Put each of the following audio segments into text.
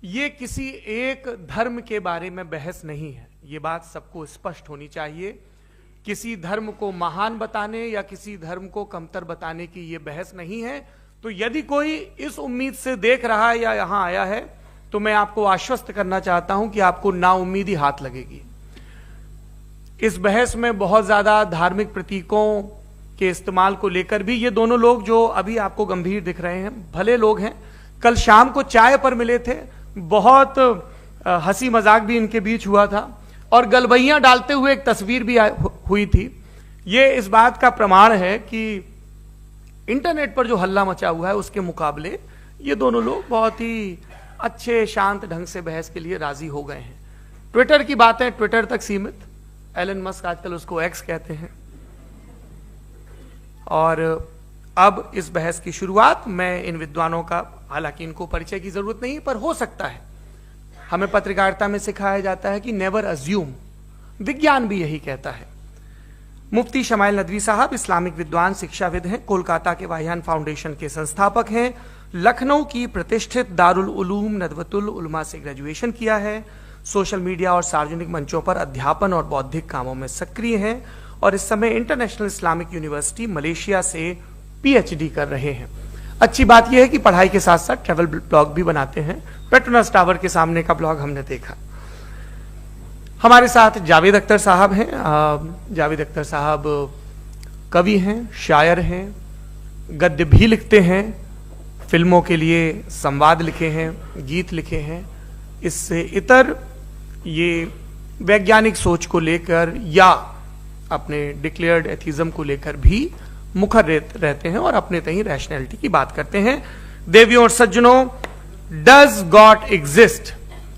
ये किसी एक धर्म के बारे में बहस नहीं है, ये बात सबको स्पष्ट होनी चाहिए। किसी धर्म को महान बताने या किसी धर्म को कमतर बताने की ये बहस नहीं है। तो यदि कोई इस उम्मीद से देख रहा है या यहां आया है तो मैं आपको आश्वस्त करना चाहता हूं कि आपको नाउम्मीदी हाथ लगेगी। इस बहस में बहुत ज्यादा धार्मिक प्रतीकों के इस्तेमाल को लेकर भी ये दोनों लोग जो अभी आपको गंभीर दिख रहे हैं भले लोग हैं, कल शाम को चाय पर मिले थे, बहुत हंसी मजाक भी इनके बीच हुआ था और गलबैयां डालते हुए एक तस्वीर भी हुई थी। ये इस बात का प्रमाण है कि इंटरनेट पर जो हल्ला मचा हुआ है उसके मुकाबले ये दोनों लोग बहुत ही अच्छे शांत ढंग से बहस के लिए राजी हो गए हैं। ट्विटर की बातें ट्विटर तक सीमित, एलन मस्क आजकल उसको एक्स कहते हैं। और अब इस बहस की शुरुआत मैं इन विद्वानों का, हालांकि इनको परिचय की जरूरत नहीं पर हो सकता है, हमें पत्रकारिता में सिखाया जाता है कि नेवर अज्यूम, विज्ञान भी यही कहता है। मुफ्ती शमाइल नदवी साहब इस्लामिक विद्वान, शिक्षाविद हैं, कोलकाता के वाहियान फाउंडेशन के संस्थापक हैं, लखनऊ की प्रतिष्ठित दारुल उलूम नदवतुल उलमा से ग्रेजुएशन किया है, सोशल मीडिया और सार्वजनिक मंचों पर अध्यापन और बौद्धिक कामों में सक्रिय हैं और इस समय इंटरनेशनल इस्लामिक यूनिवर्सिटी मलेशिया से पीएचडी कर रहे हैं। अच्छी बात यह है कि पढ़ाई के साथ साथ ट्रैवल ब्लॉग भी बनाते हैं। पेट्रोनस टावर के सामने का ब्लॉग हमने देखा। हमारे साथ जावेद अख्तर साहब हैं। जावेद अख्तर साहब कवि हैं, शायर हैं, गद्य भी लिखते हैं, फिल्मों के लिए संवाद लिखे हैं, गीत लिखे हैं। इससे इतर ये वैज्ञानिक सोच को लेकर या अपने डिक्लेयर्ड एथिज्म को लेकर भी मुखर रहते हैं और अपने तहीं रैशनैलिटी की बात करते हैं। देवियों और सज्जनों, डज गॉड एग्जिस्ट?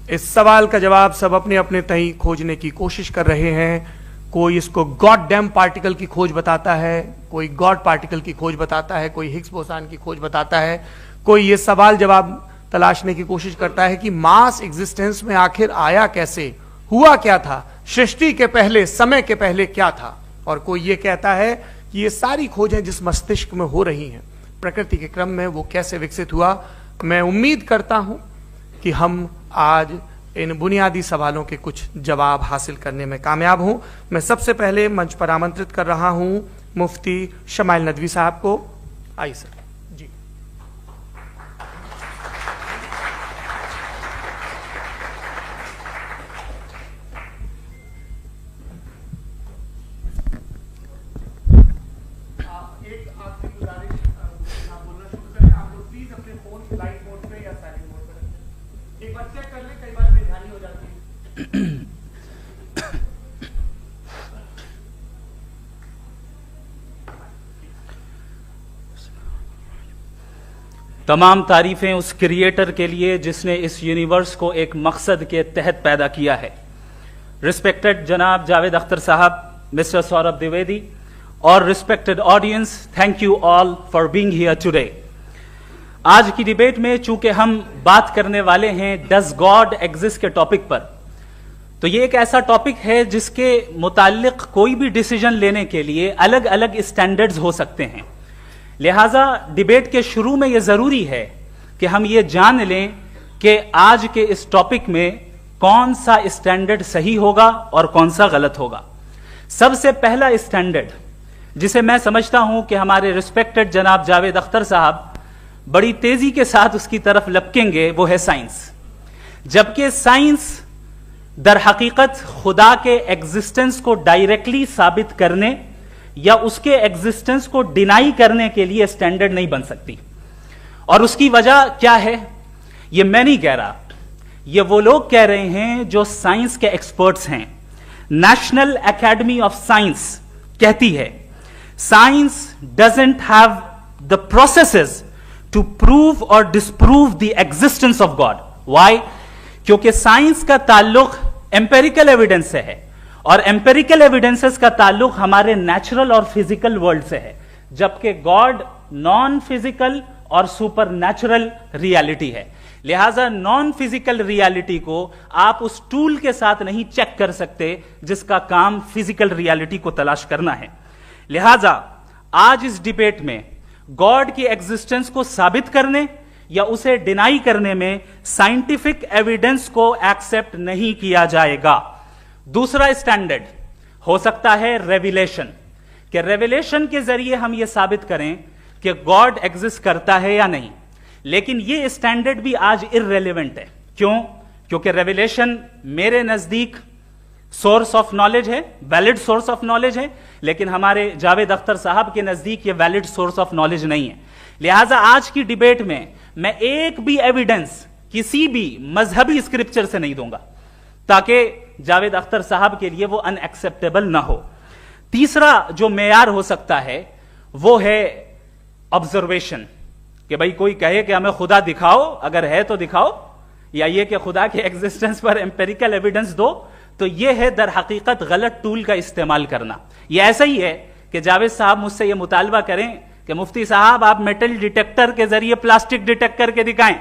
इस सवाल का जवाब सब अपने अपने तहीं खोजने की कोशिश कर रहे हैं। कोई इसको गॉड डैम पार्टिकल की खोज बताता है, कोई गॉड पार्टिकल की खोज बताता है, कोई हिग्स बोसान की खोज बताता है, कोई ये सवाल जवाब तलाशने की कोशिश करता है कि मास एग्जिस्टेंस में आखिर आया कैसे, हुआ क्या था, सृष्टि के पहले, समय के पहले क्या था। और कोई ये कहता है कि ये सारी खोजें जिस मस्तिष्क में हो रही हैं प्रकृति के क्रम में, वो कैसे विकसित हुआ। मैं उम्मीद करता हूं कि हम आज इन बुनियादी सवालों के कुछ जवाब हासिल करने में कामयाब हों। मैं सबसे पहले मंच पर आमंत्रित कर रहा हूं मुफ्ती शमाइल नदवी साहब को। आइए सर जी। एक आखिरी गुजारिश, आप बोलना शुरू करें। आप लोग प्लीज अपने फोन फ्लाइट मोड पे या साइलेंट मोड पे रखें। एक बार चेक कर लें, कई बार बेध्यानी हो जाती है। तमाम तारीफें उस क्रिएटर के लिए जिसने इस यूनिवर्स को एक मकसद के तहत पैदा किया है। रिस्पेक्टेड जनाब जावेद अख्तर साहब, मिस्टर सौरभ द्विवेदी और respected audience, thank you all for being here today. आज की डिबेट में चूंकि हम बात करने वाले हैं डज गॉड एग्जिस्ट के टॉपिक पर, तो ये एक ऐसा टॉपिक है जिसके मुताल्लिक कोई भी डिसीजन लेने के लिए अलग अलग स्टैंडर्ड्स हो सकते हैं। लिहाजा डिबेट के शुरू में यह जरूरी है कि हम ये जान लें कि आज के इस टॉपिक में कौन सा स्टैंडर्ड सही होगा और कौन सा गलत होगा। सबसे पहला स्टैंडर्ड जिसे मैं समझता हूं कि हमारे रिस्पेक्टेड जनाब जावेद अख्तर साहब बड़ी तेजी के साथ उसकी तरफ लपकेंगे, वो है साइंस। जबकि साइंस दर हकीकत खुदा के एग्जिस्टेंस को डायरेक्टली साबित करने या उसके एग्जिस्टेंस को डिनाई करने के लिए स्टैंडर्ड नहीं बन सकती। और उसकी वजह क्या है, ये मैं नहीं कह रहा, ये वो लोग कह रहे हैं जो साइंस के एक्सपर्ट्स हैं। नेशनल एकेडमी ऑफ साइंस कहती है science doesn't have the processes to prove और disprove the existence of God. Why? क्योंकि साइंस का ताल्लुक एम्पेरिकल एविडेंस से है और एम्पेरिकल एविडेंसेस का ताल्लुक हमारे नेचुरल और फिजिकल वर्ल्ड से है, जबकि गॉड नॉन फिजिकल और सुपर नेचुरल रियलिटी है। लिहाजा नॉन फिजिकल रियलिटी को आप उस टूल के साथ नहीं चेक कर सकते जिसका काम फिजिकल रियलिटी को तलाश करना है। लिहाजा आज इस डिबेट में गॉड की एग्जिस्टेंस को साबित करने या उसे डिनाई करने में साइंटिफिक एविडेंस को एक्सेप्ट नहीं किया जाएगा। दूसरा स्टैंडर्ड हो सकता है रेविलेशन, कि रेविलेशन के जरिए हम यह साबित करें कि गॉड एग्जिस्ट करता है या नहीं। लेकिन यह स्टैंडर्ड भी आज इररेलेवेंट है। क्यों? क्योंकि रेविलेशन मेरे नजदीक सोर्स ऑफ नॉलेज है, वैलिड सोर्स ऑफ नॉलेज है, लेकिन हमारे जावेद अख्तर साहब के नजदीक ये वैलिड सोर्स ऑफ नॉलेज नहीं है। लिहाजा आज की डिबेट में मैं एक भी एविडेंस किसी भी मजहबी स्क्रिप्चर से नहीं दूंगा, ताकि जावेद अख्तर साहब के लिए वो अनएक्सेप्टेबल ना हो। तीसरा जो मेयार हो सकता है वो है ऑब्जर्वेशन, कि भाई कोई कहे कि हमें खुदा दिखाओ, अगर है तो दिखाओ, या ये कि खुदा के एग्जिस्टेंस पर एम्पेरिकल एविडेंस दो, तो यह है दर हकीकत गलत टूल का इस्तेमाल करना। यह ऐसा ही है कि जावेद साहब मुझसे यह मुतालबा करें कि मुफ्ती साहब आप मेटल डिटेक्टर के जरिए प्लास्टिक डिटेक्ट करके दिखाएं।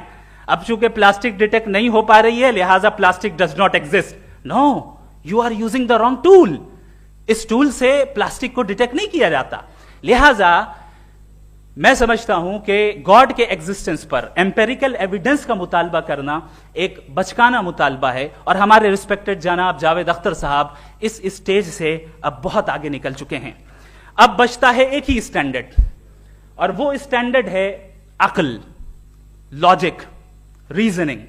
अब चूंकि प्लास्टिक डिटेक्ट नहीं हो पा रही है, लिहाजा plastic does not exist. No, you are using the wrong tool. इस टूल से प्लास्टिक को डिटेक्ट नहीं किया जाता। लिहाजा मैं समझता हूं कि गॉड के एग्जिस्टेंस पर एम्पेरिकल एविडेंस का मुतालबा करना एक बचकाना मुतालबा है, और हमारे रिस्पेक्टेड जनाब जावेद अख्तर साहब इस स्टेज से अब बहुत आगे निकल चुके हैं। अब बचता है एक ही स्टैंडर्ड, और वो स्टैंडर्ड है अक्ल, लॉजिक, रीजनिंग।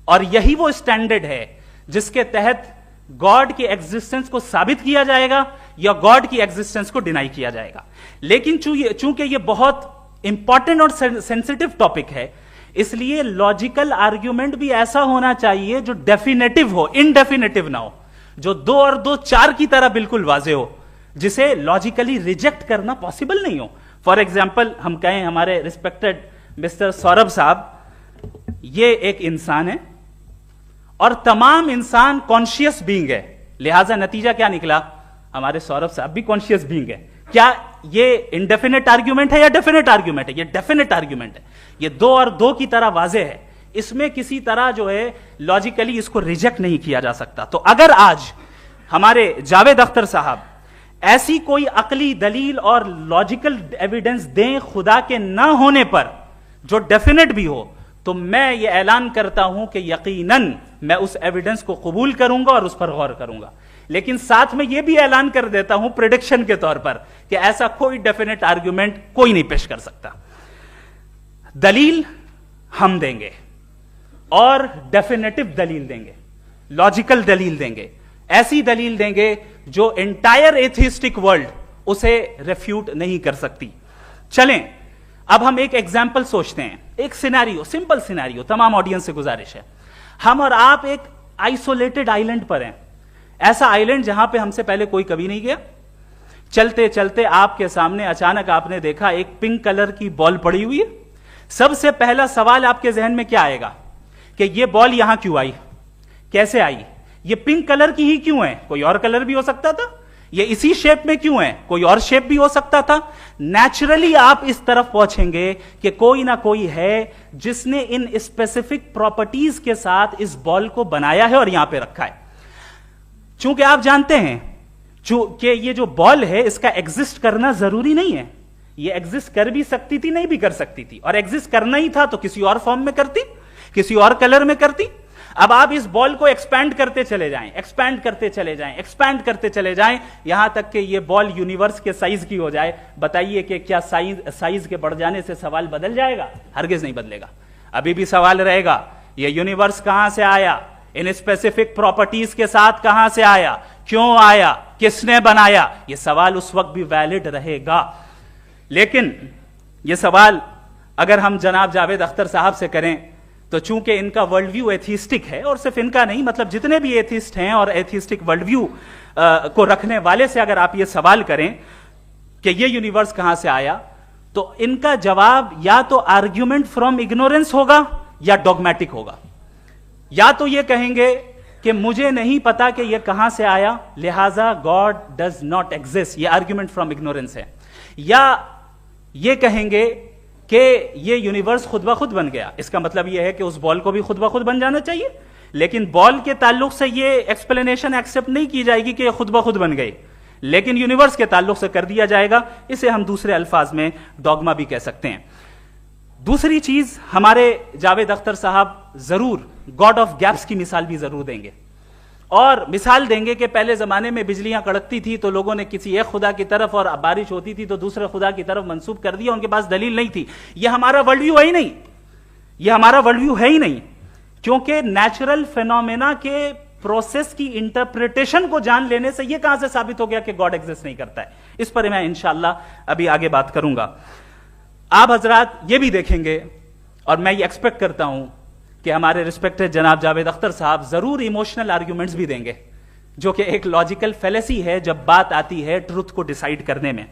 और यही वो स्टैंडर्ड है जिसके तहत गॉड की एग्जिस्टेंस को साबित किया जाएगा या गॉड की एग्जिस्टेंस को डिनाई किया जाएगा। लेकिन चूंकि ये बहुत इंपॉर्टेंट और सेंसिटिव टॉपिक है, इसलिए लॉजिकल आर्ग्यूमेंट भी ऐसा होना चाहिए जो डेफिनेटिव हो, इनडेफिनेटिव ना हो, जो 2 और 2 4 की तरह बिल्कुल वाजे हो, जिसे लॉजिकली रिजेक्ट करना पॉसिबल नहीं हो। फॉर एग्जाम्पल हम कहें हमारे रिस्पेक्टेड मिस्टर सौरभ साहब, ये एक इंसान है और तमाम इंसान कॉन्शियस बीइंग है, लिहाजा नतीजा क्या निकला? हमारे सौरभ साहब भी कॉन्शियस बीइंग है। क्या ये इनडेफिनेट आर्ग्यूमेंट है या डेफिनेट आर्ग्यूमेंट है? ये डेफिनेट आर्ग्यूमेंट है। ये 2 और 2 की तरह वाजे है, इसमें किसी तरह जो है लॉजिकली इसको रिजेक्ट नहीं किया जा सकता। तो अगर आज हमारे जावेद अख्तर साहब ऐसी कोई अकली दलील और लॉजिकल एविडेंस दें खुदा के ना होने पर जो डेफिनेट भी हो, तो मैं ये ऐलान करता हूं कि यकीनन मैं उस एविडेंस को कबूल करूंगा और उस पर गौर करूंगा। लेकिन साथ में यह भी ऐलान कर देता हूं प्रेडिक्शन के तौर पर कि ऐसा कोई डेफिनेट आर्ग्यूमेंट कोई नहीं पेश कर सकता। दलील हम देंगे और डेफिनेटिव दलील देंगे, लॉजिकल दलील देंगे, ऐसी दलील देंगे जो एंटायर एथिस्टिक वर्ल्ड उसे रेफ्यूट नहीं कर सकती। चलें अब हम एक एग्जाम्पल सोचते हैं, एक सिनेरियो, सिंपल सिनेरियो। तमाम ऑडियंस से गुजारिश है, हम और आप एक आइसोलेटेड आइलैंड पर हैं, ऐसा आइलैंड जहां पे हमसे पहले कोई कभी नहीं गया। चलते चलते आपके सामने अचानक आपने देखा एक पिंक कलर की बॉल पड़ी हुई है। सबसे पहला सवाल आपके जहन में क्या आएगा कि यह बॉल यहां क्यों आई, कैसे आई, ये पिंक कलर की ही क्यों है? कोई और कलर भी हो सकता था। ये इसी शेप में क्यों है? कोई और शेप भी हो सकता था। नेचुरली आप इस तरफ पहुंचेंगे कि कोई ना कोई है जिसने इन स्पेसिफिक प्रॉपर्टीज के साथ इस बॉल को बनाया है और यहां पे रखा है। चूंकि आप जानते हैं कि ये जो बॉल है इसका एग्जिस्ट करना जरूरी नहीं है, ये एग्जिस्ट कर भी सकती थी, नहीं भी कर सकती थी, और एग्जिस्ट करना ही था तो किसी और फॉर्म में करती, किसी और कलर में करती। अब आप इस बॉल को एक्सपैंड करते चले जाएं, एक्सपैंड करते चले जाएं, एक्सपैंड करते चले जाएं, यहां तक कि ये बॉल यूनिवर्स के साइज की हो जाए। बताइए कि क्या साइज के बढ़ जाने से सवाल बदल जाएगा? हरगिज नहीं बदलेगा। अभी भी सवाल रहेगा, ये यूनिवर्स कहां से आया, इन स्पेसिफिक प्रॉपर्टीज के साथ कहां से आया, क्यों आया, किसने बनाया, यह सवाल उस वक्त भी वैलिड रहेगा। लेकिन यह सवाल अगर हम जनाब जावेद अख्तर साहब से करें तो चूंकि इनका वर्ल्ड व्यू एथिस्टिक है, और सिर्फ इनका नहीं, मतलब जितने भी एथिस्ट हैं और एथिस्टिक वर्ल्ड व्यू को रखने वाले से अगर आप ये सवाल करें कि ये यूनिवर्स कहां से आया, तो इनका जवाब या तो आर्ग्यूमेंट फ्रॉम इग्नोरेंस होगा या डॉगमेटिक होगा। या तो ये कहेंगे कि मुझे नहीं पता कि ये कहां से आया, लिहाजा गॉड डज नॉट एग्जिस्ट, ये आर्ग्यूमेंट फ्रॉम इग्नोरेंस है, या ये कहेंगे कि ये यूनिवर्स खुद ब खुद बन गया। इसका मतलब यह है कि उस बॉल को भी खुद ब खुद बन जाना चाहिए, लेकिन बॉल के ताल्लुक से ये एक्सप्लेनेशन एक्सेप्ट नहीं की जाएगी कि ये खुद ब खुद बन गई, लेकिन यूनिवर्स के ताल्लुक से कर दिया जाएगा। इसे हम दूसरे अल्फाज में डॉगमा भी कह सकते हैं। दूसरी चीज, हमारे जावेद अख्तर साहब जरूर गॉड ऑफ गैप्स की मिसाल भी जरूर देंगे और मिसाल देंगे कि पहले जमाने में बिजलियां कड़कती थी तो लोगों ने किसी एक खुदा की तरफ और बारिश होती थी तो दूसरे खुदा की तरफ मंसूब कर दिया, उनके पास दलील नहीं थी। यह हमारा वर्ल्ड व्यू है ही नहीं, यह हमारा वर्ल्ड व्यू है ही नहीं, क्योंकि नेचुरल फेनोमेना के प्रोसेस की इंटरप्रिटेशन को जान लेने से यह कहां से साबित हो गया कि गॉड एग्जिस्ट नहीं करता है। इस पर मैं इंशाअल्लाह अभी आगे बात करूंगा। आप हजरात ये भी देखेंगे और मैं ये एक्सपेक्ट करता हूं कि हमारे रिस्पेक्टेड जनाब जावेद अख्तर साहब जरूर इमोशनल आर्ग्यूमेंट्स भी देंगे, जो कि एक लॉजिकल फेलेसी है जब बात आती है ट्रुथ को डिसाइड करने में।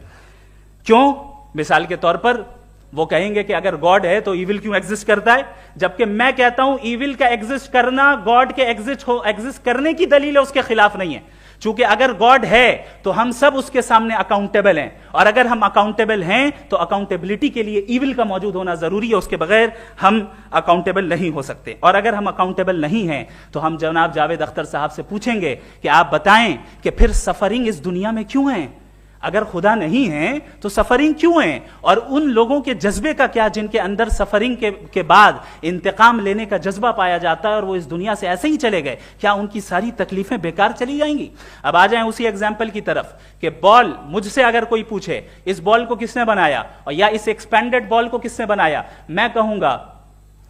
क्यों? मिसाल के तौर पर वो कहेंगे कि अगर गॉड है तो इविल क्यों एग्जिस्ट करता है, जबकि मैं कहता हूं इविल का एग्जिस्ट करना गॉड के एग्जिस्ट करने की दलील है, उसके खिलाफ नहीं है। चूंकि अगर गॉड है तो हम सब उसके सामने अकाउंटेबल हैं, और अगर हम अकाउंटेबल हैं तो अकाउंटेबिलिटी के लिए इविल का मौजूद होना जरूरी है, उसके बगैर हम अकाउंटेबल नहीं हो सकते। और अगर हम अकाउंटेबल नहीं हैं तो हम जनाब जावेद अख्तर साहब से पूछेंगे कि आप बताएं कि फिर सफरिंग इस दुनिया में क्यों है? अगर खुदा नहीं है तो सफरिंग क्यों है? और उन लोगों के जज्बे का क्या जिनके अंदर सफरिंग के बाद इंतकाम लेने का जज्बा पाया जाता है और वो इस दुनिया से ऐसे ही चले गए, क्या उनकी सारी तकलीफें बेकार चली जाएंगी? अब आ जाएं उसी एग्जाम्पल की तरफ कि बॉल, मुझसे अगर कोई पूछे इस बॉल को किसने बनाया और या इस एक्सपेंडेड बॉल को किसने बनाया, मैं कहूंगा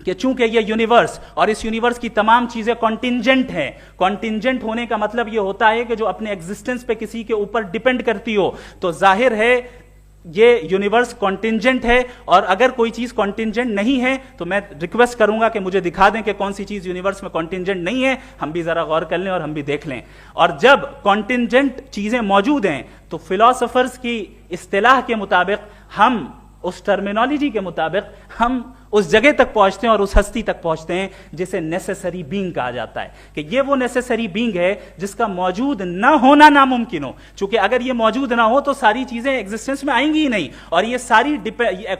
कि चूंकि ये यूनिवर्स और इस यूनिवर्स की तमाम चीजें कॉन्टिंजेंट हैं। कॉन्टिंजेंट होने का मतलब ये होता है कि जो अपने एग्जिस्टेंस पे किसी के ऊपर डिपेंड करती हो, तो जाहिर है ये यूनिवर्स कॉन्टिंजेंट है। और अगर कोई चीज कॉन्टिंजेंट नहीं है तो मैं रिक्वेस्ट करूंगा कि मुझे दिखा दें कि कौन सी चीज यूनिवर्स में कॉन्टिंजेंट नहीं है, हम भी जरा गौर कर लें और हम भी देख लें। और जब कॉन्टिंजेंट चीजें मौजूद हैं तो फिलोसोफर्स की इस्तिलाह के मुताबिक, हम उस टर्मिनोलॉजी के मुताबिक हम उस जगह तक पहुंचते हैं और उस हस्ती तक पहुंचते हैं जिसे नेसेसरी बीइंग कहा जाता है, कि ये वो नेसेसरी बीइंग है जिसका मौजूद ना होना नामुमकिन हो। क्योंकि अगर ये मौजूद ना हो तो सारी चीजें एग्जिस्टेंस में आएंगी ही नहीं, और ये सारी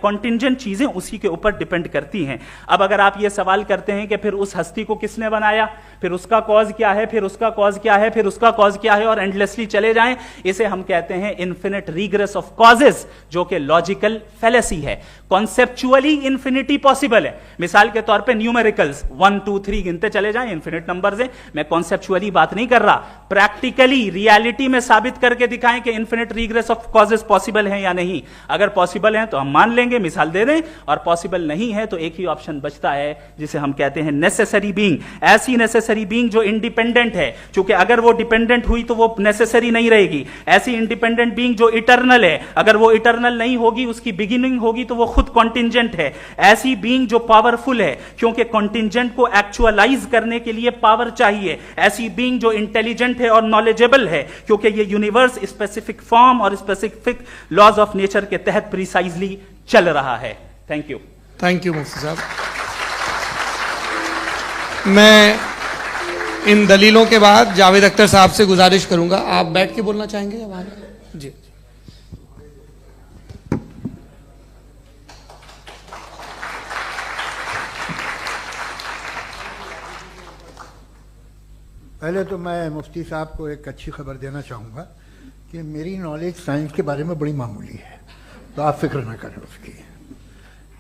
कॉन्टिंजेंट चीजें उसी के ऊपर डिपेंड करती हैं। अब अगर आप ये सवाल करते हैं कि फिर उस हस्ती को किसने बनाया, फिर उसका कॉज क्या है, फिर उसका कॉज क्या है, फिर उसका कॉज क्या है, और एंडलेसली चले जाएं, इसे हम कहते हैं इन्फिनिट रिग्रेस ऑफ कॉजेस, जो कि लॉजिकल फेलेसी है। कॉन्सेप्चुअली इंफिनिटी पॉसिबल है। मिसाल के तौर पे न्यूमेरिकल्स 1 2 3 गिनते चले जाएं, इन्फिनिट नंबर्स हैं। मैं कॉन्सेप्चुअली बात नहीं कर रहा, प्रैक्टिकली रियलिटी में साबित करके दिखाएं कि infinite regress of causes possible हैं या नहीं। अगर पॉसिबल हैं तो हम मान लेंगे, मिसाल दे दें, और पॉसिबल नहीं है तो एक ही ऑप्शन बचता है जिसे हम कहते हैं नेसेसरी बीइंग। ऐसी नेसेसरी बीइंग जो इंडिपेंडेंट है, क्योंकि अगर वो डिपेंडेंट हुई तो वो नेसेसरी नहीं रहेगी। ऐसी इंडिपेंडेंट बीइंग जो इटर्नल है, अगर वो इटर्नल नहीं होगी, उसकी बिगिनिंग होगी तो वो खुद कॉन्टिंजेंट है। ऐसी बीइंग जो पावरफुल है, क्योंकि कॉन्टिंजेंट को एक्चुअलाइज करने के लिए पावर चाहिए। ऐसी बीइंग जो इंटेलिजेंट है और नॉलेजेबल है, क्योंकि ये यूनिवर्स स्पेसिफिक फॉर्म और स्पेसिफिक लॉज ऑफ नेचर के तहत प्रिसाइजली चल रहा है। Thank you. थैंक यू मुफ्ती साहब। मैं इन दलीलों के बाद जावेद अख्तर साहब से गुजारिश करूंगा, आप बैठ के बोलना चाहेंगे या वहां? जी। पहले तो मैं मुफ्ती साहब को एक अच्छी खबर देना चाहूँगा कि मेरी नॉलेज साइंस के बारे में बड़ी मामूली है, तो आप फिक्र ना करें उसकी,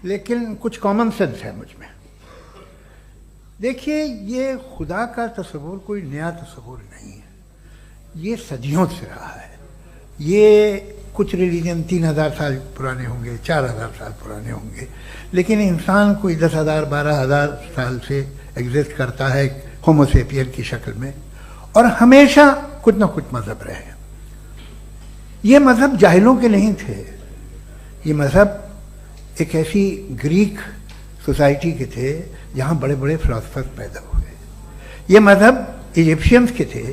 लेकिन कुछ कॉमन सेंस है मुझ में। देखिए, ये खुदा का तस्वुर कोई नया तस्वुर नहीं है, ये सदियों से रहा है। ये कुछ रिलीजन 3000 साल पुराने होंगे, 4000 साल पुराने होंगे, लेकिन इंसान कोई 10,000 12,000 साल से एग्जिस्ट करता है होमोसेपियन की शक्ल में, और हमेशा कुछ ना कुछ मजहब रहे। ये मजहब जाहिलों के नहीं थे, ये मजहब एक ऐसी ग्रीक सोसाइटी के थे जहाँ बड़े बड़े फिलोसफर पैदा हुए। ये मजहब इजिप्शियंस के थे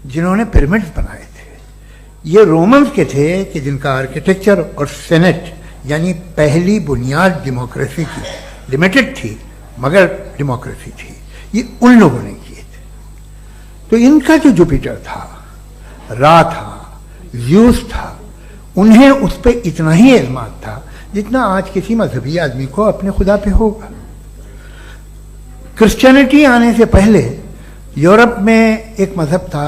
जिन्होंने पिरामिड्स बनाए थे। ये रोमन्स के थे कि जिनका आर्किटेक्चर और सेनेट यानी पहली बुनियाद डेमोक्रेसी की, लिमिटेड थी मगर डेमोक्रेसी थी, ये उन लोगों ने किए थे। तो इनका जो जुपिटर था, रा था, ज़्यूस था, उन्हें उस पर इतना ही एतमाद था जितना आज किसी मजहबी आदमी को अपने खुदा पे होगा। क्रिश्चियनिटी आने से पहले यूरोप में एक मजहब था,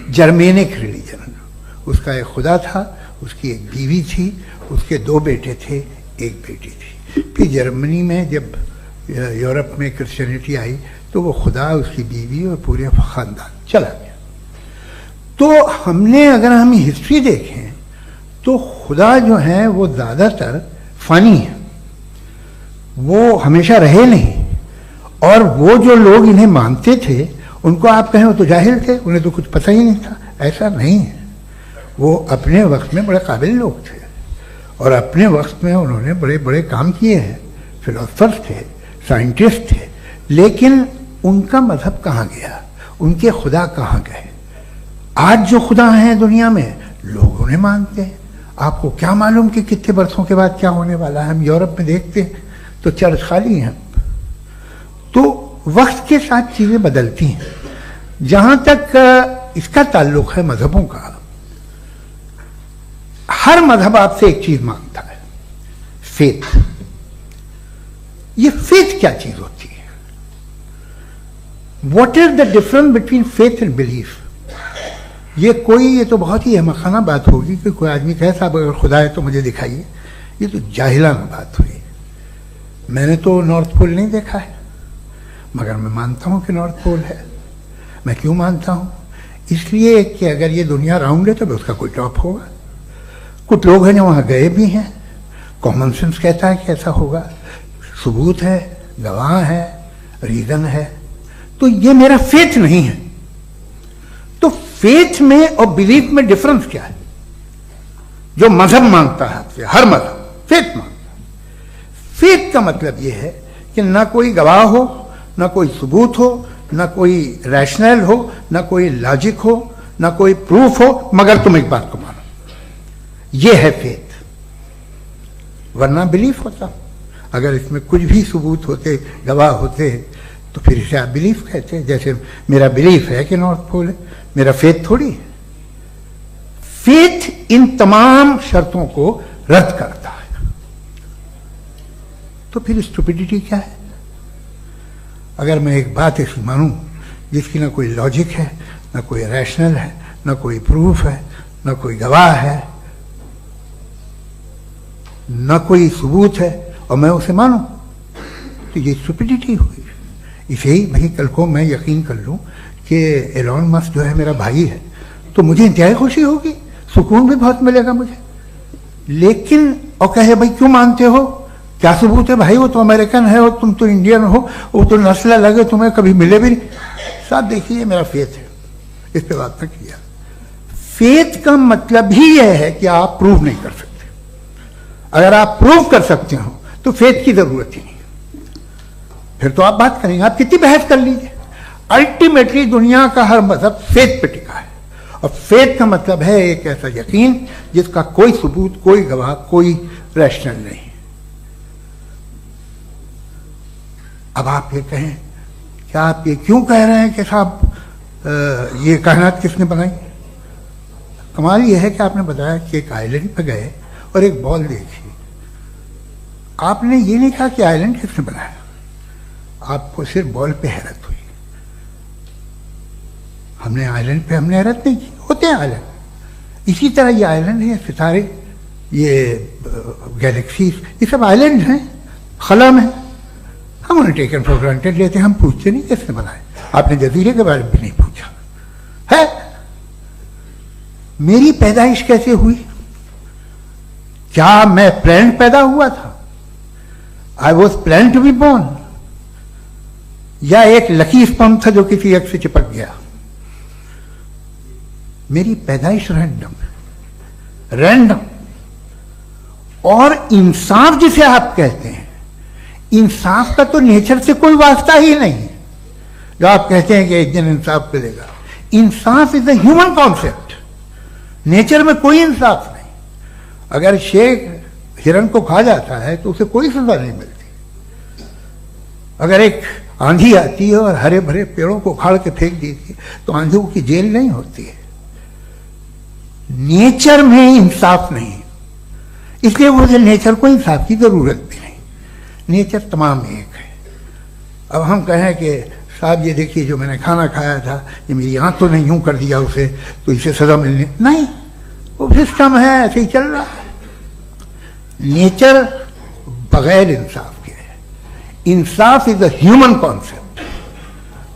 जर्मेनिक रिलीजन। उसका एक खुदा था, उसकी एक बीवी थी, उसके 2 बेटे थे, एक बेटी थी। फिर जर्मनी में जब यूरोप में क्रिश्चियनिटी आई तो वो खुदा, उसकी बीवी और पूरे ख़ानदान चला गया। तो हमने, अगर हम हिस्ट्री देखें तो खुदा जो है वो ज़्यादातर फ़नी है, वो हमेशा रहे नहीं। और वो जो लोग इन्हें मानते थे उनको आप कहें वो तो जाहिल थे, उन्हें तो कुछ पता ही नहीं था, ऐसा नहीं है। वो अपने वक्त में बड़े काबिल लोग थे और अपने वक्त में उन्होंने बड़े बड़े काम किए हैं, फिलोसफर्स थे, साइंटिस्ट थे, लेकिन उनका मजहब कहाँ गया, उनके खुदा कहाँ गए? आज जो खुदा हैं दुनिया में लोग उन्हें मानते हैं। आपको क्या मालूम कि कितने बरसों के बाद क्या होने वाला है? हम यूरोप में देखते हैं तो चर्च खाली हैं। तो वक्त के साथ चीज़ें बदलती हैं। जहाँ तक इसका ताल्लुक है मजहबों का, हर मजहब आपसे एक चीज मांगता है, फेथ। ये फेथ क्या चीज होती है? What is the difference between faith and belief? ये तो बहुत ही अहमखाना बात होगी कि कोई आदमी कहे साहब अगर खुदा है तो मुझे दिखाइए। ये तो जाहिलाना बात हुई। मैंने तो नॉर्थ पोल नहीं देखा है, मगर मैं मानता हूं कि नॉर्थ पोल है। मैं क्यों मानता हूं? इसलिए कि अगर ये दुनिया राउंड है तो उसका कोई टॉप होगा। कुछ लोग हैं जो वहां गए भी हैं, कॉमन सेंस कहता है कि ऐसा होगा, सबूत है, गवाह है, रीजन है। तो ये मेरा फेथ नहीं है। तो फेथ में और बिलीफ में डिफरेंस क्या है? जो मजहब मांगता है आपसे, हर मजहब फेथ मांगता है। फेथ का मतलब यह है कि ना कोई गवाह हो, ना कोई सबूत हो, ना कोई रैशनल हो, ना कोई लॉजिक हो, ना कोई प्रूफ हो, मगर तुम एक बात को मानो। यह है फेथ। वरना बिलीफ होता। अगर इसमें कुछ भी सबूत होते, गवाह होते, तो फिर इसे आप बिलीफ कहते। जैसे मेरा बिलीफ है कि नॉर्थ पोल है, मेरा फेथ थोड़ी है। फेथ इन तमाम शर्तों को रद्द करता है। तो फिर स्टुपिडिटी क्या है? अगर मैं एक बात ऐसी मानूं जिसकी ना कोई लॉजिक है, ना कोई रैशनल है, ना कोई प्रूफ है, ना कोई गवाह है, ना कोई सबूत है, और मैं उसे मानूं, तो ये स्टुपिडिटी हुई। इसे ही भाई कल को मैं यकीन कर लूं कि एलॉन मस्क जो है मेरा भाई है, तो मुझे इंतहाई खुशी होगी, सुकून भी बहुत मिलेगा मुझे। लेकिन और कहे भाई क्यों मानते हो, क्या सबूत है भाई, वो तो अमेरिकन है और तुम तो इंडियन हो, वो तो नस्ल लगे, तुम्हें कभी मिले भी नहीं। साहब देखिए मेरा फेथ है, इस पे बात न किया। फेथ का मतलब ही यह है कि आप प्रूव नहीं कर सकते। अगर आप प्रूव कर सकते हो तो फेथ की जरूरत ही नहीं, फिर तो आप बात करेंगे, आप कितनी बहस कर लीजिए। अल्टीमेटली दुनिया का हर मजहब फेथ पे टिका है, और फेथ का मतलब है एक ऐसा यकीन जिसका कोई सबूत, कोई गवाह, कोई रैशनल नहीं। अब आप ये कहें, क्या आप ये क्यों कह रहे हैं कि साहब ये कायनात किसने बनाई? कमाल ये है कि आपने बताया कि एक आइलैंड पे गए और एक बॉल देखी। आपने ये नहीं कहा कि आइलैंड किसने बनाया, आपको सिर्फ बॉल पे हैरत हुई। हमने आइलैंड पे हमने हैरत नहीं की, होते हैं आइलैंड। इसी तरह ये आइलैंड है, सितारे, ये गैलेक्सीज, ये सब आइलैंड हैं, खला में। हम उन्हें टेकन फॉर ग्रांटेड लेते हैं, हम पूछते नहीं किसने बनाए। आपने जजीरे के बारे में भी नहीं पूछा है। मेरी पैदाइश कैसे हुई? क्या मैं प्लान पैदा हुआ था? I was plan to be born, या एक लकी स्पर्म था जो किसी एक से चिपक गया? मेरी पैदाइश रैंडम। और इंसाफ जिसे आप कहते हैं, इंसाफ का तो नेचर से कोई वास्ता ही नहीं है। जो आप कहते हैं कि एक दिन इंसाफ मिलेगा, इंसाफ is a human concept. Nature में कोई इंसाफ नहीं। अगर शेर हिरन को खा जाता है तो उसे कोई सजा नहीं मिलती। अगर एक आंधी आती है और हरे भरे पेड़ों को उखाड़ के फेंक देती है तो आंधियों की जेल नहीं होती है। नेचर में इंसाफ नहीं, इसलिए मुझे नेचर को इंसाफ की जरूरत भी नहीं। नेचर तमाम एक है। अब हम कहें कि साहब ये देखिए जो मैंने खाना खाया था, ये मेरी आंख तो नहीं यूं कर दिया उसे, तो इसे सजा मिलनी नहीं। वो सिस्टम है, ऐसे ही चल रहा है। नेचर बगैर इंसाफ के है। इंसाफ इज अ ह्यूमन कॉन्सेप्ट।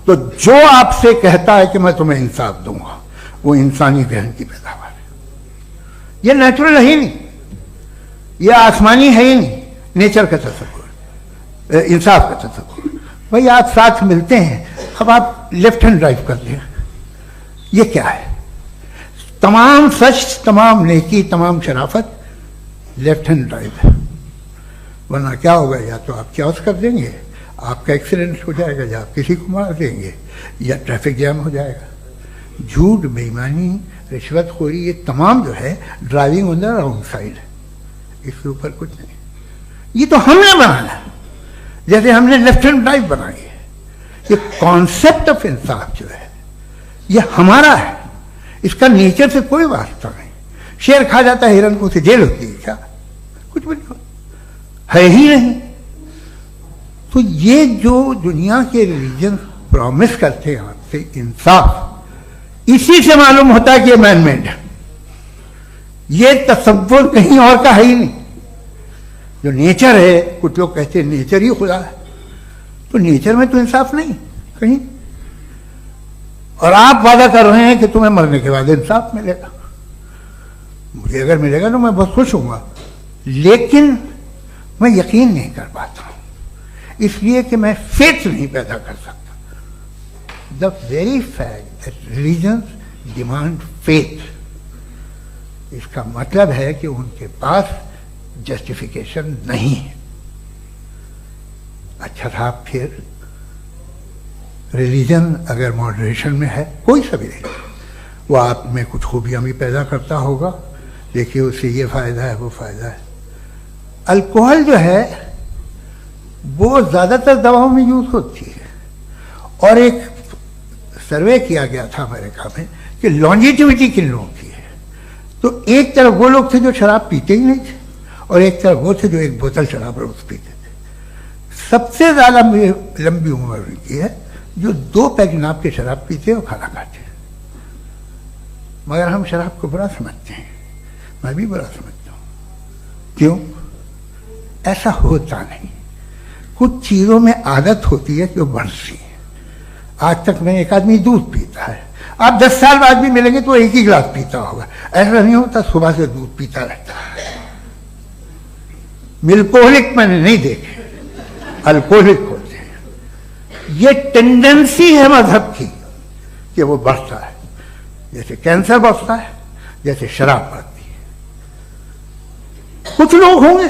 तो जो आपसे कहता है कि मैं तुम्हें इंसाफ दूंगा, वो इंसानी जहन की पैदावार है। ये नेचुरल है ही नहीं, ये आसमानी है ही नहीं। नेचर का तसव्वुर, इंसाफ का तसव्वुर। भाई आप साथ मिलते हैं, अब आप लेफ्ट हैंड ड्राइव कर लें, ये क्या है? तमाम सच, तमाम नेकी, तमाम शराफत लेफ्ट हैंड ड्राइव है। वरना क्या होगा, या तो आप क्रॉस कर देंगे, आपका एक्सीडेंट हो जाएगा, या आप किसी को मार देंगे, या ट्रैफिक जैम हो जाएगा। झूठ, बेईमानी, रिश्वतखोरी, ये तमाम जो है driving on the wrong side है। इसके ऊपर कुछ नहीं। ये तो हमने बनाया, जैसे हमने लेफ्ट हैंड ड्राइव बनाई है। ये कॉन्सेप्ट ऑफ इंसाफ जो है ये हमारा है, इसका नेचर से कोई वास्ता नहीं। शेर खा जाता है हिरन को, उसे जेल होती है क्या? कुछ भी नहीं, है ही नहीं। तो ये जो दुनिया के रिलीजन प्रॉमिस करते हैं आपसे इंसाफ, इसी से मालूम होता है कि ये मैन मेड है। ये तसव्वुर कहीं और का है ही नहीं। जो नेचर है, कुछ लोग कहते हैं नेचर ही खुदा है, तो नेचर में तो इंसाफ नहीं कहीं। और आप वादा कर रहे हैं कि तुम्हें मरने के बाद इंसाफ मिलेगा। मुझे अगर मिलेगा तो मैं बहुत खुश होऊंगा, लेकिन मैं यकीन नहीं कर पाता हूं, इसलिए कि मैं फेथ नहीं पैदा कर सकता। The very fact that religions demand faith, इसका मतलब है कि उनके पास जस्टिफिकेशन नहीं है। अच्छा साहब, फिर रिलीजन अगर मॉडरेशन में है, कोई सा भी नहीं, वो आप में कुछ खूबियां भी पैदा करता होगा, देखिए उससे ये फायदा है, वो फायदा है। अल्कोहल जो है वो ज्यादातर दवाओं में यूज होती है, और एक सर्वे किया गया था अमेरिका में कि लॉन्जिटिविटी किन लोगों की है। तो एक तरफ वो लोग थे जो शराब पीते ही नहीं थे, और एक तरफ वो थे जो एक बोतल शराब रोज पीते थे। सबसे ज्यादा लंबी उम्र की है जो 2 पैक नाप के शराब पीते और खाना खाते हैं। मगर हम शराब को बुरा समझते हैं, मैं भी बुरा समझता हूं। क्यों? ऐसा होता नहीं। कुछ चीजों में आदत होती है जो बढ़ती है। आज तक में एक आदमी दूध पीता है, आप 10 साल बाद भी मिलेंगे तो एक ही गिलास पीता होगा। ऐसा नहीं होता, सुबह से दूध पीता रहता है। मिल्कोहलिक मैंने नहीं देखे, अल्कोहलिक होते हैं। ये टेंडेंसी है मजहब की कि वो बढ़ता है, जैसे कैंसर बढ़ता है, जैसे शराब बढ़ती है। कुछ लोग होंगे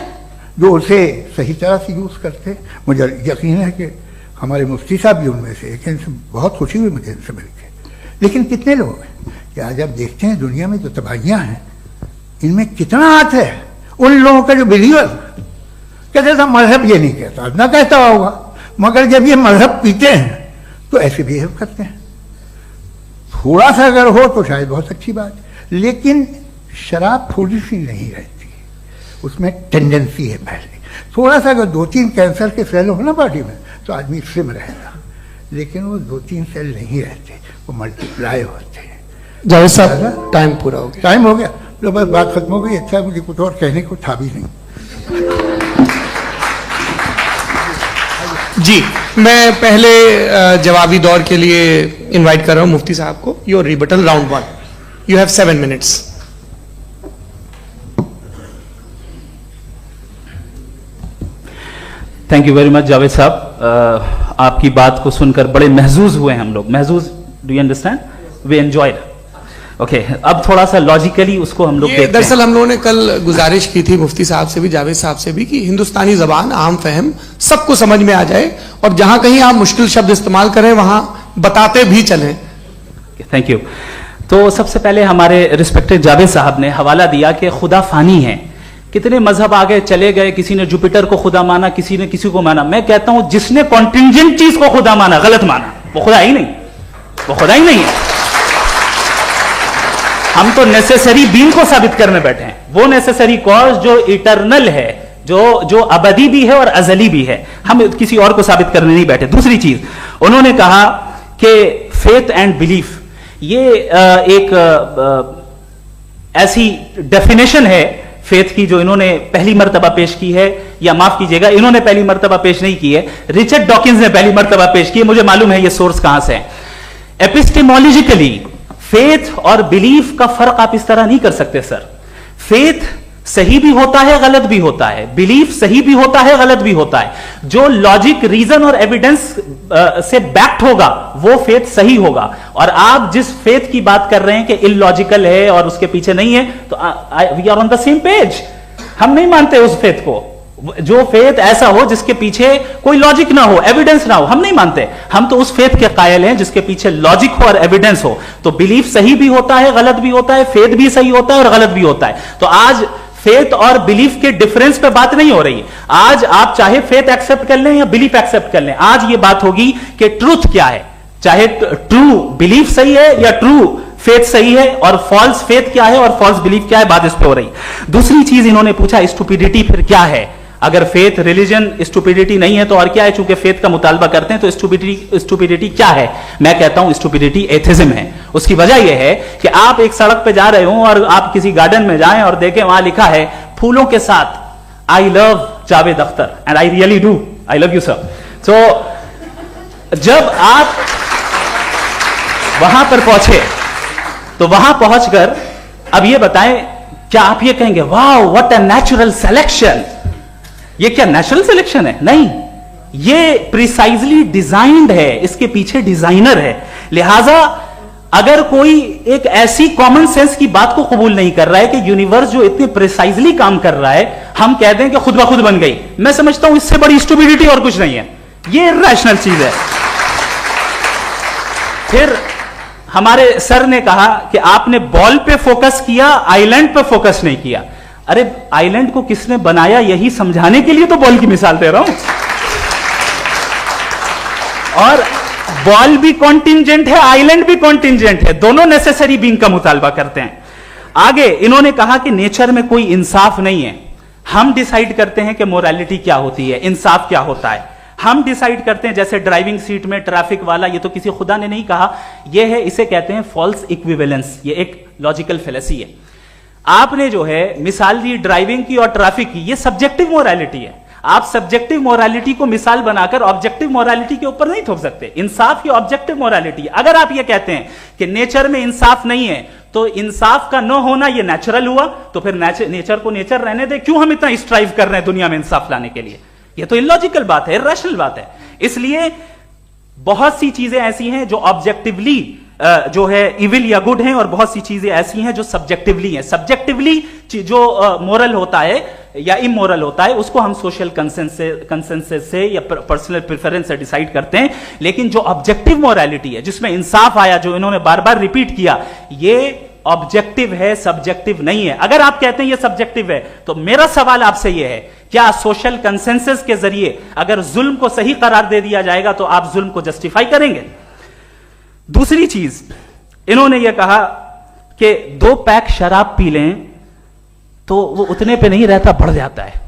जो उसे सही तरह से यूज करते हैं। मुझे यकीन है कि हमारे मुफ्ती साहब भी उनमें से एक, इनसे बहुत खुशी हुई मुझे इनसे मिलकर। लेकिन कितने लोग हैं कि आज आप देखते हैं दुनिया में जो तबाहियां हैं, इनमें कितना हाथ है उन लोगों का जो बिलीवर कहते था मजहब ये नहीं कहता, ना कहता होगा, मगर जब ये मजहब पीते हैं तो ऐसे बिहेव करते हैं। थोड़ा सा अगर हो तो शायद बहुत अच्छी बात, लेकिन शराब थोड़ी सी नहीं रहती, उसमें टेंडेंसी है। पहले थोड़ा सा अगर 2-3 कैंसर के सेल हो ना बॉडी में तो आदमी स्लिम रहेगा, लेकिन वो 2-3 सेल नहीं रहते, वो मल्टीप्लाई होते हैं। जावेद साहब, टाइम पूरा हो गया। टाइम हो गया, तो बस बात खत्म हो गई। अच्छा, मुझे कुछ और कहने को था भी नहीं। जी, मैं पहले जवाबी दौर के लिए इनवाइट कर रहा हूं मुफ्ती साहब को। Your rebuttal round 1, you have 7 minutes. Thank you very much Javed साहब। आपकी बात को सुनकर बड़े महजूज हुए हम लोग। महजूज, do you understand? We enjoyed. Okay, अब थोड़ा सा लॉजिकली उसको हम लोग देखते हैं। दरअसल हम लोगों ने कल गुजारिश की थी मुफ्ती साहब से भी, जावेद साहब से भी, कि हिंदुस्तानी जबान आम फहम सबको समझ में आ जाए, और जहां कहीं आप मुश्किल शब्द इस्तेमाल करें वहां बताते भी चलें। Thank you. तो सबसे पहले हमारे रिस्पेक्टेड जावेद साहब ने हवाला दिया कि खुदा फानी है। कितने मजहब आगे चले गए, किसी ने जुपिटर को खुदा माना, किसी ने किसी को माना। मैं कहता हूं जिसने कॉन्टिंजेंट चीज को खुदा माना, गलत माना, वो खुदा ही नहीं, वो खुदा ही नहीं है। हम तो नेसेसरी बीन को साबित करने बैठे हैं, वो नेसेसरी कॉज जो इटरनल है, जो अबदी भी है और अजली भी है। हम किसी और को साबित करने नहीं बैठे। दूसरी चीज, उन्होंने कहा कि फेथ एंड बिलीफ ये एक ऐसी डेफिनेशन है फेथ की जो इन्होंने पहली मर्तबा पेश की है, या माफ कीजिएगा इन्होंने पहली मर्तबा पेश नहीं की है, रिचर्ड डॉकिंस ने पहली मर्तबा पेश की है। मुझे मालूम है ये सोर्स कहां से है। एपिस्टेमोलॉजिकली फेथ और बिलीफ का फर्क आप इस तरह नहीं कर सकते सर। फेथ सही भी होता है, गलत भी होता है, बिलीफ सही भी होता है, गलत भी होता है। जो लॉजिक, रीजन और एविडेंस से बैक्ड होगा वो फेथ सही होगा। और आप जिस फेथ की बात कर रहे हैं कि इलॉजिकल है और उसके पीछे नहीं है, तो we are on the same page. हम नहीं मानते उस फेथ को, जो फेथ ऐसा हो जिसके पीछे कोई लॉजिक ना हो, एविडेंस ना हो, हम नहीं मानते। हम तो उस फेथ के कायल हैं जिसके पीछे लॉजिक हो और एविडेंस हो। तो बिलीफ सही भी होता है, गलत भी होता है, फेथ भी सही होता है और गलत भी होता है। तो आज फेथ और बिलीफ के डिफरेंस पे बात नहीं हो रही। आज आप चाहे फेथ एक्सेप्ट कर लें या बिलीफ एक्सेप्ट कर लें, आज ये बात होगी कि ट्रूथ क्या है, चाहे ट्रू बिलीफ सही है या ट्रू फेथ सही है, और फॉल्स फेथ क्या है और फॉल्स बिलीफ क्या है, बात इस पे हो रही। दूसरी चीज इन्होंने पूछा स्टुपिडिटी फिर क्या है। अगर फेथ, रिलीजन स्टुपिडिटी नहीं है तो और क्या है? चूंकि फेथ का मुतालबा करते हैं तो स्टुपिडिटी क्या है? मैं कहता हूं स्टुपिडिटी एथिज्म है। उसकी वजह यह है कि आप एक सड़क पे जा रहे हो और आप किसी गार्डन में जाएं और देखें वहां लिखा है फूलों के साथ I love Javed Akhtar, and I really do, I love you sir. तो जब आप वहां पर पहुंचे तो वहां पहुंचकर अब ये बताएं, क्या आप ये कहेंगे वाह व्हाट अ नेचुरल सिलेक्शन? ये क्या नेचुरल सिलेक्शन है? नहीं, ये प्रिसाइजली डिजाइंड है, इसके पीछे डिजाइनर है। लिहाजा अगर कोई एक ऐसी कॉमन सेंस की बात को कबूल नहीं कर रहा है कि यूनिवर्स जो इतने प्रिसाइजली काम कर रहा है, हम कह दें कि खुद ब खुद बन गई, मैं समझता हूं इससे बड़ी स्टुपिडिटी और कुछ नहीं है। ये रैशनल चीज है। फिर हमारे सर ने कहा कि आपने बॉल पे फोकस किया, आइलैंड पे फोकस नहीं किया। अरे आइलैंड को किसने बनाया यही समझाने के लिए तो बॉल की मिसाल दे रहा हूं। और बॉल भी कॉन्टिंजेंट है, आइलैंड भी कॉन्टिंजेंट है, दोनों नेसेसरी बीइंग का मुतालबा करते हैं। आगे इन्होंने कहा कि नेचर में कोई इंसाफ नहीं है। हम डिसाइड करते हैं कि मोरालिटी क्या होती है, इंसाफ क्या होता है। हम डिसाइड करते हैं, जैसे ड्राइविंग सीट में ट्रैफिक वाला, ये तो किसी खुदा ने नहीं कहा, ये है, इसे कहते हैं फॉल्स इक्विवेलेंस। ये एक लॉजिकल फेलेसी है। आपने जो है मिसाल दी ड्राइविंग की और ट्रैफिक की, ये सब्जेक्टिव मोरालिटी है। आप सब्जेक्टिव मोरालिटी को मिसाल बनाकर ऑब्जेक्टिव मोरालिटी के ऊपर नहीं थोप सकते। इंसाफ ही ऑब्जेक्टिव मोरालिटी। अगर आप ये कहते हैं कि नेचर में इंसाफ नहीं है, तो इंसाफ का न होना ये नेचुरल हुआ, तो फिर नेचर को नेचर रहने दे। क्यों हम इतना स्ट्राइव कर रहे हैं दुनिया में इंसाफ लाने के लिए? ये तो इलॉजिकल बात है, इरैशनल बात है। इसलिए बहुत सी चीजें ऐसी हैं जो ऑब्जेक्टिवली जो है इविल या गुड हैं, और बहुत सी चीजें ऐसी हैं जो सब्जेक्टिवली हैं। सब्जेक्टिवली जो मोरल होता है या इमोरल होता है, उसको हम सोशल कंसेंसस से या पर्सनल प्रेफरेंस से डिसाइड करते हैं। लेकिन जो ऑब्जेक्टिव मोरालिटी है, जिसमें इंसाफ आया, जो इन्होंने बार बार रिपीट किया, ये ऑब्जेक्टिव है, सब्जेक्टिव नहीं है। अगर आप कहते हैं ये सब्जेक्टिव है, तो मेरा सवाल आपसे यह है, क्या सोशल कंसेंसस के जरिए अगर जुल्म को सही करार दे दिया जाएगा तो आप जुल्म को जस्टिफाई करेंगे? दूसरी चीज इन्होंने यह कहा कि 2 पैक शराब पी लें तो वो उतने पे नहीं रहता, बढ़ जाता है।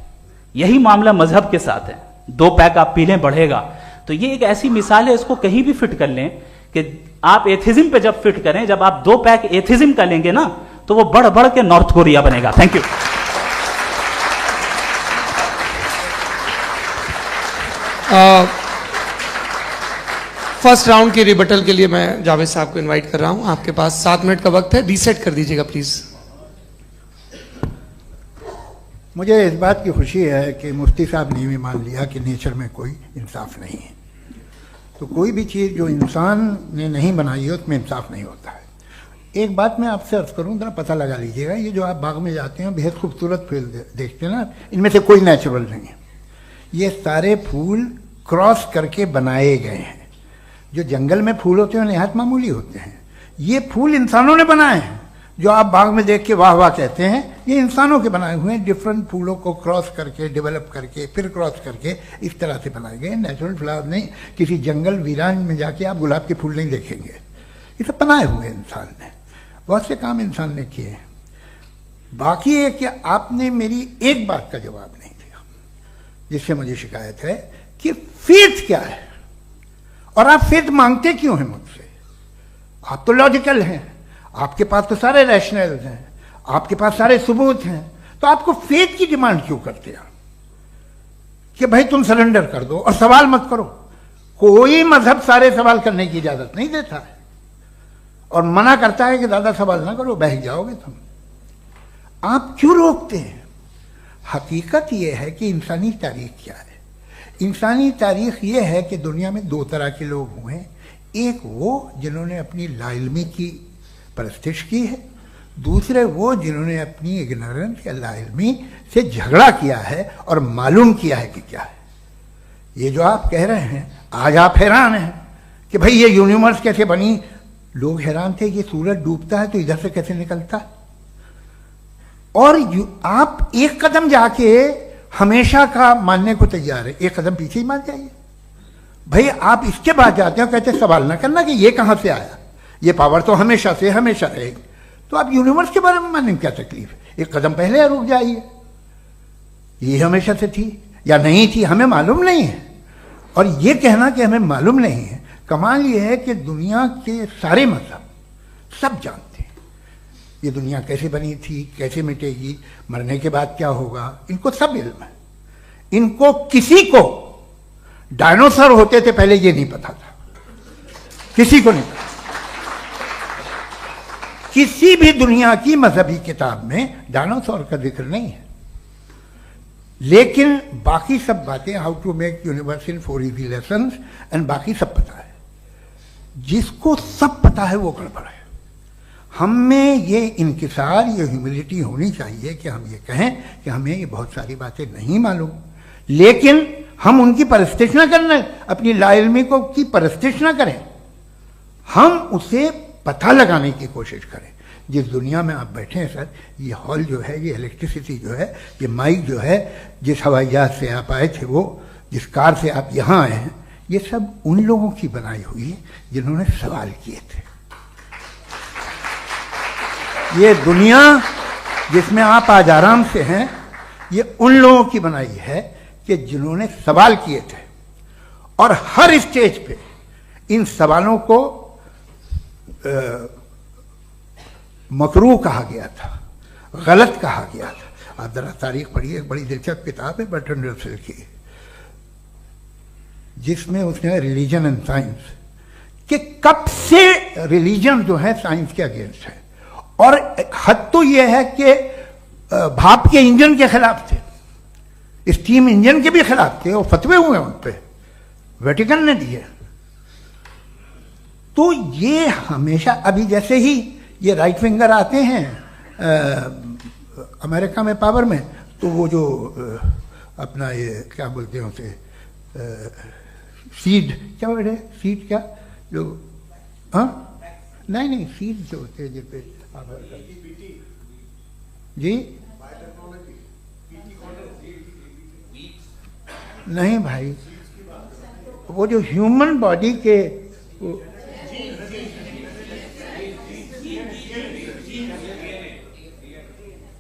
यही मामला मजहब के साथ है। 2 पैक आप पी लें, बढ़ेगा। तो ये एक ऐसी मिसाल है, इसको कहीं भी फिट कर लें कि आप एथिज्म पे जब फिट करें, जब आप 2 पैक एथिज्म का लेंगे ना, तो वो बढ़ बढ़ के नॉर्थ कोरिया बनेगा। Thank you. फर्स्ट राउंड की रिबटल के लिए मैं जावेद साहब को इनवाइट कर रहा हूं। आपके पास 7 मिनट का वक्त है, रीसेट कर दीजिएगा प्लीज। मुझे इस बात की खुशी है कि मुफ्ती साहब ने भी मान लिया कि नेचर में कोई इंसाफ नहीं है। तो कोई भी चीज़ जो इंसान ने नहीं बनाई है उसमें इंसाफ नहीं होता है। एक बात मैं आपसे अर्ज करूँ, जरा पता लगा लीजिएगा, ये जो आप बाग में जाते हैं बेहद खूबसूरत फूल देखते हैं ना, इनमें से कोई नेचुरल नहीं है। ये सारे फूल क्रॉस करके बनाए गए हैं। जो जंगल में फूल होते हैं निहायत मामूली होते हैं। ये फूल इंसानों ने बनाए हैं। जो आप बाग में देख के वाह वाह कहते हैं, ये इंसानों के बनाए हुए हैं। डिफरेंट फूलों को क्रॉस करके, डेवलप करके, फिर क्रॉस करके इस तरह से बनाए गए। नेचुरल फ्लावर नहीं। किसी जंगल वीरान में जाके आप गुलाब के फूल नहीं देखेंगे। ये सब बनाए हुए इंसान ने, बहुत से काम इंसान ने किए हैं। बाकी है कि आपने मेरी एक बात का जवाब नहीं दिया, जिससे मुझे शिकायत है कि फेथ क्या है और आप फेथ मांगते क्यों हैं मुझसे? आप तो लॉजिकल हैं, आपके पास तो सारे रैशनल हैं, आपके पास सारे सबूत हैं, तो तो आपको फेथ की डिमांड क्यों करते हैं कि भाई तुम सरेंडर कर दो और सवाल मत करो? कोई मजहब सारे सवाल करने की इजाजत नहीं देता है और मना करता है कि ज्यादा सवाल ना करो, बह जाओगे तुम। आप क्यों रोकते हैं? हकीकत यह है कि इंसानी तारीख क्या है। इंसानी तारीख यह है कि दुनिया में दो तरह के लोग हुए हैं। एक वो जिन्होंने अपनी लाइल्मी की परस्तिश की है, दूसरे वो जिन्होंने अपनी इग्नोरेंस या लाइल्मी से झगड़ा किया है और मालूम किया है कि क्या है। ये जो आप कह रहे हैं, आज आप हैरान हैं कि भाई ये यूनिवर्स कैसे बनी। लोग हैरान थे कि सूरज डूबता है तो इधर से कैसे निकलता है। और आप एक कदम जाके हमेशा का मानने को तैयार है, एक कदम पीछे ही मान जाइए। भाई आप इसके बाद जाते हो, कहते सवाल ना करना कि ये कहां से आया, ये पावर तो हमेशा से हमेशा रहेगी। तो आप यूनिवर्स के बारे में मानने में क्या तकलीफ है? एक कदम पहले रुक जाइए, ये हमेशा से थी या नहीं थी हमें मालूम नहीं है। और ये कहना कि हमें मालूम नहीं है, कमाल ये है कि दुनिया के सारे मजहब सब जानते हैं ये दुनिया कैसे बनी थी, कैसे मिटेगी, मरने के बाद क्या होगा, इनको सब इल्म है। इनको किसी को डायनासोर होते थे पहले ये नहीं पता था, किसी को नहीं पता। किसी भी दुनिया की मजहबी किताब में डायनासोर का जिक्र नहीं है। लेकिन बाकी सब बातें, how to make universe in 4 easy lessons and बाकी सब पता है। जिसको सब पता है वो गड़बड़ है। हम में ये इंकिसार, ये ह्यूमिलिटी होनी चाहिए कि हम ये कहें कि हमें ये बहुत सारी बातें नहीं मालूम, लेकिन हम उनकी परस्तिश ना करना, अपनी लाइल्मी को की परस्तिश ना करें, हम उसे पता लगाने की कोशिश करें। जिस दुनिया में आप बैठे हैं सर, ये हॉल जो है, ये इलेक्ट्रिसिटी जो है, ये माइक जो है, जिस हवाई जहाज से आप आए थे, वो जिस कार से आप यहाँ आए हैं, ये सब उन लोगों की बनाई हुई है जिन्होंने सवाल किए थे। ये दुनिया जिसमें आप आज आराम से हैं, ये उन लोगों की बनाई है कि जिन्होंने सवाल किए थे। और हर स्टेज पे इन सवालों को मकरूह कहा गया था, गलत कहा गया था। आप जरा तारीख पढ़िए, एक बड़ी दिलचस्प किताब है बर्ट्रैंड रसेल की, जिसमें उसने रिलीजन एंड साइंस कि कब से रिलीजन जो है साइंस के अगेंस्ट है। और हद तो यह है कि भाप के इंजन के खिलाफ थे, स्टीम इंजन के भी खिलाफ थे, और फतवे हुए उन पे, वेटिकन ने दिए। तो ये हमेशा, अभी जैसे ही ये राइट विंगर आते हैं अमेरिका में पावर में, तो वो जो अपना ये क्या बोलते हैं उसे, सीड क्या वर्ड है, सीड क्या जो, हाँ नहीं सीड जो होते हैं जिस पे जी, नहीं भाई, वो जो ह्यूमन बॉडी के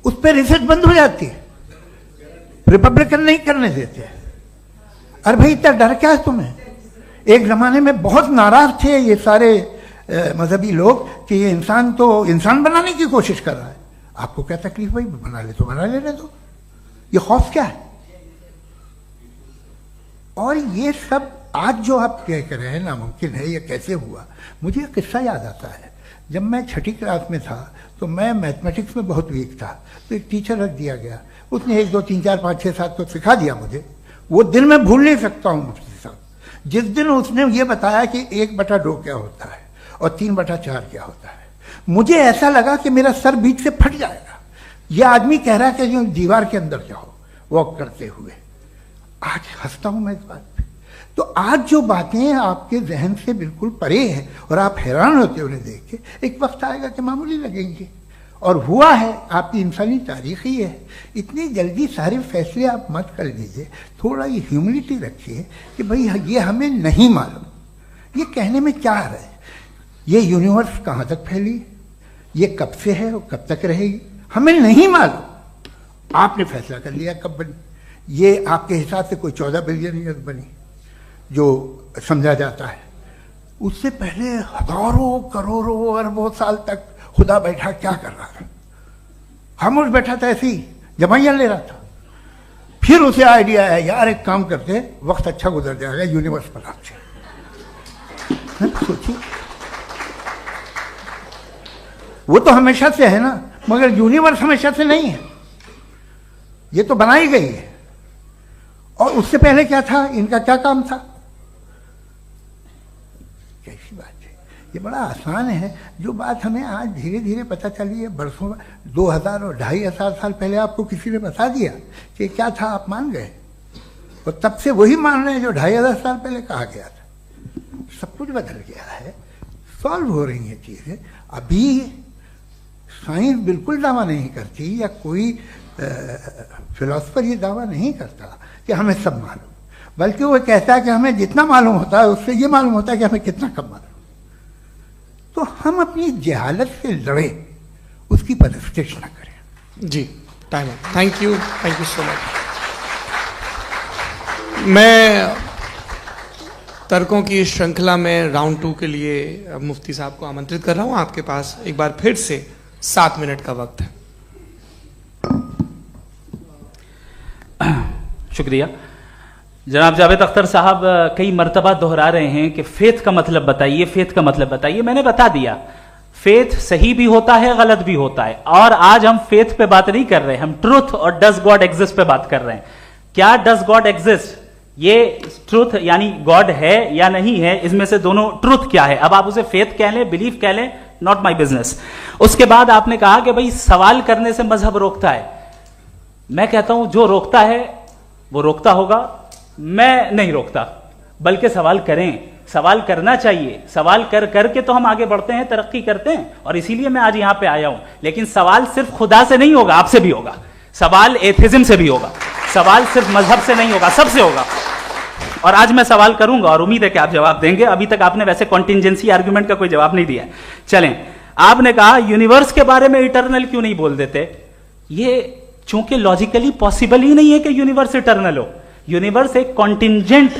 उस पर रिसर्च बंद हो जाती है, रिपब्लिकन नहीं करने देते। अरे भाई इतना डर क्या है तुम्हें? एक जमाने में बहुत नाराज थे ये सारे मजहबी लोग कि ये इंसान तो इंसान बनाने की कोशिश कर रहा है। आपको क्या तकलीफ भाई, बना ले तो बना लेने दो, ये खौफ क्या है? और ये सब आज जो आप कह रहे हैं नामुमकिन है, ये कैसे हुआ? मुझे एक किस्सा याद आता है। जब मैं 6ठी क्लास में था तो मैं मैथमेटिक्स में बहुत वीक था, तो एक टीचर रख दिया गया, उसने 1 2 3 4 5 6 7 तो सिखा दिया मुझे। वो दिन मैं भूल नहीं सकता हूँ मुफ्ती साहब, जिस दिन उसने ये बताया कि 1/2 क्या होता है और 3/4 क्या होता है। मुझे ऐसा लगा कि मेरा सर बीच से फट जाएगा। यह आदमी कह रहा है कि जो दीवार के अंदर जाओ वॉक करते हुए। आज हंसता हूं मैं इस बात पे। तो आज जो बातें आपके जहन से बिल्कुल परे हैं और आप हैरान होते हो उन्हें देख के, एक वक्त आएगा कि मामूली लगेंगे। और हुआ है, आपकी इंसानी तारीख ही है। इतनी जल्दी सारे फैसले आप मत कर लीजिए, थोड़ा ये ह्यूमिलिटी रखिए कि भाई ये हमें नहीं मालूम। ये कहने में क्या आ रहा है? ये यूनिवर्स कहाँ तक फैली, ये कब से है और कब तक रहेगी, हमें नहीं मालूम। आपने फैसला कर लिया कब बनी। ये आपके हिसाब से कोई 14 बिलियन ईयर बनी जो समझा जाता है। उससे पहले हजारों करोड़ों अरबों साल तक खुदा बैठा क्या कर रहा था? खामोश बैठा था ऐसे ही, जमाइया ले रहा था। फिर उसे आइडिया आया, यार एक काम करते, वक्त अच्छा गुजर जाएगा, यूनिवर्स बनाते। सोचिए, वो तो हमेशा से है ना, मगर यूनिवर्स हमेशा से नहीं है, ये तो बनाई गई है। और उससे पहले क्या था, इनका क्या काम था? कैसी बात है, ये बड़ा आसान है। जो बात हमें आज धीरे धीरे पता चली है, बरसों 2000 और 2500 साल पहले आपको किसी ने बता दिया कि क्या था, आप मान गए, और तब से वही मान रहे हैं जो 2500 साल पहले कहा गया था। सब कुछ बदल गया है, सॉल्व हो रही हैं चीज़ें। अभी साइंस बिल्कुल दावा नहीं करती, या कोई फिलोसफर ये दावा नहीं करता कि हमें सब मालूम, बल्कि वो कहता है कि हमें जितना मालूम होता है उससे ये मालूम होता है कि हमें कितना कम मालूम। तो हम अपनी जहालत से लड़े, उसकी परस्तिश न करें। जी, टाइम है। Thank you so much. मैं तर्कों की इस श्रृंखला में राउंड 2 के लिए मुफ्ती साहब को आमंत्रित कर रहा हूं। आपके पास एक बार फिर से 7 मिनट का वक्त है। शुक्रिया। जनाब जावेद अख्तर साहब कई मर्तबा दोहरा रहे हैं कि फेथ का मतलब बताइए, फेथ का मतलब बताइए। मैंने बता दिया, फेथ सही भी होता है, गलत भी होता है। और आज हम फेथ पे बात नहीं कर रहे, हम ट्रूथ और डज गॉड एग्जिस्ट पे बात कर रहे हैं। क्या डज गॉड एग्जिस्ट, ये ट्रूथ यानी गॉड है या नहीं है, इसमें से दोनों ट्रूथ क्या है। अब आप उसे फेथ कह लें, बिलीफ कह लें, नॉट माई बिजनेस। उसके बाद आपने कहा कि भाई सवाल करने से मजहब रोकता है। मैं कहता हूं जो रोकता है वो रोकता होगा, मैं नहीं रोकता, बल्कि सवाल करें, सवाल करना चाहिए। सवाल कर करके तो हम आगे बढ़ते हैं, तरक्की करते हैं, और इसीलिए मैं आज यहां पे आया हूं। लेकिन सवाल सिर्फ खुदा से नहीं होगा, आपसे भी होगा। सवाल एथिज्म से भी होगा, सवाल सिर्फ मजहब से नहीं होगा, सबसे होगा। और आज मैं सवाल करूंगा और उम्मीद है कि आप जवाब देंगे। अभी तक आपने वैसे कॉन्टिंजेंसी आर्गुमेंट का कोई जवाब नहीं दिया। चलें, आपने कहा यूनिवर्स के बारे में इटर्नल क्यों नहीं बोल देते। ये चूंकि लॉजिकली पॉसिबल ही नहीं है कि यूनिवर्स इटर्नल हो। यूनिवर्स एक कॉन्टिंजेंट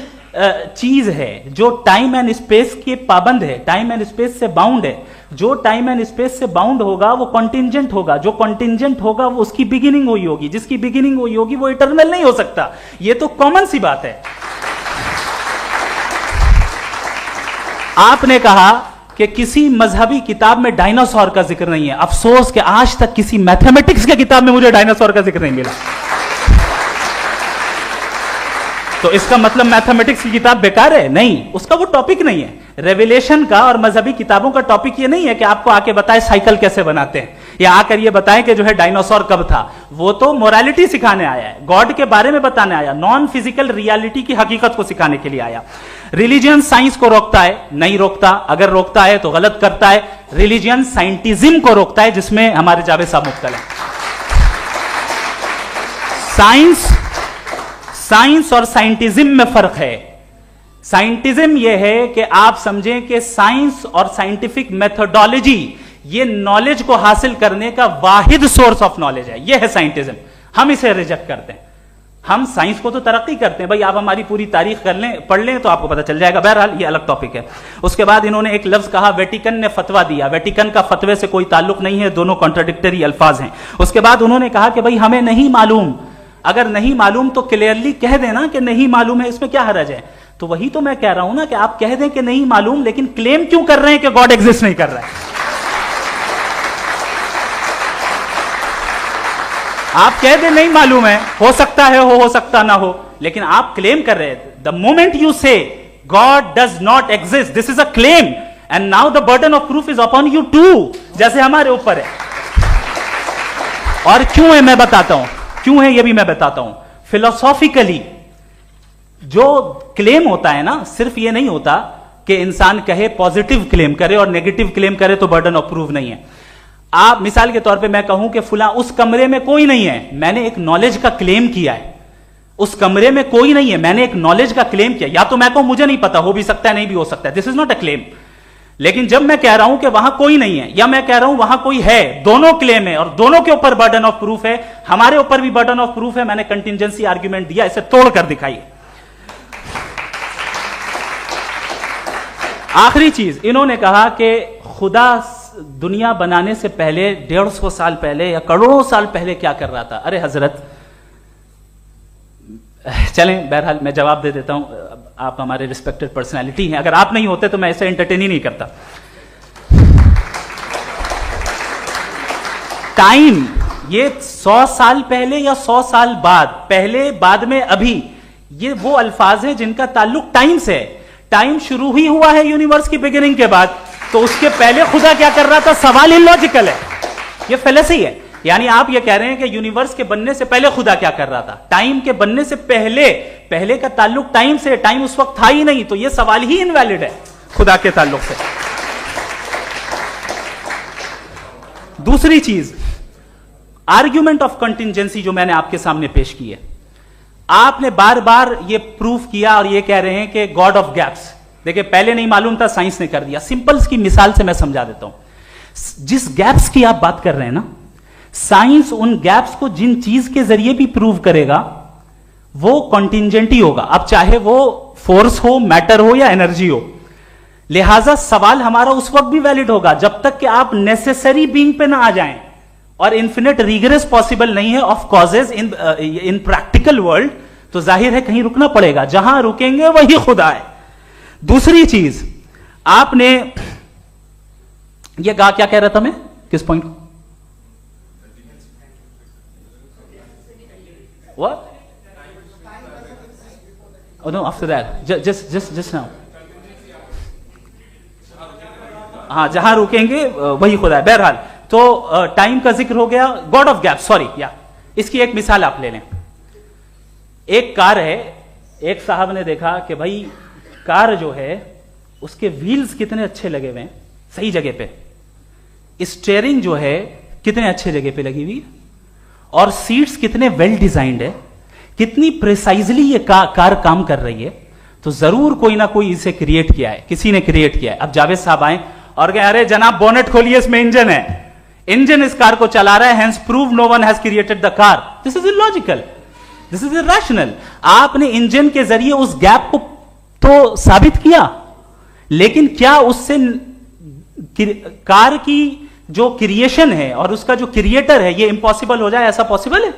चीज है जो टाइम एंड स्पेस के पाबंद है, टाइम एंड स्पेस से बाउंड है। जो टाइम एंड स्पेस से बाउंड होगा वो कॉन्टिंजेंट होगा, जो कॉन्टिंजेंट होगा वो उसकी बिगिनिंग हुई होगी, जिसकी बिगिनिंग हुई होगी वो इटर्नल नहीं हो सकता। ये तो कॉमन सी बात है। आपने कहा कि किसी मजहबी किताब में डायनासोर का जिक्र नहीं है। अफसोस कि आज तक किसी मैथमेटिक्स के किताब में मुझे डायनासोर का जिक्र नहीं मिला। तो इसका मतलब मैथमेटिक्स की किताब बेकार है? नहीं, उसका वो टॉपिक नहीं है। रेवलेशन का और मजहबी किताबों का टॉपिक ये नहीं है कि आपको आके बताए साइकिल कैसे बनाते हैं, या आकर ये बताएं कि जो है डायनासोर कब था। वो तो मोरालिटी सिखाने आया है, गॉड के बारे में बताने आया, नॉन फिजिकल रियलिटी की हकीकत को सिखाने के लिए आया। रिलीजियन साइंस को रोकता है? नहीं रोकता। अगर रोकता है तो गलत करता है। रिलीजियन साइंटिज्म को रोकता है, जिसमें हमारे जावेद साहब मुब्तला है। साइंस और साइंटिज्म में फर्क है। साइंटिज्म यह है कि आप समझें कि साइंस और साइंटिफिक मेथोडोलॉजी ये नॉलेज को हासिल करने का वाहिद सोर्स ऑफ नॉलेज है। यह है साइंटिज्म। हम इसे रिजेक्ट करते हैं। हम साइंस को तो तरक्की करते हैं, भाई आप हमारी पूरी तारीख कर लें, पढ़ लें तो आपको पता चल जाएगा। बहरहाल ये अलग टॉपिक है। उसके बाद इन्होंने एक लफ्ज कहा, वेटिकन ने फतवा दिया। वेटिकन का फतवे से कोई ताल्लुक नहीं है, दोनों कॉन्ट्राडिक्टरी अल्फाज हैं। उसके बाद उन्होंने कहा कि भाई हमें नहीं मालूम। अगर नहीं मालूम तो क्लियरली कह देना कि नहीं मालूम है, इसमें क्या हरज है। तो वही तो मैं कह रहा हूं ना कि आप कह दें कि नहीं मालूम, लेकिन क्लेम क्यों कर रहे हैं कि गॉड एग्जिस्ट नहीं कर रहा है। आप कह दें नहीं मालूम है, हो सकता है हो सकता ना हो, लेकिन आप क्लेम कर रहे हैं। The moment you say God does not exist, this is a claim, and now the burden of proof is upon you too, जैसे हमारे ऊपर है। और क्यों है मैं बताता हूं, क्यों है ये भी मैं बताता हूं। फिलोसॉफिकली जो क्लेम होता है ना, सिर्फ ये नहीं होता कि इंसान कहे पॉजिटिव क्लेम करे और नेगेटिव क्लेम करे तो बर्डन ऑफ प्रूफ नहीं है। आप मिसाल के तौर पे मैं कहूं कि फुला उस कमरे में कोई नहीं है, मैंने एक नॉलेज का क्लेम किया है। उस कमरे में कोई नहीं है, मैंने एक नॉलेज का क्लेम किया। या तो मैं कहूं मुझे नहीं पता, हो भी सकता है नहीं भी हो सकता है, this is not a claim. लेकिन जब मैं कह रहा हूं कि वहां कोई नहीं है, या मैं कह रहा हूं वहां कोई है, दोनों क्लेम है और दोनों के ऊपर बर्डन ऑफ प्रूफ है। हमारे ऊपर भी बर्डन ऑफ प्रूफ है। मैंने कंटिजेंसी आर्ग्यूमेंट दिया, इसे तोड़कर दिखाइए। आखिरी चीज, इन्होंने कहा कि खुदा दुनिया बनाने से पहले 150 साल पहले या करोड़ों साल पहले क्या कर रहा था? अरे हजरत, चलें, बहरहाल मैं जवाब दे देता हूं, आप हमारे रिस्पेक्टेड पर्सनालिटी हैं, अगर आप नहीं होते तो मैं ऐसे एंटरटेन ही नहीं करता। टाइम, ये 100 साल पहले या 100 साल बाद, पहले बाद में अभी, ये वो अल्फाज हैं जिनका ताल्लुक टाइम से है। टाइम शुरू ही हुआ है यूनिवर्स की बिगिनिंग के बाद, तो उसके पहले खुदा क्या कर रहा था? सवाल इलॉजिकल है, ये फेलेसी है। यानी आप ये कह रहे हैं कि यूनिवर्स के बनने से पहले खुदा क्या कर रहा था? टाइम के बनने से पहले, पहले का ताल्लुक टाइम से, टाइम उस वक्त था ही नहीं, तो ये सवाल ही इनवैलिड है खुदा के ताल्लुक से। दूसरी चीज, आर्ग्यूमेंट ऑफ कंटिंजेंसी जो मैंने आपके सामने पेश की है, आपने बार बार ये प्रूफ किया और ये कह रहे हैं कि गॉड ऑफ गैप्स। देखिए, पहले नहीं मालूम था, साइंस ने कर दिया। सिंपल्स की मिसाल से मैं समझा देता हूं। जिस गैप्स की आप बात कर रहे हैं ना, साइंस उन गैप्स को जिन चीज के जरिए भी प्रूव करेगा वो कॉन्टिंजेंट ही होगा, अब चाहे वो फोर्स हो, मैटर हो या एनर्जी हो। लिहाजा सवाल हमारा उस वक्त भी वैलिड होगा जब तक कि आप नेसेसरी बीइंग पे ना आ जाएं, और इन्फिनिट रिग्रेस पॉसिबल नहीं है of causes in practical world, तो जाहिर है कहीं रुकना पड़ेगा, जहां रुकेंगे वही खुदा है। दूसरी चीज, आपने ये क्या कह रहा था मैं, किस पॉइंट को? What? Oh no, after that. Just now. हाँ, जहां रुकेंगे वही खुदा है। बहरहाल, तो टाइम का जिक्र हो गया, गॉड ऑफ गैप, सॉरी, या इसकी एक मिसाल आप ले लें। एक कार है, एक साहब ने देखा कि भाई कार जो है उसके व्हील्स कितने अच्छे लगे हुए हैं सही जगह पे, स्टीयरिंग जो है कितने अच्छे जगह पे लगी हुई, और सीट्स कितने वेल डिजाइंड है, कितनी प्रिसाइजली ये कार काम कर रही है, तो जरूर कोई ना कोई इसे क्रिएट किया है, किसी ने क्रिएट किया है। अब जावेद साहब आए और कहे, अरे जनाब बोनेट खोलिए, इसमें इंजन है, इंजन इस कार को चला रहा है, hence prove no one has created the car. This is illogical, this is irrational. आपने इंजन के जरिए उस गैप को तो साबित किया, लेकिन क्या उससे कार की जो क्रिएशन है और उसका जो क्रिएटर है ये इंपॉसिबल हो जाए? ऐसा पॉसिबल है?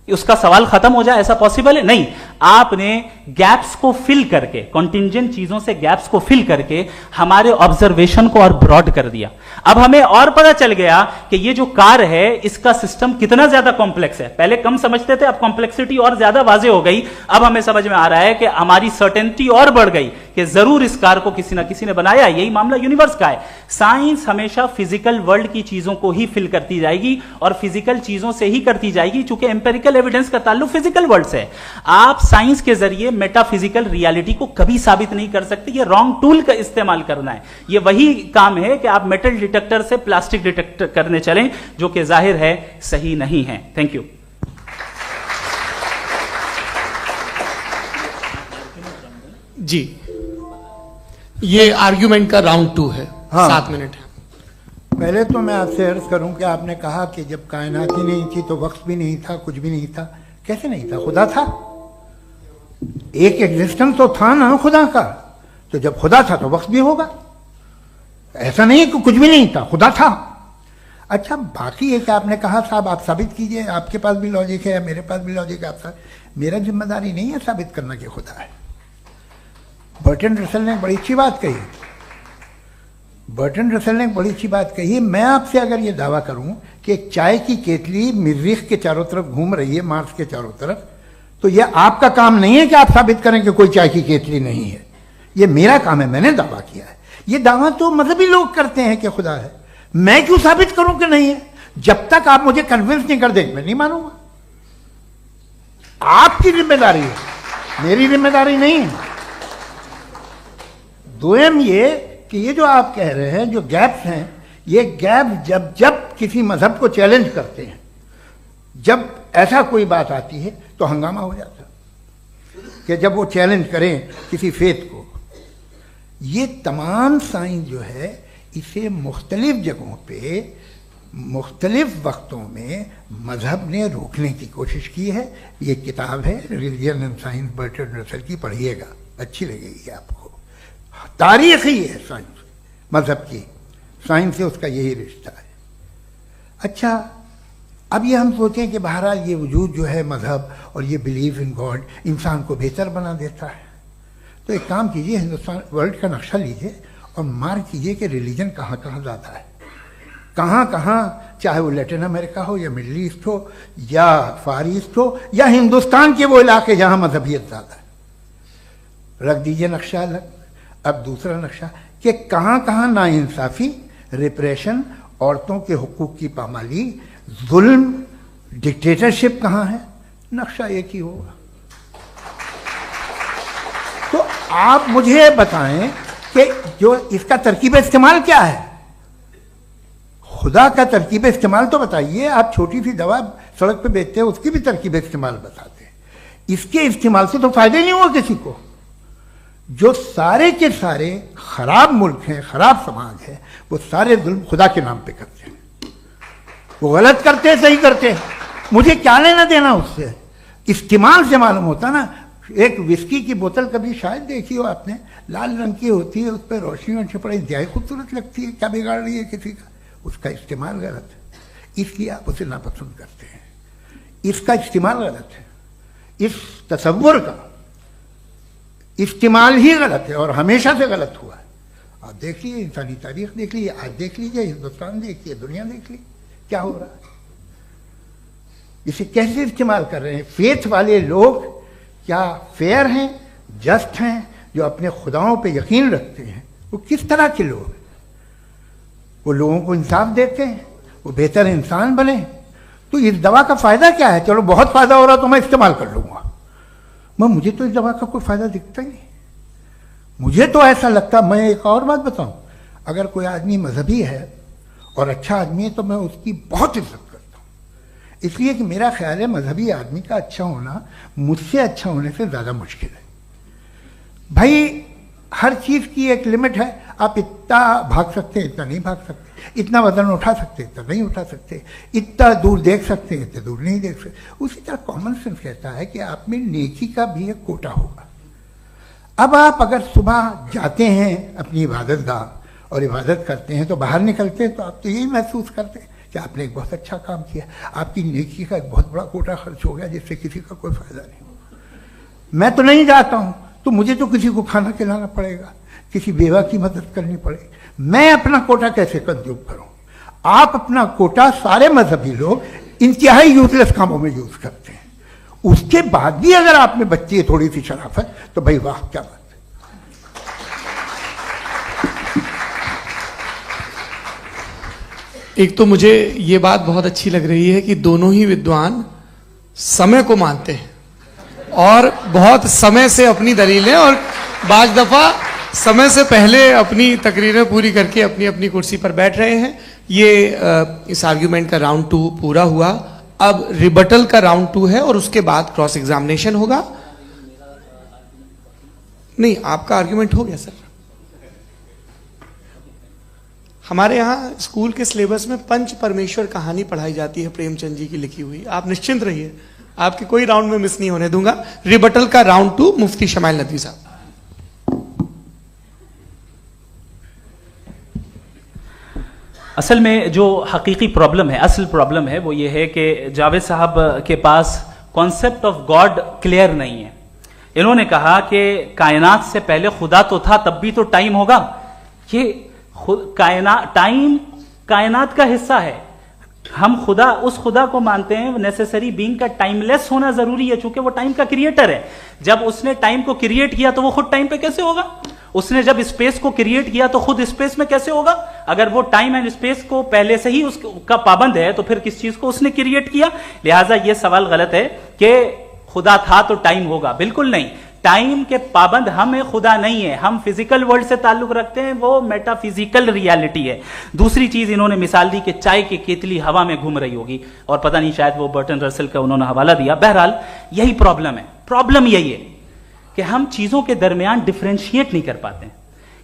उसका सवाल खत्म हो जाए, ऐसा पॉसिबल है? नहीं। आपने गैप्स को फिल करके, कॉन्टिंजेंट चीजों से गैप्स को फिल करके हमारे ऑब्जर्वेशन को और ब्रॉड कर दिया। अब हमें और पता चल गया कि ये जो कार है इसका सिस्टम कितना ज्यादा कॉम्प्लेक्स है। पहले कम समझते थे, अब कॉम्प्लेक्सिटी और ज्यादा वाजे हो गई। अब हमें समझ में आ रहा है कि हमारी सर्टेनिटी और बढ़ गई कि जरूर इस कार को किसी ना किसी ने बनाया। यही मामला यूनिवर्स का है। साइंस हमेशा फिजिकल वर्ल्ड की चीजों को ही फिल करती जाएगी और फिजिकल चीजों से ही करती जाएगी, चूंकि एम्पेरिकल एविडेंस का ताल्लुक फिजिकल वर्ल्ड से है। आप साइंस के जरिए मेटाफिजिकल रियलिटी को कभी साबित नहीं कर सकते। ये रॉन्ग टूल का इस्तेमाल करना है। ये वही काम है कि आप मेटल डिटेक्टर से प्लास्टिक डिटेक्टर करने चलें, जो कि जाहिर है सही नहीं है। Thank you. जी, ये आर्ग्यूमेंट का राउंड 2 है। हाँ। 7 मिनट है। पहले तो मैं आपसे अर्ज करूं कि आपने कहा कि जब कायनात ही नहीं थी तो वक्त भी नहीं था, कुछ भी नहीं था। कैसे नहीं था? खुदा था, एक एग्जिस्टेंस तो था ना खुदा का। तो जब खुदा था तो वक्त भी होगा। ऐसा नहीं कि कुछ भी नहीं था, खुदा था। अच्छा, बाकी एक आपने कहा साहब आप साबित कीजिए, आपके पास भी लॉजिक है या मेरे पास भी लॉजिक है। मेरा जिम्मेदारी नहीं है साबित करना कि खुदा है। बर्टन रसल ने बड़ी अच्छी बात कही। बर्टन रसल ने बड़ी अच्छी बात कही। मैं आपसे अगर ये दावा करूं कि एक चाय की केतली मरीख के चारों तरफ घूम रही है, मार्स के चारों तरफ, तो यह आपका काम नहीं है कि आप साबित करें कि कोई चाय की केतली नहीं है। यह मेरा काम है, मैंने दावा किया है। यह दावा तो मजहबी लोग करते हैं कि खुदा है। मैं क्यों साबित करूं कि नहीं है? जब तक आप मुझे कन्विंस नहीं कर देंगे मैं नहीं मानूंगा। आपकी जिम्मेदारी है, मेरी जिम्मेदारी नहीं है। दोयम ये कि ये जो आप कह रहे हैं, जो गैप्स हैं, ये गैप जब जब किसी मजहब को चैलेंज करते हैं, जब ऐसा कोई बात आती है तो हंगामा हो जाता है कि जब वो चैलेंज करें किसी फेथ को। ये तमाम साइंस जो है इसे मुख्तलिफ जगहों पे मुख्तलिफ वक्तों में मजहब ने रोकने की कोशिश की है। ये किताब है religion and science, Burton Russell की, पढ़िएगा, अच्छी लगेगी आपको। तारीख ही है साइंस, मजहब की साइंस से उसका यही रिश्ता है। अच्छा, अब ये हम सोचें कि बहरहाल ये वजूद जो है मजहब और ये बिलीव इन गॉड इंसान को बेहतर बना देता है, तो एक काम कीजिए, हिंदुस्तान वर्ल्ड का नक्शा लीजिए और मार्क कीजिए कि रिलीजन कहाँ कहाँ ज़्यादा है, कहाँ कहाँ, चाहे वो लैटिन अमेरिका हो या मिडल ईस्ट हो या फार ईस्ट हो या हिंदुस्तान के वो इलाके जहाँ मजहबियत ज़्यादा है। रख दीजिए नक्शा अलग। अब दूसरा नक्शा कि कहाँ कहाँ नाइंसाफ़ी, रिप्रेशन, औरतों के हुकूक की पामाली, जुल्म, डिक्टेटरशिप कहाँ है, नक्शा एक ही होगा। तो आप मुझे बताएं कि जो इसका तरकीब इस्तेमाल क्या है, खुदा का तरकीब इस्तेमाल तो बताइए। आप छोटी सी दवा सड़क पे बेचते हैं उसकी भी तरकीब इस्तेमाल बताते हैं, इसके इस्तेमाल से तो फायदे नहीं हुआ किसी को। जो सारे के सारे खराब मुल्क हैं, खराब समाज है, वो सारे जुल्म खुदा के नाम पे करते हैं। वो गलत करते हैं, सही करते हैं, मुझे क्या लेना देना उससे। इस्तेमाल से मालूम होता ना। एक विस्की की बोतल कभी शायद देखी हो आपने, लाल रंग की होती है, उस पर रोशनी और छपड़ा इंतहाई खूबसूरत लगती है, क्या बिगाड़ रही है किसी का, उसका इस्तेमाल गलत है, इसलिए आप उसे नापसंद करते हैं। इसका इस्तेमाल गलत है, इस तसव्वुर का इस्तेमाल ही गलत है और हमेशा से गलत हुआ है। आप देख लीजिए, इंसानी तारीख देख लीजिए, आज देख लीजिए, हिंदुस्तान देखिए, दुनिया देख लीजिए क्या हो रहा है। इसे कैसे इस्तेमाल कर रहे हैं फेथ वाले लोग, क्या फेयर हैं, जस्ट हैं, जो अपने खुदाओं पे यकीन रखते हैं, वो किस तरह के लोग हैं? वो लोगों को इंसाफ देते हैं, वो बेहतर इंसान बने। तो इस दवा का फायदा क्या है? चलो बहुत फायदा हो रहा तो मैं इस्तेमाल कर लूंगा, मुझे तो इस दवा का कोई फायदा दिखता ही नहीं। मुझे तो ऐसा लगता, मैं एक और बात बताऊं, अगर कोई आदमी मजहबी है और अच्छा आदमी है तो मैं उसकी बहुत इज्जत करता हूं, इसलिए कि मेरा ख्याल है मजहबी आदमी का अच्छा होना मुझसे अच्छा होने से ज़्यादा मुश्किल है। भाई हर चीज़ की एक लिमिट है, आप इतना भाग सकते हैं, इतना नहीं भाग सकते, इतना वजन उठा सकते, इतना नहीं उठा सकते, इतना दूर देख सकते हैं, इतना दूर नहीं देख सकते। उसी तरह कॉमन सेंस कहता है कि आप में नेकी का भी एक कोटा होगा। अब आप अगर सुबह जाते हैं अपनी इबादत गाह और इबादत करते हैं तो बाहर निकलते हैं तो आप तो यही महसूस करते हैं कि आपने एक बहुत अच्छा काम किया, आपकी नेकी का एक बहुत बड़ा कोटा खर्च हो गया जिससे किसी का कोई फायदा नहीं हो। मैं तो नहीं जाता हूँ तो मुझे तो किसी को खाना खिलाना पड़ेगा, किसी बेवा की मदद करनी पड़ेगी, मैं अपना कोटा कैसे कंज्यूम करूं? आप अपना कोटा सारे मजहबी लोग इंतहाई यूजलेस कामों में यूज करते हैं, उसके बाद भी अगर आप में बच्ची है थोड़ी सी शराफत तो भाई वाह क्या बात है। एक तो मुझे ये बात बहुत अच्छी लग रही है कि दोनों ही विद्वान समय को मानते हैं और बहुत समय से अपनी दलीलें और बाज दफा समय से पहले अपनी तकरीरें पूरी करके अपनी अपनी कुर्सी पर बैठ रहे हैं। ये इस आर्ग्यूमेंट का राउंड 2 पूरा हुआ। अब रिबटल का राउंड 2 है और उसके बाद क्रॉस एग्जामिनेशन होगा। नहीं, आपका आर्ग्यूमेंट हो गया सर। हमारे यहाँ स्कूल के सिलेबस में पंच परमेश्वर कहानी पढ़ाई जाती है, प्रेमचंद जी की लिखी हुई। आप निश्चिंत रहिए, आपके कोई राउंड में मिस नहीं होने दूंगा। रिबटल का राउंड 2 मुफ्ती शमाइल नदवी साहब। असल में जो हकीकी प्रॉब्लम है, असल प्रॉब्लम है वो ये है कि जावेद साहब के पास कॉन्सेप्ट ऑफ गॉड क्लियर नहीं है। इन्होंने कहा कि कायनात से पहले खुदा तो था, तब भी तो टाइम होगा। ये टाइम कायनात का हिस्सा है। हम खुदा, उस खुदा को मानते हैं नेसेसरी बीइंग का टाइमलेस होना जरूरी है, चूंकि वो टाइम का क्रिएटर है। जब उसने टाइम को क्रिएट किया तो वो खुद टाइम पे कैसे होगा? उसने जब स्पेस को क्रिएट किया तो खुद स्पेस में कैसे होगा? अगर वो टाइम एंड स्पेस को पहले से ही उसका पाबंद है तो फिर किस चीज को उसने क्रिएट किया? लिहाजा ये सवाल गलत है कि खुदा था तो टाइम होगा। बिल्कुल नहीं, टाइम के पाबंद हम है, खुदा नहीं है। हम फिजिकल वर्ल्ड से ताल्लुक रखते हैं, वो मेटाफिजिकल रियलिटी है। दूसरी चीज इन्होंने मिसाल दी कि चाय की केतली हवा में घूम रही होगी, और पता नहीं शायद वो बर्टन रसल का उन्होंने हवाला दिया। बहरहाल यही प्रॉब्लम है। प्रॉब्लम यही है कि हम चीजों के दरमियान डिफरेंशिएट नहीं कर पाते।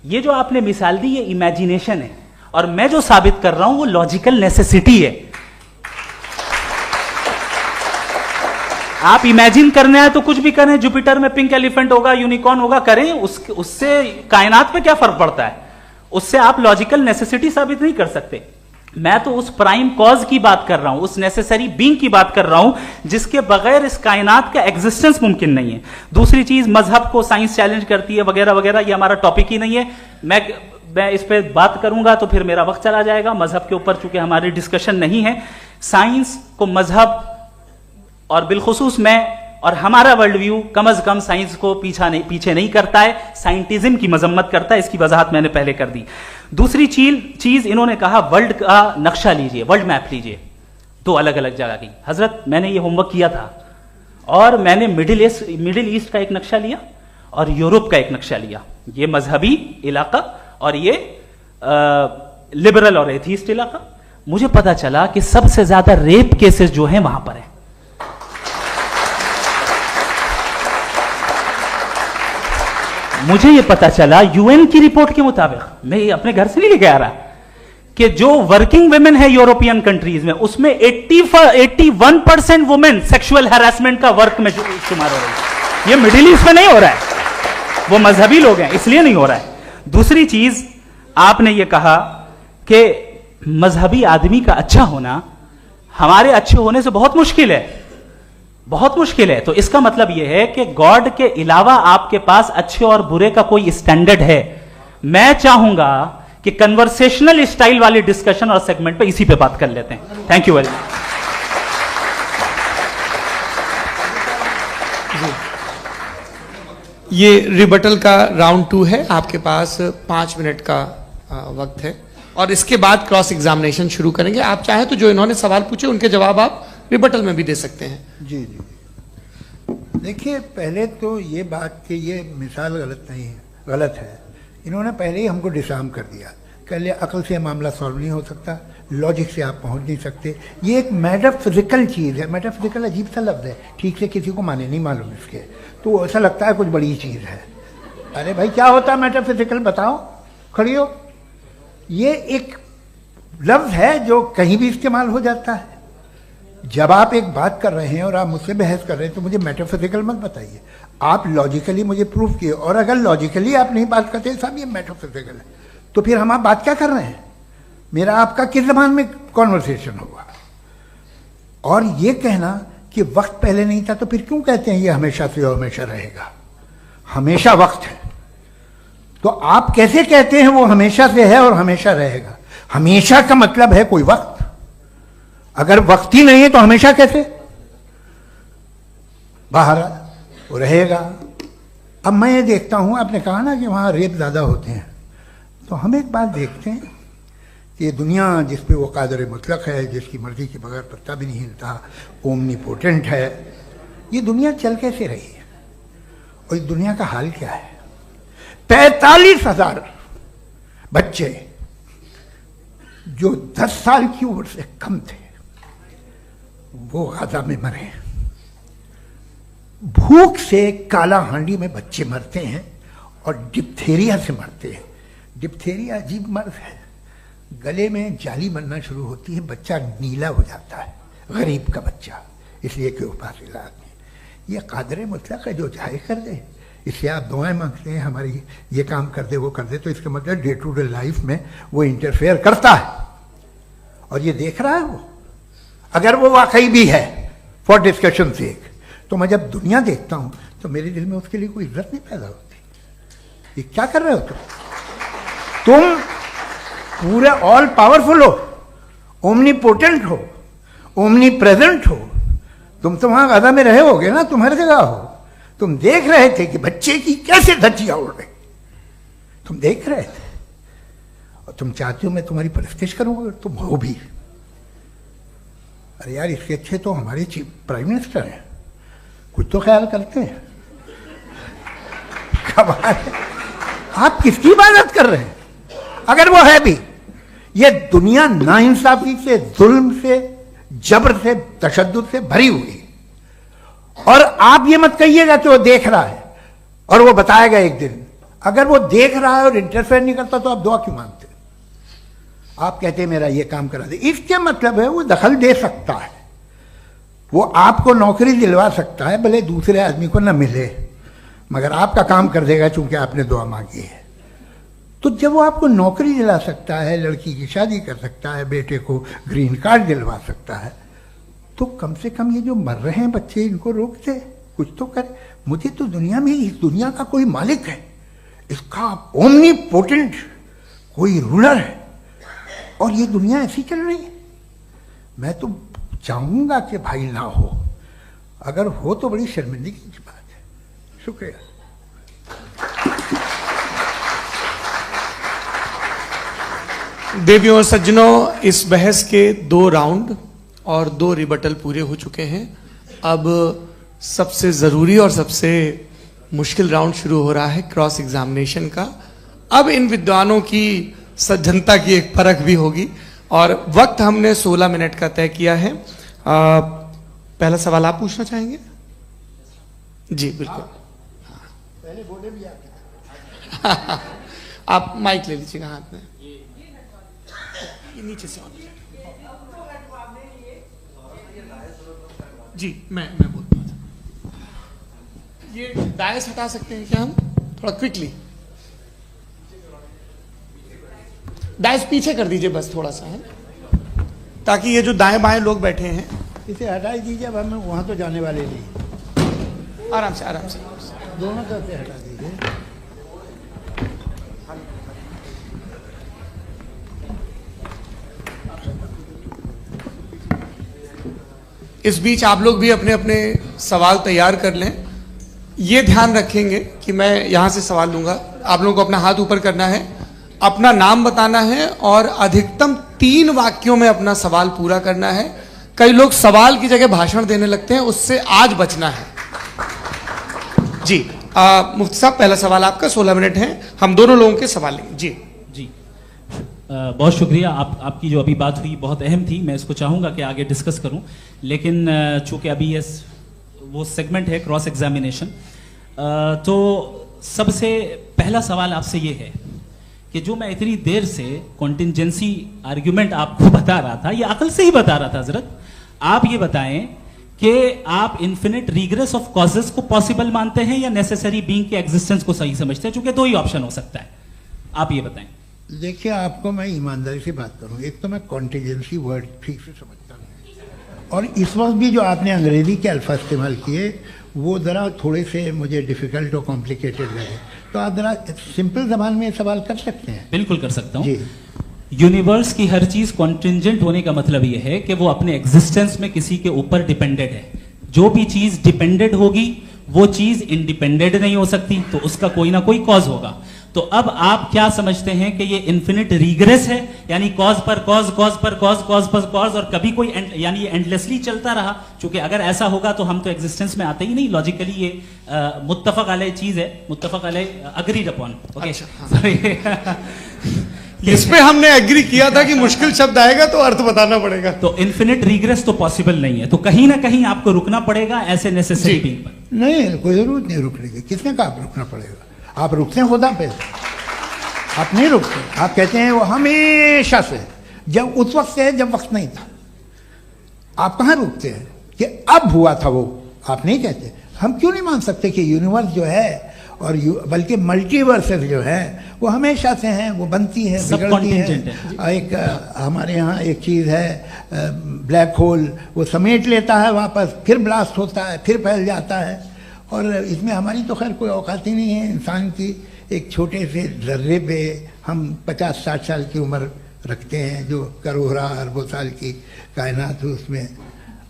ये जो आपने मिसाल दी ये इमेजिनेशन है, और मैं जो साबित कर रहा हूं वो लॉजिकल नेसेसिटी है। आप इमेजिन करने आए तो कुछ भी करें, जुपिटर में पिंक एलिफेंट होगा, यूनिकॉर्न होगा, करें, उससे कायनात पे क्या फर्क पड़ता है? उससे आप लॉजिकल नेसेसिटी साबित नहीं कर सकते। मैं तो उस प्राइम कॉज की बात कर रहा हूं, उस नेसेसरी बीइंग की बात कर रहा हूं जिसके बगैर इस कायनात का एग्जिस्टेंस मुमकिन नहीं है। दूसरी चीज, मजहब को साइंस चैलेंज करती है वगैरह वगैरह, ये हमारा टॉपिक ही नहीं है। मैं इस पे बात करूंगा तो फिर मेरा वक्त चला जाएगा। मजहब के ऊपर चूंकि हमारी डिस्कशन नहीं है, साइंस को मजहब और बिलखुसूस मैं और हमारा वर्ल्ड व्यू कम से कम साइंस को पीछे नहीं करता है, साइंटिज्म की मजम्मत करता है। इसकी वजाहत मैंने पहले कर दी। दूसरी चीज इन्होंने कहा वर्ल्ड का नक्शा लीजिए, वर्ल्ड मैप लीजिए, दो अलग अलग जगह की। हजरत, मैंने ये होमवर्क किया था और मैंने मिडिल ईस्ट का एक नक्शा लिया और यूरोप का एक नक्शा लिया, ये मजहबी इलाका और ये लिबरल और एथीस्ट इलाका। मुझे पता चला कि सबसे ज्यादा रेप केसेस जो हैं वहां पर है। मुझे यह पता चला यूएन की रिपोर्ट के मुताबिक, मैं ये अपने घर से नहीं लेके आ रहा, कि जो वर्किंग वुमेन है यूरोपियन कंट्रीज में, उसमें 81% वुमेन सेक्सुअल हैरेसमेंट का वर्क में शुमार हो रही है। ये मिडिल ईस्ट में नहीं हो रहा है, वो मजहबी लोग हैं इसलिए नहीं हो रहा है। दूसरी चीज, आपने ये कहा कि मजहबी आदमी का अच्छा होना हमारे अच्छे होने से बहुत मुश्किल है, बहुत मुश्किल है। तो इसका मतलब यह है कि गॉड के अलावा आपके पास अच्छे और बुरे का कोई स्टैंडर्ड है। मैं चाहूंगा कि कन्वर्सेशनल स्टाइल वाली डिस्कशन और सेगमेंट पे इसी पे बात कर लेते हैं। Thank you very much. ये रिबटल का राउंड 2 है, आपके पास 5 मिनट का वक्त है और इसके बाद क्रॉस एग्जामिनेशन शुरू करेंगे। आप चाहें तो जो इन्होंने सवाल पूछे उनके जवाब आप रिबटल में भी दे सकते हैं। जी जी, देखिए पहले तो ये बात कि ये मिसाल गलत नहीं है, गलत है। इन्होंने पहले ही हमको डिसार्म कर दिया, कह लिया अकल से मामला सॉल्व नहीं हो सकता, लॉजिक से आप पहुंच नहीं सकते। ये एक मेटाफिजिकल चीज़ है। मेटाफिजिकल अजीब सा लफ्ज़ है, ठीक से किसी को माने नहीं मालूम इसके, तो ऐसा लगता है कुछ बड़ी चीज़ है। अरे भाई क्या होता है मेटाफिजिकल, बताओ, खड़ी हो। ये एक लफ्ज़ है जो कहीं भी इस्तेमाल हो जाता है। जब आप एक बात कर रहे हैं और आप मुझसे बहस कर रहे हैं तो मुझे मेटाफिजिकल मत बताइए, आप लॉजिकली मुझे प्रूफ किए। और अगर लॉजिकली आप नहीं बात करते साहब ये मेटाफिजिकल है, तो फिर हम आप बात क्या कर रहे हैं? मेरा आपका किस जबान में कॉन्वर्सेशन होगा? और ये कहना कि वक्त पहले नहीं था, तो फिर क्यों कहते हैं ये हमेशा से और हमेशा रहेगा? हमेशा वक्त है, तो आप कैसे कहते हैं वो हमेशा से है और हमेशा रहेगा? हमेशा का मतलब है कोई वक्त, अगर वक्त ही नहीं है तो हमेशा कैसे? बाहर वो रहेगा। अब मैं ये देखता हूं, आपने कहा ना कि वहां रेप ज्यादा होते हैं, तो हम एक बात देखते हैं कि ये दुनिया जिस पे वो कादर मुतलक है, जिसकी मर्जी के बगैर पत्ता भी नहीं हिलता, ओमनीपोटेंट है, ये दुनिया चल कैसे रही है? और इस दुनिया का हाल क्या है? 45,000 बच्चे जो 10 साल की उम्र से कम थे वो गाजा में मरे। भूख से काला हांडी में बच्चे मरते हैं और डिप्थेरिया से मरते हैं। डिप्थेरिया अजीब मर्ज है, गले में जाली बनना शुरू होती है, बच्चा नीला हो जाता है, गरीब का बच्चा, इसलिए कि उपास इलाज में। ये कादर मुतलक है जो चाहे कर दे, इससे आप दुआएं मांगते हैं हमारी ये काम कर दे वो कर दे, तो इसका मतलब डे टू डे लाइफ में वो इंटरफेयर करता है और ये देख रहा है वो। अगर वो वाकई भी है फॉर डिस्कशन से, तो मैं जब दुनिया देखता हूं तो मेरे दिल में उसके लिए कोई इज्जत नहीं पैदा होती। ये क्या कर रहे हो तुम पूरे ऑल पावरफुल हो, ओमनीपोटेंट हो, ओमनी प्रेजेंट हो। तुम तो वहां गाजा में रहे होगे ना, तुम हर जगह हो। तुम देख रहे थे कि बच्चे की कैसे धज्जियां उड़ रही, तुम देख रहे थे और तुम चाहते हो मैं तुम्हारी परस्तिश करूंगा, तुम हो भी। अरे यार, इसके अच्छे तो हमारे चीफ प्राइम मिनिस्टर हैं, कुछ तो ख्याल करते हैं। कमाल है, आप किसकी इबादत कर रहे हैं? अगर वो है भी, ये दुनिया नाइंसाफी से, जुल्म से, जबर से, तशद्दुद से भरी हुई। और आप ये मत कहिएगा कि वो देख रहा है और वो बताएगा एक दिन। अगर वो देख रहा है और इंटरफेयर नहीं करता तो आप दुआ क्यों मांगते? आप कहते हैं मेरा ये काम करा दे, इसके मतलब है वो दखल दे सकता है, वो आपको नौकरी दिलवा सकता है, भले दूसरे आदमी को न मिले, मगर आपका काम कर देगा चूंकि आपने दुआ मांगी है। तो जब वो आपको नौकरी दिला सकता है, लड़की की शादी कर सकता है, बेटे को ग्रीन कार्ड दिलवा सकता है, तो कम से कम ये जो मर रहे हैं बच्चे, इनको रोक दे, कुछ तो करे। मुझे तो दुनिया में, इस दुनिया का कोई मालिक है, इसका ओमनीपोटेंट कोई रूलर है, और ये दुनिया ऐसी चल रही है। मैं तो चाहूंगा कि भाई ना हो, अगर हो तो बड़ी शर्मिंदगी की बात है। शुक्रिया। देवियों और सज्जनों, इस बहस के 2 राउंड और 2 रिबटल पूरे हो चुके हैं। अब सबसे जरूरी और सबसे मुश्किल राउंड शुरू हो रहा है, क्रॉस एग्जामिनेशन का। अब इन विद्वानों की सज्जनता की एक परख भी होगी, और वक्त हमने 16 मिनट का तय किया है। पहला सवाल आप पूछना चाहेंगे? जी बिल्कुल। पहले बोले भी आप आप माइक ले लीजिएगा हाथ में, ये नीचे से ऑन। जी मैं बोलता हूँ, ये डायस हटा सकते हैं क्या हम थोड़ा क्विकली? डायस पीछे कर दीजिए बस थोड़ा सा, है, ताकि ये जो दाएं बाएं लोग बैठे हैं, इसे हटा ही दीजिए। अब हम वहां तो जाने वाले नहीं। आराम से आराम से दोनों तरफ से हटा दीजिए। इस बीच आप लोग भी अपने अपने सवाल तैयार कर लें। ये ध्यान रखेंगे कि मैं यहां से सवाल लूंगा, आप लोगों को अपना हाथ ऊपर करना है, अपना नाम बताना है, और अधिकतम 3 वाक्यों में अपना सवाल पूरा करना है। कई लोग सवाल की जगह भाषण देने लगते हैं, उससे आज बचना है। जी मुफ्ती साहब, पहला सवाल आपका, 16 मिनट हैं, हम दोनों लोगों के सवाल लेंगे। जी जी बहुत शुक्रिया। आपकी जो अभी बात हुई बहुत अहम थी, मैं इसको चाहूँगा कि आगे डिस्कस करूँ, लेकिन चूंकि अभी ये वो सेगमेंट है क्रॉस एग्जामिनेशन, तो सबसे पहला सवाल आपसे ये है कि जो मैं इतनी देर से कॉन्टिंजेंसी आर्ग्यूमेंट आपको बता रहा था, ये अकल से ही बता रहा था हजरत, आप ये बताएं कि आप इन्फिनिट रिग्रेस ऑफ कॉजेस को पॉसिबल मानते हैं या नेसेसरी बीइंग के एग्जिस्टेंस को सही समझते हैं? चूंकि 2 ही ऑप्शन हो सकता है, आप ये बताएं। देखिए, आपको मैं ईमानदारी से बात करूं, एक तो मैं कॉन्टिजेंसी वर्ड ठीक से समझता नहीं, और इस वक्त भी जो आपने अंग्रेजी के अल्फाज इस्तेमाल किए वो ज़रा थोड़े से मुझे डिफ़िकल्ट और कॉम्प्लिकेटेड लगे, तो आप ज़रा सिंपल ज़बान में सवाल कर सकते हैं? बिल्कुल कर सकता हूँ जी। यूनिवर्स की हर चीज कॉन्टिंजेंट होने का मतलब यह है कि वो अपने एग्जिस्टेंस में किसी के ऊपर डिपेंडेंट है। जो भी चीज डिपेंडेंट होगी वो चीज इंडिपेंडेंट नहीं हो सकती, तो उसका कोई ना कोई कॉज होगा। तो अब आप क्या समझते हैं कि ये इन्फिनिट रिग्रेस है, यानी कॉज पर कॉज, कॉज पर कॉज, कॉज पर कॉज, और कभी कोई यानी ये एंडलेसली चलता रहा? क्योंकि अगर ऐसा होगा तो हम तो एग्जिस्टेंस में आते ही नहीं। लॉजिकली ये मुत्तफक अलैह चीज है, मुत्तफक अलैह, अग्रीड अपॉन। इस पे हमने एग्री किया था कि मुश्किल शब्द आएगा तो अर्थ बताना पड़ेगा। तो इन्फिनिट रिग्रेस तो पॉसिबल नहीं है, तो कहीं ना कहीं आपको रुकना पड़ेगा ऐसे नेसेसरी बीइंग पर। नहीं, कोई जरूरत नहीं रुकने की। किसने कहा आप रुकना पड़ेगा? आप रुकते हैं खुदा पे, आप नहीं रुकते। आप कहते हैं वो हमेशा से, जब उस वक्त से जब वक्त नहीं था। आप कहाँ रुकते हैं कि अब हुआ था वो? आप नहीं कहते। हम क्यों नहीं मान सकते कि यूनिवर्स जो है और बल्कि मल्टीवर्सेस जो है वो हमेशा से हैं, वो बनती है, बिगड़ती है। एक हमारे यहाँ एक चीज़ है ब्लैक होल, वो समेट लेता है वापस, फिर ब्लास्ट होता है, फिर फैल जाता है। और इसमें हमारी तो खैर कोई औकात ही नहीं है इंसान की। एक छोटे से जर्रे पे हम 50-60 साल की उम्र रखते हैं, जो करोड़ों अरबों साल की कायनात है उसमें,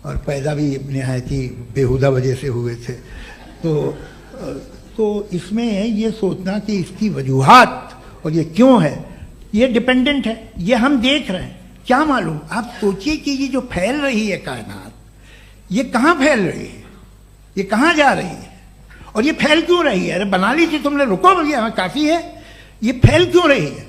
और पैदा भी नहायत ही बेहुदा वजह से हुए थे। तो इसमें है ये सोचना कि इसकी वजूहात और ये क्यों है, ये डिपेंडेंट है, ये हम देख रहे हैं। क्या मालूम, आप सोचिए कि ये जो फैल रही है कायनात, ये कहाँ फैल रही है, ये कहाँ जा रही है, और ये फैल क्यों रही है? अरे बना ली थी तुमने, रुको भैया, काफ़ी है। ये फैल क्यों रही है?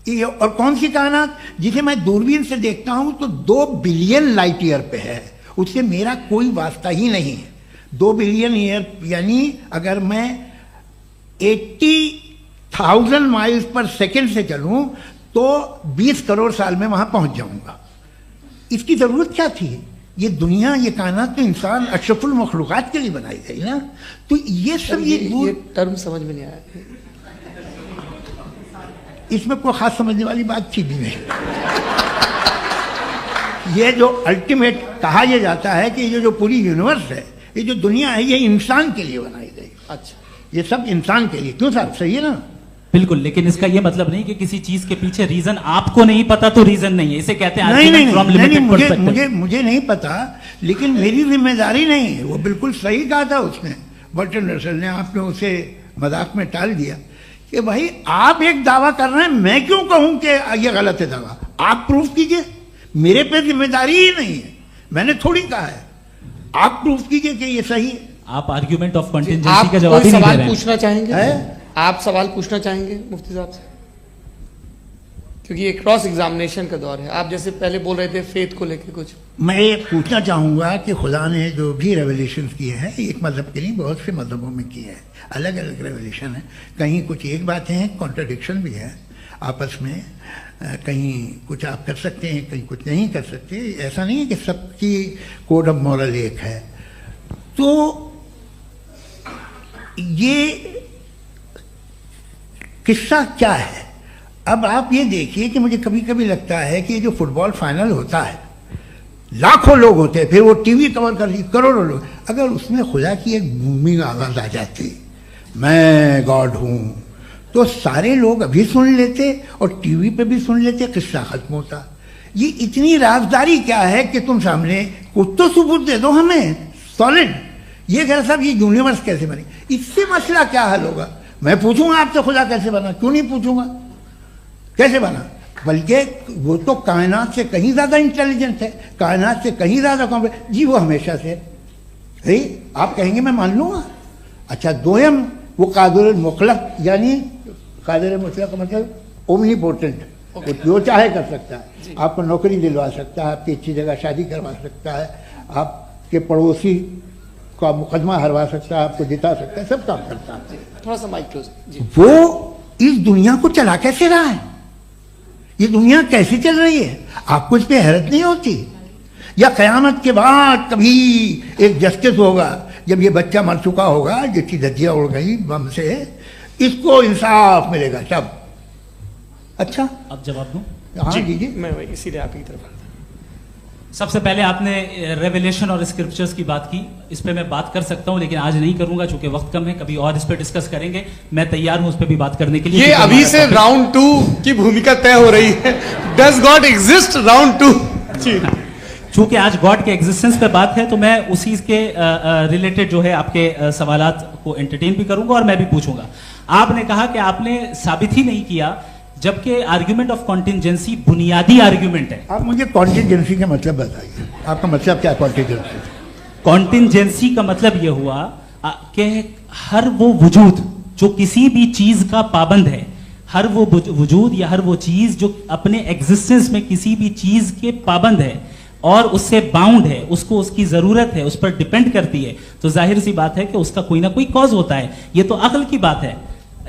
ये और कौन सी कायनात जिसे मैं दूरबीन से देखता हूँ तो 2 बिलियन लाइट ईयर पे है, उससे मेरा कोई वास्ता ही नहीं है। 2 बिलियन ईयर यानी अगर मैं 80,000 माइल्स पर सेकेंड से चलूं तो 20 करोड़ साल में वहां पहुंच जाऊंगा। इसकी जरूरत क्या थी? ये दुनिया, ये कायनात तो इंसान अशरफुल मखलूकात के लिए बनाई गई ना। तो ये सब ये टर्म समझ में नहीं आया। इसमें कोई खास समझने वाली बात थी भी नहीं। ये जो अल्टीमेट कहा यह जाता है कि ये जो पूरी यूनिवर्स है, ये जो दुनिया है, ये इंसान के लिए बनाई गई। अच्छा, ये सब इंसान के लिए। क्यों साहब, सही है ना? बिल्कुल, लेकिन इसका ये मतलब नहीं कि किसी चीज के पीछे रीजन आपको नहीं पता तो रीजन नहीं है, इसे कहते हैं नहीं, मुझे नहीं पता, लेकिन मेरी जिम्मेदारी नहीं है। वो बिल्कुल सही कहा था उसने, बर्टन रसल ने। आपने उसे मजाक में टाल दिया कि भाई आप एक दावा कर रहे हैं, मैं क्यों कहूं कि ये गलत है दावा? आप प्रूफ कीजिए, मेरे पे जिम्मेदारी ही नहीं है, मैंने थोड़ी कहा है। आप प्रूफ कीजिए कि ये सही है। आप आर्ग्यूमेंट ऑफ कंटिजेंसी का जवाब ही नहीं दे रहे हैं। पूछना चाहेंगे? आप सवाल पूछना चाहेंगे मुफ्ती साहब से? क्योंकि ये क्रॉस एग्जामिनेशन का दौर है। आप जैसे पहले बोल रहे थे फेथ को लेकर कुछ, मैं ये पूछना चाहूँगा कि खुदा ने जो भी रेवलेशन किए हैं, एक मज़हब के लिए बहुत से मज़हबों में किए हैं, अलग अलग रेवलेशन है। कहीं कुछ एक बातें हैं, कॉन्ट्रडिक्शन भी है आपस में, कहीं कुछ आप कर सकते हैं, कहीं कुछ नहीं कर सकते। ऐसा नहीं है कि सबकी कोड ऑफ मॉरल एक है। तो ये किस्सा क्या है? अब आप ये देखिए कि मुझे कभी कभी लगता है कि जो फुटबॉल फाइनल होता है, लाखों लोग होते हैं, फिर वो टीवी कवर कर ली, करोड़ों लोग, अगर उसमें खुदा की एक बूमिंग आवाज आ जाती, मैं गॉड हूं, तो सारे लोग अभी सुन लेते और टीवी पे भी सुन लेते, किस्सा खत्म होता। ये इतनी राजदारी क्या है कि तुम सामने कुछ तो सबूत दे दो हमें सॉलिड। ये कह साहब ये यूनिवर्स कैसे बनी, इससे मसला क्या हल होगा? मैं पूछूंगा आपसे खुदा कैसे बना? क्यों नहीं पूछूंगा कैसे बना? बल्कि वो तो कायनात से कहीं ज्यादा इंटेलिजेंट है, कायनात से कहीं ज्यादा कॉम्प्लेक्स। जी वो हमेशा से है, आप कहेंगे मैं मान लूंगा। अच्छा, दोयम वो कादिर मुतलक, यानी कादिर मुतलक का मतलब ओमनीपोटेंट, वो जो चाहे कर सकता है। आपको नौकरी दिलवा सकता है, आपकी अच्छी जगह शादी करवा सकता है, आपके पड़ोसी का मुकदमा हरवा सकता है, आपको जिता सकता है, सब काम करता है। थोड़ा सा माइक क्लोज जी। वो इस दुनिया को चला कैसे रहा है? ये दुनिया कैसे चल रही है? आपको इस पे हैरत नहीं होती? या कयामत के बाद कभी एक जस्टिस होगा, जब ये बच्चा मर चुका होगा, जिसकी धज्जियां उड़ गई बम से, इसको इंसाफ मिलेगा तब? अच्छा, अब जवाब दूं? हाँ जी, मैं इसीलिए आप की तरफ। सबसे पहले आपने रेवलेशन और स्क्रिप्चर्स की बात की, इस पे मैं बात कर सकता हूं, लेकिन आज नहीं करूंगा चूंकि वक्त कम है। कभी और इस पे डिस्कस करेंगे, मैं तैयार हूं उस पे भी बात करने के लिए। ये अभी से राउंड 2 की भूमिका तय हो रही है। Does God exist round 2? चूंकि आज गॉड के एग्जिस्टेंस पे बात है, तो मैं उसी के रिलेटेड जो है आपके सवालात को एंटरटेन भी करूंगा और मैं भी पूछूंगा। आपने कहा कि आपने साबित ही नहीं किया, जबकि आर्ग्यूमेंट ऑफ कॉन्टिजेंसी बुनियादी आर्ग्यूमेंट है। आप मुझे कॉन्टिजेंसी का मतलब बताइए, आपका मतलब क्या है कॉन्टिजेंसी? कॉन्टिजेंसी का मतलब यह हुआ कि हर वो वजूद जो किसी भी चीज का पाबंद है, हर वो वजूद या हर वो चीज जो अपने एग्जिस्टेंस में किसी भी चीज के पाबंद है और उससे बाउंड है, उसको उसकी जरूरत है, उस पर डिपेंड करती है, तो जाहिर सी बात है कि उसका कोई ना कोई कॉज होता है। ये तो अक्ल की बात है।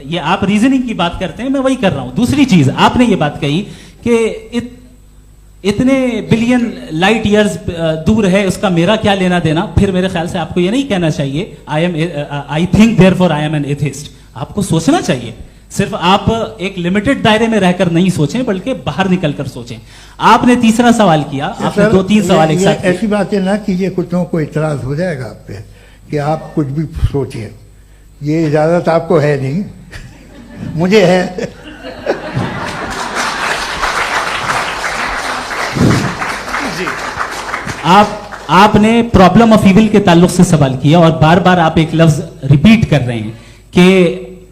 ये आप रीजनिंग की बात करते हैं, मैं वही कर रहा हूं। दूसरी चीज, आपने ये बात कही कि इतने बिलियन लाइट ईयर्स दूर है, उसका मेरा क्या लेना देना। फिर मेरे ख्याल से आपको ये नहीं कहना चाहिए I think therefore I am an atheist. आपको सोचना चाहिए, सिर्फ आप एक लिमिटेड दायरे में रहकर नहीं सोचें, बल्कि बाहर निकलकर सोचें। आपने तीसरा सवाल किया, आपने 2-3 सवाल एक साथ। ऐसी बातें ना कीजिए, कुछ को इतराज हो जाएगा आप पे कि आप कुछ भी सोचिए। ये इजाजत आपको है नहीं, मुझे है। जी, आपने प्रॉब्लम ऑफ इविल के ताल्लुक से सवाल किया और बार बार आप एक लफ्ज रिपीट कर रहे हैं कि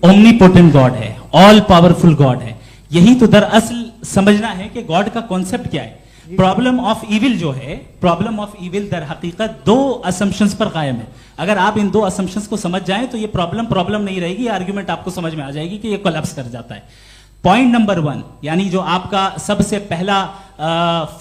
ओमनीपोटेंट गॉड है, ऑल पावरफुल गॉड है। यही तो दरअसल समझना है कि गॉड का कॉन्सेप्ट क्या है। प्रॉब्लम ऑफ इविल जो है, प्रॉब्लम ऑफ इविल दर हकीकत 2 असम्पशंस पर कायम है। अगर आप इन 2 असम्पशंस को समझ जाएं तो ये प्रॉब्लम नहीं रहेगी, आर्ग्यूमेंट आपको समझ में आ जाएगी कि ये कोलैप्स कर जाता है। पॉइंट नंबर 1, यानी जो आपका सबसे पहला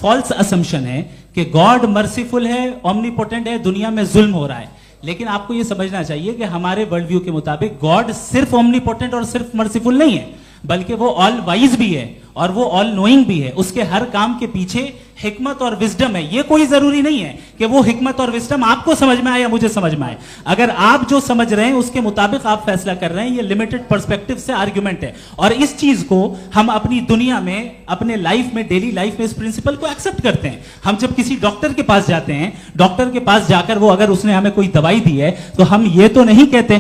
फॉल्स असम्पशन है कि गॉड मर्सीफुल है, ओमनीपोटेंट है, दुनिया में जुल्म हो रहा है। लेकिन आपको यह समझना चाहिए कि हमारे वर्ल्ड व्यू के मुताबिक गॉड सिर्फ ओमनीपोटेंट और सिर्फ मर्सीफुल नहीं है, बल्कि वो ऑल वाइज भी है और वो ऑल नोइंग भी है, उसके हर काम के पीछे हिकमत और विजडम है। ये कोई जरूरी नहीं है कि वो हिकमत और विजडम आपको समझ में आए या मुझे समझ में आए। अगर आप जो समझ रहे हैं उसके मुताबिक आप फैसला कर रहे हैं, ये लिमिटेड पर्सपेक्टिव से आर्ग्यूमेंट है। और इस चीज को हम अपनी दुनिया में, अपने लाइफ में, डेली लाइफ में इस प्रिंसिपल को एक्सेप्ट करते हैं। हम जब किसी डॉक्टर के पास जाते हैं, डॉक्टर के पास जाकर वो अगर उसने हमें कोई दवाई दी है तो हम ये तो नहीं कहते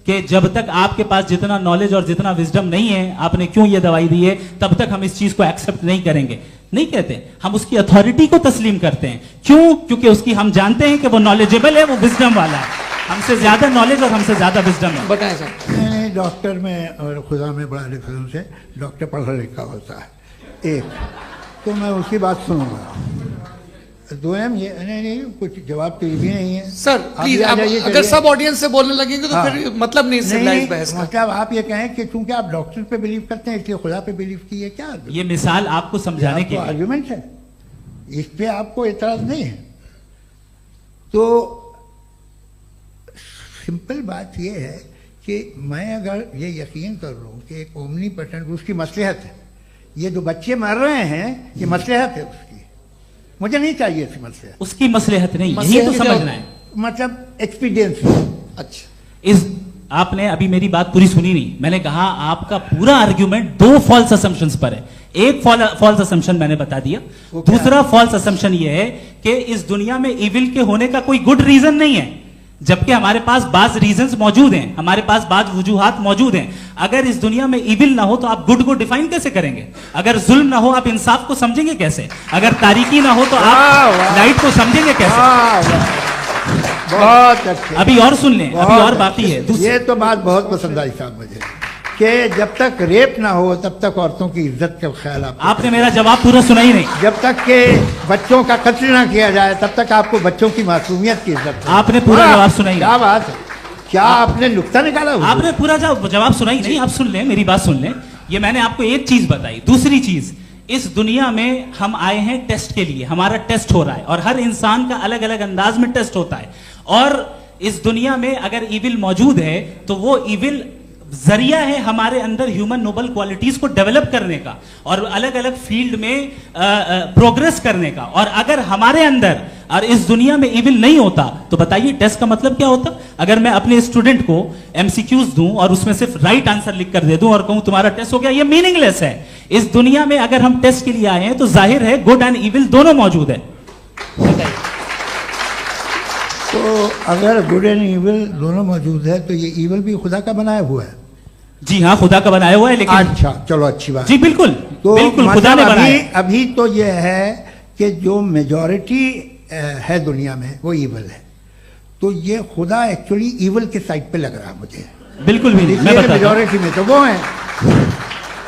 कि जब तक आपके पास जितना नॉलेज और जितना विजडम नहीं है, आपने क्यों ये दवाई दी है, तब तक हम इस चीज को एक्सेप्ट नहीं करेंगे। नहीं कहते, हम उसकी अथॉरिटी को तस्लीम करते हैं। क्यों? क्योंकि उसकी हम जानते हैं कि वो नॉलेजेबल है, वो विजडम वाला है, हमसे ज्यादा नॉलेज और हमसे ज्यादा विजडम है। बताएं सर। डॉक्टर में और खुदा में बड़ा डिफरेंस है। डॉक्टर पढ़ा लिखा होता है एक, तो मैं उसकी बात सुनूंगा। दोयम ये नहीं कुछ जवाब तो ये भी नहीं है सर। प्लीज आप अगर सब ऑडियंस से बोलने लगेंगे तो फिर मतलब नहीं सिविलाइज्ड बहस का। मतलब आप ये कहें कि चूंकि आप डॉक्टर पे बिलीव करते हैं इसलिए खुदा पे बिलीव किए, क्या ये मिसाल आपको समझाने के लिए आर्गुमेंट है, इस पे आपको एतराज नहीं है। तो सिंपल बात ये है कि मैं अगर ये यकीन कर लूँ कि एक ओमनीपोटेंट, उसकी मसलहत है, ये जो बच्चे मर रहे हैं ये मसलहत है उसकी, मुझे नहीं चाहिए थी मसलहत। उसकी मसलहत नहीं, यही तो समझना है, मतलब एक्सपीरियंस। अच्छा, इस आपने अभी मेरी बात पूरी सुनी नहीं। मैंने कहा आपका पूरा आर्ग्यूमेंट दो फॉल्स असम्पशंस पर है। एक फॉल्स असम्पशन मैंने बता दिया, दूसरा फॉल्स असम्पशन यह है कि इस दुनिया में इविल के होने का कोई गुड रीजन नहीं है, जबकि हमारे पास बाज रीजंस मौजूद हैं, हमारे पास बाज वजूहात मौजूद हैं। अगर इस दुनिया में इविल ना हो तो आप गुड को डिफाइन कैसे करेंगे? अगर जुल्म ना हो आप इंसाफ को समझेंगे कैसे? अगर तारीकी ना हो तो आप लाइट को समझेंगे कैसे? बहुत अच्छे। अभी और सुन लें, अभी और बाकी है। ये तो बात बहुत पसंद आई साहब मुझे कि जब तक रेप ना हो तब तक औरतों की इज्जत का ख्याल आपने मेरा जवाब पूरा सुना ही नहीं। जब तक के बच्चों का कत्ल ना किया जाए तब तक आपको बच्चों की मासूमियत की इज्जत। आपने पूरा जवाब सुना ही। क्या बात है, क्या आपने नुक्ता निकाला? आपने पूरा जवाब सुना ही नहीं। आप सुन लें, मेरी बात सुन लें। ये मैंने आपको एक चीज बताई। दूसरी चीज, इस दुनिया में हम आए हैं टेस्ट के लिए, हमारा टेस्ट हो रहा है और हर इंसान का अलग अलग अंदाज में टेस्ट होता है। और इस दुनिया में अगर इविल मौजूद है तो वो इविल जरिया है हमारे अंदर ह्यूमन नोबल क्वालिटीज को डेवलप करने का और अलग अलग फील्ड में प्रोग्रेस करने का। और अगर हमारे अंदर और इस दुनिया में इविल नहीं होता तो बताइए टेस्ट का मतलब क्या होता? अगर मैं अपने स्टूडेंट को एमसीक्यूज दूं और उसमें सिर्फ राइट आंसर लिख कर दे दूं और कहूं तुम्हारा टेस्ट हो गया, ये मीनिंगलेस है। इस दुनिया में अगर हम टेस्ट के लिए आए हैं तो जाहिर है गुड एंड इविल दोनों मौजूद है। तो अगर गुड एंड इविल दोनों मौजूद है तो ये इविल भी खुदा का बनाया हुआ है? जी हाँ, खुदा का बनाया हुआ है। लेकिन अच्छा, चलो अच्छी बात। जी बिल्कुल, तो बिल्कुल खुदा ने बनाया। अभी तो ये है कि जो मेजॉरिटी है दुनिया में वो इविल है, तो ये खुदा एक्चुअली इविल के साइड पे लग रहा है मुझे। बिल्कुल भी नहीं, मेजॉरिटी में तो वो है।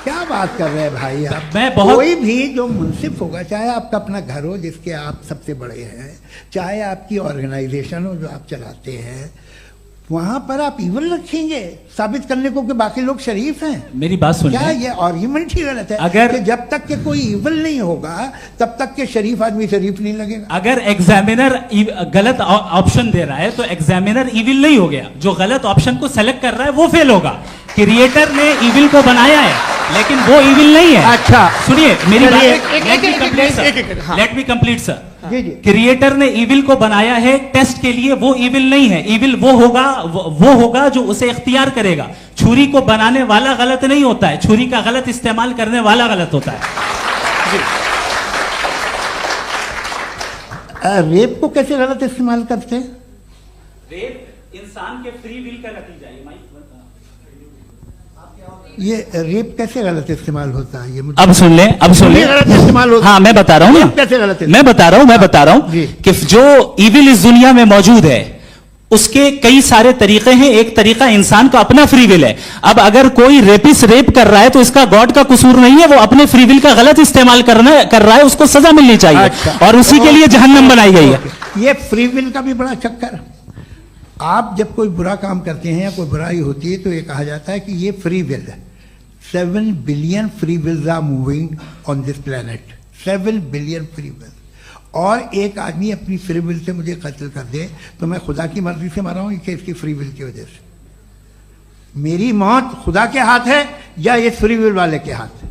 क्या बात कर रहे हैं भाई आप? कोई भी जो मुंसिफ होगा, चाहे आपका अपना घर हो जिसके आप सबसे बड़े हैं, चाहे आपकी ऑर्गेनाइजेशन हो जो आप चलाते हैं, वहां पर आप इविल रखेंगे साबित करने को कि बाकी लोग शरीफ हैं? मेरी बात सुनिए। क्या ये आर्ग्यूमेंट ही गलत है? अगर कि जब तक के कोई इविल नहीं होगा तब तक के शरीफ आदमी शरीफ नहीं लगेगा। अगर एग्जामिनर गलत ऑप्शन दे रहा है तो एग्जामिनर इविल नहीं हो गया, जो गलत ऑप्शन को सेलेक्ट कर रहा है वो फेल होगा। क्रिएटर ने इविल को बनाया है लेकिन वो इविल नहीं है। अच्छा सुनिए मेरी बात, let me complete sir. Creator ने इविल को बनाया है टेस्ट के लिए, वो इविल नहीं है। इविल वो होगा जो उसे इख्तियार करेगा। छुरी को बनाने वाला गलत नहीं होता है, छुरी का गलत इस्तेमाल करने वाला गलत होता है। रेप को कैसे गलत इस्तेमाल करते हैं? रेप इंसान के फ्री विल का नतीजा है। ये रेप कैसे गलत इस्तेमाल होता है? ये अब सुन ले, गलत इस्तेमाल होता है। हाँ मैं बता रहा हूँ ना, कैसे गलत? मैं बता रहा हूँ कि जो इविल इस दुनिया में मौजूद है उसके कई सारे तरीके हैं। एक तरीका इंसान का अपना फ्री विल है। अब अगर कोई रेपिस्ट रेप कर रहा है तो इसका गॉड का कसूर नहीं है, वो अपने फ्री विल का गलत इस्तेमाल कर रहा है, उसको सजा मिलनी चाहिए। अच्छा, और उसी के लिए जहन्नम बनाई गई है। ये फ्री विल का भी बड़ा चक्कर। आप जब कोई बुरा काम करते हैं या कोई बुराई होती है तो ये कहा जाता है कि ये फ्री विल है। 7 billion free wills are moving on this planet. 7 billion free will. और एक आदमी अपनी फ्री विल से मुझे कत्ल कर दे तो मैं खुदा की मर्जी से मरा हूं कि इसकी फ्री विल की वजह से? मेरी मौत खुदा के हाथ है या इस फ्री विल वाले के हाथ है?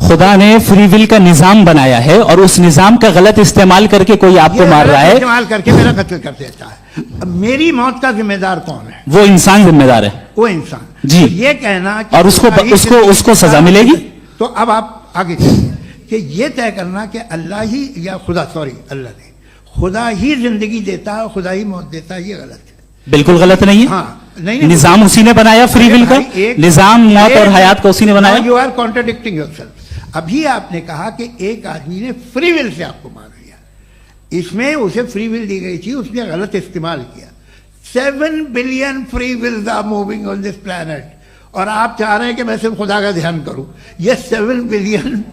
खुदा ने फ्री विल का निजाम बनाया है और उस निजाम का गलत इस्तेमाल करके कोई आपको मार रहा है, इस्तेमाल करके मेरा कत्ल कर देता है। अब मेरी मौत का जिम्मेदार कौन है? वो इंसान जिम्मेदार है वो इंसान। जी। तो ये कहना कि और उसको सजा मिलेगी। तो अब आप आगे चलिए कि ये तय करना कि अल्लाह ही या खुदा, सॉरी अल्लाह नहीं, खुदा ही जिंदगी देता है, खुदा ही मौत देता है, ये गलत है। बिल्कुल गलत नहीं है। हाँ, नहीं, निजाम उसी ने बनाया फ्री विल का, निजाम मौत और हयात को उसी ने बनाया। You are contradicting yourself. अभी आपने कहा कि एक आदमी ने फ्री विल से आपको मार दिया, इसमें उसे फ्री विल दी गई थी, उसने गलत इस्तेमाल किया। 7 billion free wills are moving on this planet, और आप चाह रहे हैं कि मैं सिर्फ खुदा का ध्यान करूं। ये 7 बिलियन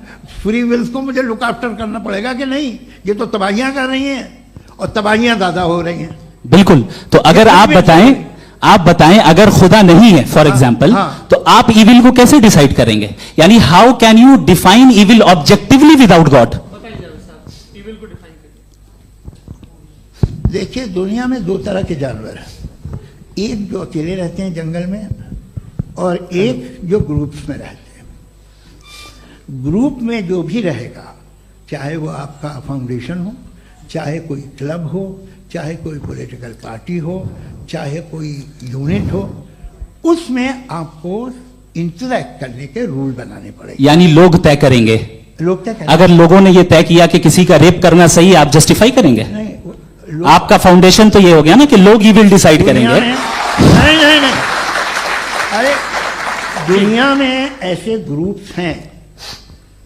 फ्री विल्स को मुझे लुक आफ्टर करना पड़ेगा कि नहीं? ये तो तबाहियां कर रही हैं और तबाहियां ज्यादा हो रही हैं। बिल्कुल। तो अगर आप बताएं अगर खुदा नहीं है फॉर एग्जाम्पल, तो आप इविल को कैसे डिसाइड करेंगे? यानी how can you define evil objectively without God? देखिए, दुनिया में 2 तरह के जानवर हैं, एक जो अकेले रहते हैं जंगल में और एक जो ग्रुप्स में रहते हैं। ग्रुप में जो भी रहेगा, चाहे वो आपका फाउंडेशन हो, चाहे कोई क्लब हो, चाहे कोई पॉलिटिकल पार्टी हो, चाहे कोई यूनिट हो, उसमें आपको इंटरैक्ट करने के रूल बनाने पड़ेंगे। यानी लोग तय करेंगे। लोग तय करेंगे। अगर लोगों ने यह तय किया कि किसी का रेप करना सही है, आप जस्टिफाई करेंगे? नहीं, आपका फाउंडेशन तो ये हो गया ना कि लोग ही विल डिसाइड करेंगे। नहीं, अरे दुनिया में ऐसे ग्रुप्स हैं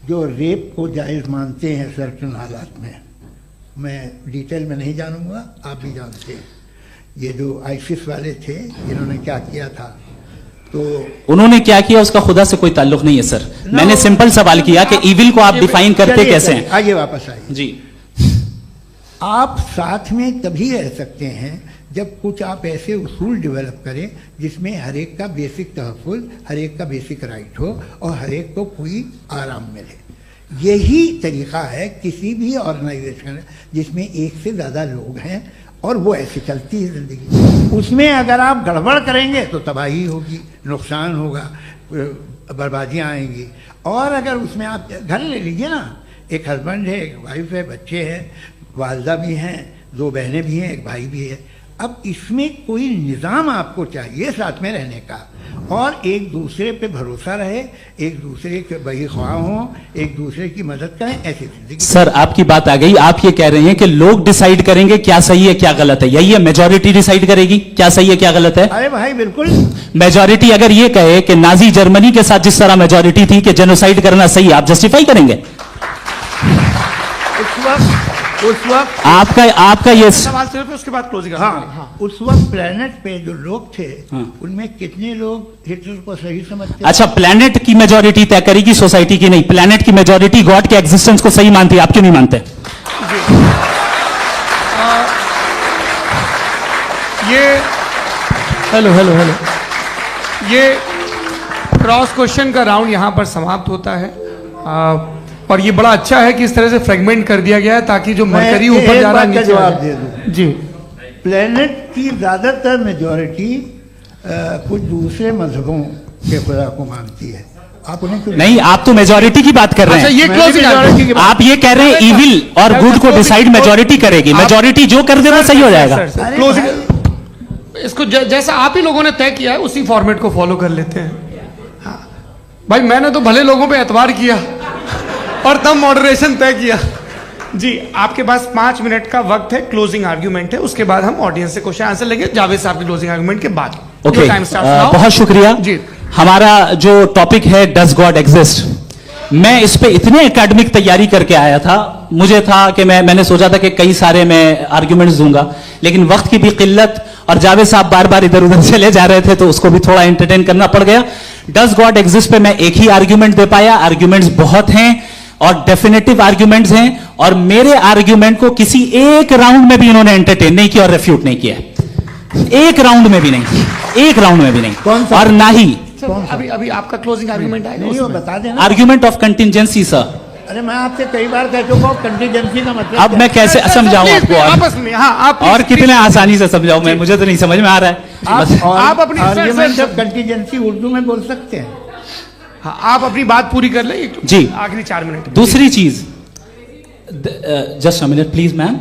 जो रेप को जायज मानते हैं सर्टेन हालात में। मैं डिटेल में नहीं जानूंगा, आप भी जानते हैं। ये जो आईसिस वाले थे, इन्होंने क्या किया था, तो उन्होंने क्या किया उसका खुदा से कोई ताल्लुक नहीं है सर। मैंने सिंपल सवाल किया कि इविल को आप डिफाइन करते कैसे हैं? आइए वापस आइए जी। आप साथ में तभी रह सकते हैं जब कुछ आप ऐसे उसूल डेवलप करें जिसमें हर एक का बेसिक तहफ़्फ़ुज़, हर एक का बेसिक राइट हो और हर एक को कोई आराम मिले। यही तरीका है किसी भी ऑर्गेनाइजेशन जिसमें एक से ज़्यादा लोग हैं और वो ऐसे चलती है ज़िंदगी। उसमें अगर आप गड़बड़ करेंगे तो तबाही होगी, नुकसान होगा, बर्बादियाँ आएंगी। और अगर उसमें आप घर ले लीजिए ना, एक हस्बैंड है, एक वाइफ है, बच्चे हैं, वालदा भी हैं, 2 बहनें भी हैं, एक भाई भी है। अब इसमें कोई निज़ाम आपको चाहिए साथ में रहने का, और एक दूसरे पे भरोसा रहे, एक दूसरे के बहीख्वाह हों, एक दूसरे की मदद करें, ऐसी जिंदगी। सर आपकी बात आ गई। आप ये कह रहे हैं कि लोग डिसाइड करेंगे क्या सही है क्या गलत है, यही है? मेजॉरिटी डिसाइड करेगी क्या सही है क्या गलत है? अरे भाई बिल्कुल। मेजॉरिटी अगर ये कहे कि नाजी जर्मनी के साथ जिस तरह मेजॉरिटी थी कि जेनोसाइड करना सही, आप जस्टिफाई करेंगे? उस वक्त आपका ये सवाल सिर्फ उसके बाद क्लोजिंग। हाँ, उस वक्त प्लेनेट पे जो लोग थे, उनमें कितने लोग हिटलर को सही समझते? अच्छा, प्लेनेट की मेजॉरिटी तय करेगी, सोसाइटी की नहीं। प्लेनेट की मेजॉरिटी गॉड के एग्जिस्टेंस को सही मानती है, आप क्यों नहीं मानते? हेलो ये क्रॉस क्वेश्चन का राउंड यहां पर समाप्त होता है। और ये बड़ा अच्छा है कि इस तरह से फ्रेगमेंट कर दिया गया है ताकि जो मरकरी ऊपर जा रहा है नीचे जवाब दे दूं। जी। प्लेनेट की ज्यादातर मेजॉरिटी कुछ दूसरे मजहबों के खुदा को मानती है। आप उन्हें क्यों नहीं? आप तो मेजॉरिटी की बात कर रहे हैं। ये क्लोजिंग आप ये कह रहे हैं इविल और गुड को डिसाइड मेजॉरिटी करेगी। मेजॉरिटी जो कर दे वो सही हो जाएगा। क्लोजिंग इसको जैसा आप ही लोगों ने तय किया है उसी फॉर्मेट को फॉलो कर लेते हैं। हाँ भाई, मैंने तो भले लोगों पे एतबार किया और तब मॉडरेशन तय किया। जी, आपके पास 5 मिनट का वक्त है, क्लोजिंग आर्ग्यूमेंट है, उसके बाद हम ऑडियंस से क्वेश्चन आंसर लेंगे जावेद साहब के क्लोजिंग आर्ग्यूमेंट के बाद। ओके, बहुत शुक्रिया जी। हमारा जो टॉपिक है डज गॉड एग्जिस्ट, मैं इस पे इतने एकेडमिक तैयारी करके आया था, मुझे था कि मैंने सोचा था कि कई सारे मैं आर्ग्यूमेंट्स दूंगा, लेकिन वक्त की भी किल्लत और जावेद साहब बार बार इधर उधर चले जा रहे थे तो उसको भी थोड़ा एंटरटेन करना पड़ गया। डज गॉड एग्जिस्ट पे मैं एक ही आर्ग्यूमेंट दे पाया। आर्ग्यूमेंट्स बहुत हैं और डेफिनेटिव आर्ग्यूमेंट्स हैं, और मेरे आर्ग्यूमेंट को किसी एक राउंड में भी इन्होंने एंटरटेन नहीं किया और रेफ्यूट नहीं किया। एक राउंड में भी नहीं, एक राउंड में भी नहीं। और ना ही अभी आपका क्लोजिंग आर्ग्यूमेंट आएगा, नहीं वो बता देना। Argument of contingency sir. अरे मैं आपसे कई बार कह चुका हूं कंटीजेंसी का मतलब अब मैं कैसे समझाऊं आपको? आपस में हाँ, आप और कितने आसानी से समझाऊं मैं, मुझे तो नहीं समझ में आ रहा है। आप अपनी आर्ग्यूमेंट ऑफ कंटीजेंसी उर्दू में बोल सकते हैं। हाँ, आप अपनी बात पूरी कर लें जी। आखिरी 4 मिनट। दूसरी चीज, just a minute please ma'am,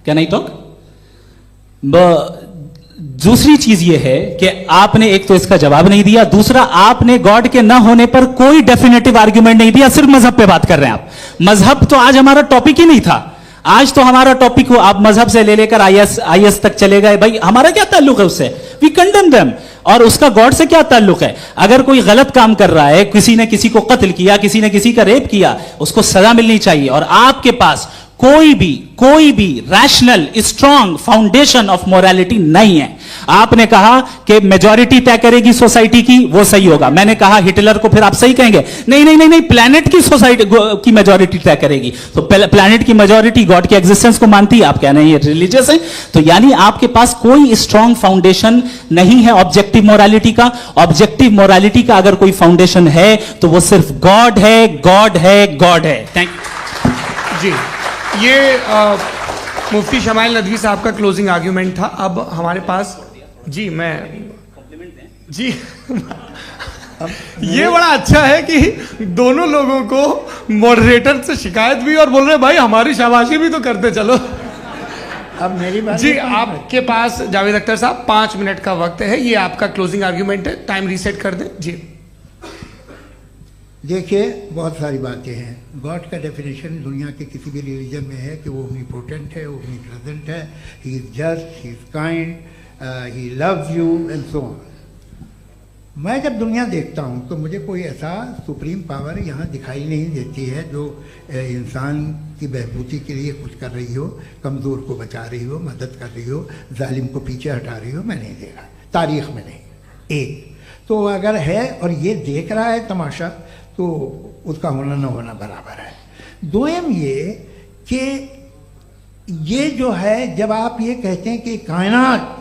can I talk? दूसरी चीज ये है कि आपने एक तो इसका जवाब नहीं दिया, दूसरा आपने गॉड के ना होने पर कोई डेफिनेटिव आर्ग्यूमेंट नहीं दिया, सिर्फ मजहब पे बात कर रहे हैं आप। मजहब तो आज हमारा टॉपिक ही नहीं था। आज तो हमारा टॉपिक हो, आप मजहब से ले लेकर आईएस तक चले गए। भाई हमारा क्या ताल्लुक है उससे? We condemn them. और उसका गॉड से क्या ताल्लुक है? अगर कोई गलत काम कर रहा है, किसी ने किसी को कत्ल किया, किसी ने किसी का रेप किया, उसको सजा मिलनी चाहिए। और आपके पास कोई भी rational strong foundation of morality नहीं है। आपने कहा कि मेजॉरिटी तय करेगी सोसाइटी की, वो सही होगा। मैंने कहा हिटलर को फिर आप सही कहेंगे, नहीं, प्लैनेट की सोसाइटी की मेजॉरिटी तय करेगी। तो प्लैनेट की मेजॉरिटी गॉड के एग्जिस्टेंस को मानती है, आप कह रहे हैं ये रिलीजियस है। तो यानी आपके पास कोई स्ट्रॉन्ग फाउंडेशन नहीं है ऑब्जेक्टिव मोरालिटी का। ऑब्जेक्टिव मोरालिटी का अगर कोई फाउंडेशन है तो वो सिर्फ गॉड है, गॉड है, गॉड है। थैंक यू जी। ये मुफ्ती शमाइल नदवी साहब का क्लोजिंग आर्ग्यूमेंट था। अब हमारे पास जी जी ये बड़ा अच्छा है कि दोनों लोगों को मॉडरेटर से शिकायत भी और बोल रहे भाई हमारी शाबाशी भी तो करते चलो। अब मेरी बात जी, आपके पास जावेद अख्तर साहब 5 मिनट का वक्त है। ये आपका क्लोजिंग आर्ग्यूमेंट है, टाइम रीसेट कर दें जी। देखिए, बहुत सारी बातें हैं। गॉड का डेफिनेशन दुनिया के किसी भी रिलीजन में है कि वो ओमनीपोटेंट है, ओमनीप्रेजेंट है, he is just, he is kind, he loves you and so on. मैं जब दुनिया देखता हूँ तो मुझे कोई ऐसा सुप्रीम पावर यहाँ दिखाई नहीं देती है जो इंसान की बहबूदी के लिए कुछ कर रही हो, कमज़ोर को बचा रही हो, मदद कर रही हो, जालिम को पीछे हटा रही हो। मैं नहीं देखा, तारीख में नहीं। एक तो अगर है और ये देख रहा है तमाशा, तो उसका होना न होना बराबर है। दोयम ये कि ये जो है, जब आप ये कहते हैं कि कायनात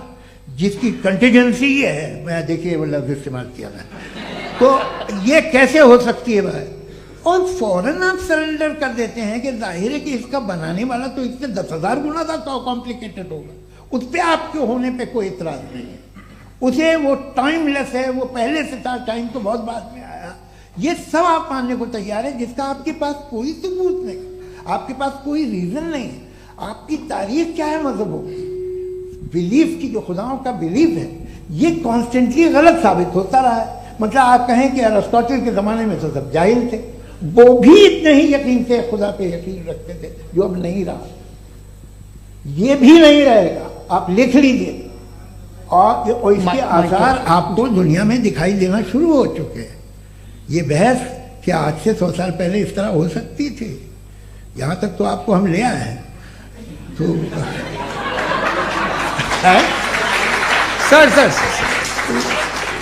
जिसकी कंटिजेंसी है, मैं देखिए वो लफ्ज़ इस्तेमाल किया मैं, तो ये कैसे हो सकती है भाई? और फौरन आप सरेंडर कर देते हैं कि जाहिर है कि इसका बनाने वाला तो इससे 10,000 गुना ज़्यादा कॉम्प्लिकेटेड होगा। उस पर आपके होने पे कोई इतराज़ नहीं है। उसे वो टाइमलेस है, वो पहले से था, टाइम तो बहुत बाद में आया। ये सब आप मानने को तैयार है जिसका आपके पास कोई सबूत नहीं, आपके पास कोई रीज़न नहीं है। आपकी तारीख क्या है मजहबों की? बिलीफ की, जो खुदाओं का बिलीफ है, ये कॉन्स्टेंटली गलत साबित होता रहा है। मतलब आप कहें कि अरिस्टोटल के ज़माने में तो सब जाहिल थे, वो भी इतने ही यकीन से खुदा पे यकीन रखते थे, जो अब नहीं रहा। ये भी नहीं रहेगा, आप लिख लीजिए। और इसके आसार आपको दुनिया में दिखाई देना शुरू हो चुके हैं। ये बहस क्या आज से 100 साल पहले इस तरह हो सकती थी? यहाँ तक तो आपको हम ले आए हैं। तो सर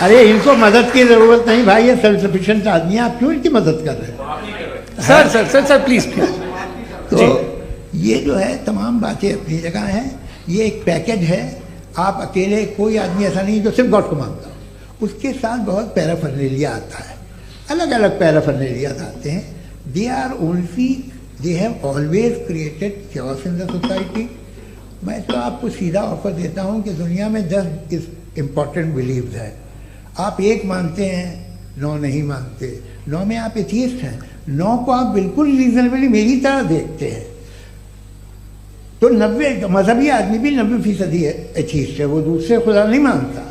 अरे इनको मदद की जरूरत नहीं भाई, ये सेल्फ सफिशिएंट आदमी है, आप क्यों इनकी मदद कर रहे हैं? Sir please. तो ये जो है तमाम बातें अपनी जगह हैं। ये एक पैकेज है। आप अकेले, कोई आदमी ऐसा नहीं जो सिर्फ गॉड को मानता हो, उसके साथ बहुत पैराफर्नेलिया आता है, अलग अलग पैराफर्नेलिया आते हैं। They have always created chaos in the society. मैं तो आपको सीधा ऑफर देता हूँ कि दुनिया में 10 इम्पॉर्टेंट बिलीव्स हैं। आप एक मानते हैं, 9 नहीं मानते, 9 में आप एथियस्ट हैं, 9 को आप बिल्कुल रीजनेबली मेरी तरह देखते हैं। तो 90 मजहबी आदमी भी 90% एथियस्ट है। वो दूसरे खुदा नहीं मानता,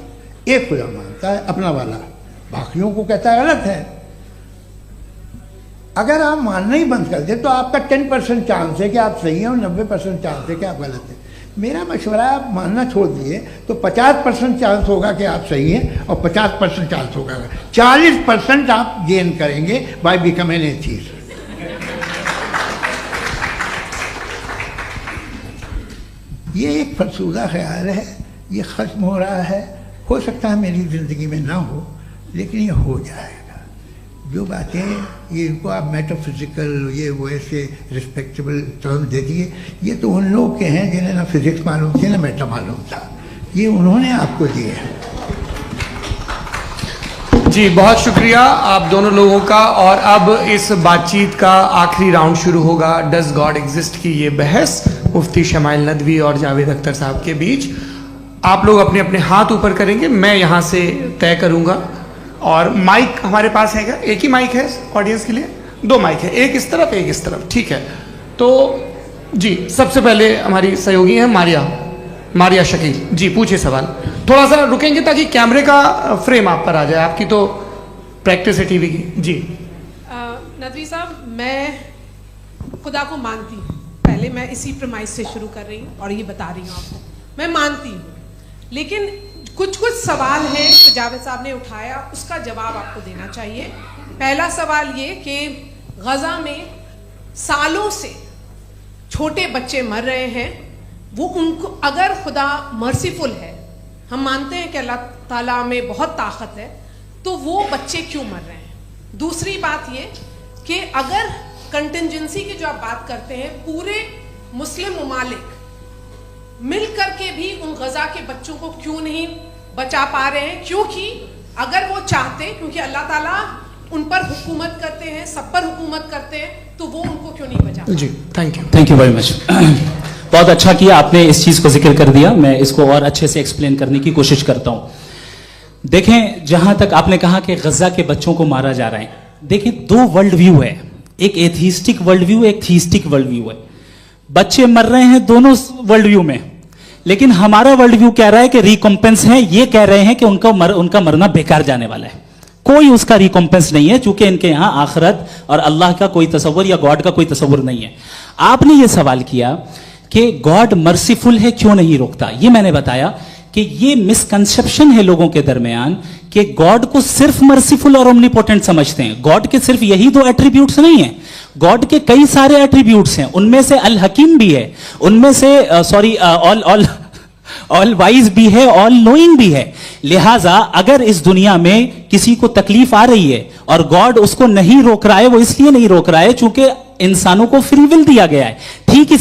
एक खुदा मानता है, अपना वाला, बाकियों को कहता है गलत है। अगर आप मानना ही बंद कर दे तो आपका 10% चांस है कि आप सही हैं और 90% चांस है कि आप गलत हैं। मेरा मशवरा है, आप मानना छोड़ दिए तो 50% चांस होगा कि आप सही हैं और 50% चांस होगा, 40% आप गेन करेंगे बाय बिकमिंग एथियस्ट। ये एक फरसूदा ख्याल है, ये ख़त्म हो रहा है। हो सकता है मेरी ज़िंदगी में ना हो, लेकिन ये हो जाएगा। जो बातें ये इनको आप मेटाफिजिकल, ये वो ऐसे रिस्पेक्टेबल टर्म दे दिए, ये तो उन लोग के हैं जिन्हें ना फिजिक्स मालूम थी ना मेटा मालूम था, ये उन्होंने आपको दिए हैं। जी बहुत शुक्रिया आप दोनों लोगों का। और अब इस बातचीत का आखिरी राउंड शुरू होगा, डज गॉड एग्जिस्ट की ये बहस मुफ्ती शमाइल नदवी और जावेद अख्तर साहब के बीच। आप लोग अपने अपने हाथ ऊपर करेंगे, मैं यहाँ से तय करूँगा और माइक हमारे पास है क्या? एक ही माइक है ऑडियंस के लिए? 2 माइक है, एक इस तरफ एक इस तरफ, ठीक है। तो जी सबसे पहले हमारी सहयोगी है मारिया शकील जी, पूछिए सवाल। थोड़ा सा रुकेंगे ताकि कैमरे का फ्रेम आप पर आ जाए, आपकी तो प्रैक्टिस है टीवी की। जी नदवी साहब, मैं खुदा को मानती हूँ, पहले मैं इसी प्रमाइस से शुरू कर रही हूँ और ये बता रही हूँ आपको, मैं मानती हूँ, लेकिन कुछ सवाल हैं जो जावेद साहब ने उठाया, उसका जवाब आपको देना चाहिए। पहला सवाल ये कि गजा में सालों से छोटे बच्चे मर रहे हैं, वो उनको, अगर खुदा मर्सीफुल है, हम मानते हैं कि अल्लाह ताला में बहुत ताकत है, तो वो बच्चे क्यों मर रहे हैं? दूसरी बात ये कि अगर कंटिजेंसी की जो आप बात करते हैं, पूरे मुस्लिम ममालिक मिल करके भी उन गजा के बच्चों को क्यों नहीं बचा पा रहे हैं? क्योंकि अगर वो चाहते, क्योंकि अल्लाह ताला उन पर हुकूमत करते हैं, सब पर हुकूमत करते हैं, तो वो उनको क्यों नहीं बचा? जी थैंक यू वेरी मच। बहुत अच्छा किया आपने इस चीज को जिक्र कर दिया, मैं इसको और अच्छे से एक्सप्लेन करने की कोशिश करता हूं। देखें, जहां तक आपने कहा कि गजा के बच्चों को मारा जा रहा है, देखिए 2 वर्ल्ड व्यू है, एक एथीस्टिक वर्ल्ड व्यू, एक थीस्टिक वर्ल्ड व्यू है। बच्चे मर रहे हैं दोनों वर्ल्ड व्यू में, लेकिन हमारा वर्ल्ड व्यू कह रहा है कि रिकॉम्पेंस है, ये कह रहे हैं कि उनका मरना बेकार जाने वाला है, कोई उसका रिकॉम्पेंस नहीं है, चूंकि इनके यहां आखिरत और अल्लाह का कोई तसव्वुर या गॉड का कोई तसव्वुर नहीं है। आपने ये सवाल किया कि गॉड मर्सीफुल है, क्यों नहीं रोकता? ये मैंने बताया कि ये मिसकंसेप्शन है लोगों के दरमियान कि गॉड को सिर्फ मर्सीफुल और ओमनीपोटेंट समझते हैं। गॉड के सिर्फ यही 2 एट्रीब्यूट्स नहीं है, गॉड के कई सारे एट्रीब्यूट्स हैं, उनमें से अल हकीम भी है, उनमें से ऑल वाइज भी है, ऑल नोइंग भी है। लिहाजा अगर इस दुनिया में किसी को तकलीफ आ रही है और गॉड उसको नहीं रोक रहा है, वो इसलिए नहीं रोक रहा है चूंकि इंसानों को फ्री विल दिया गया है। ठीक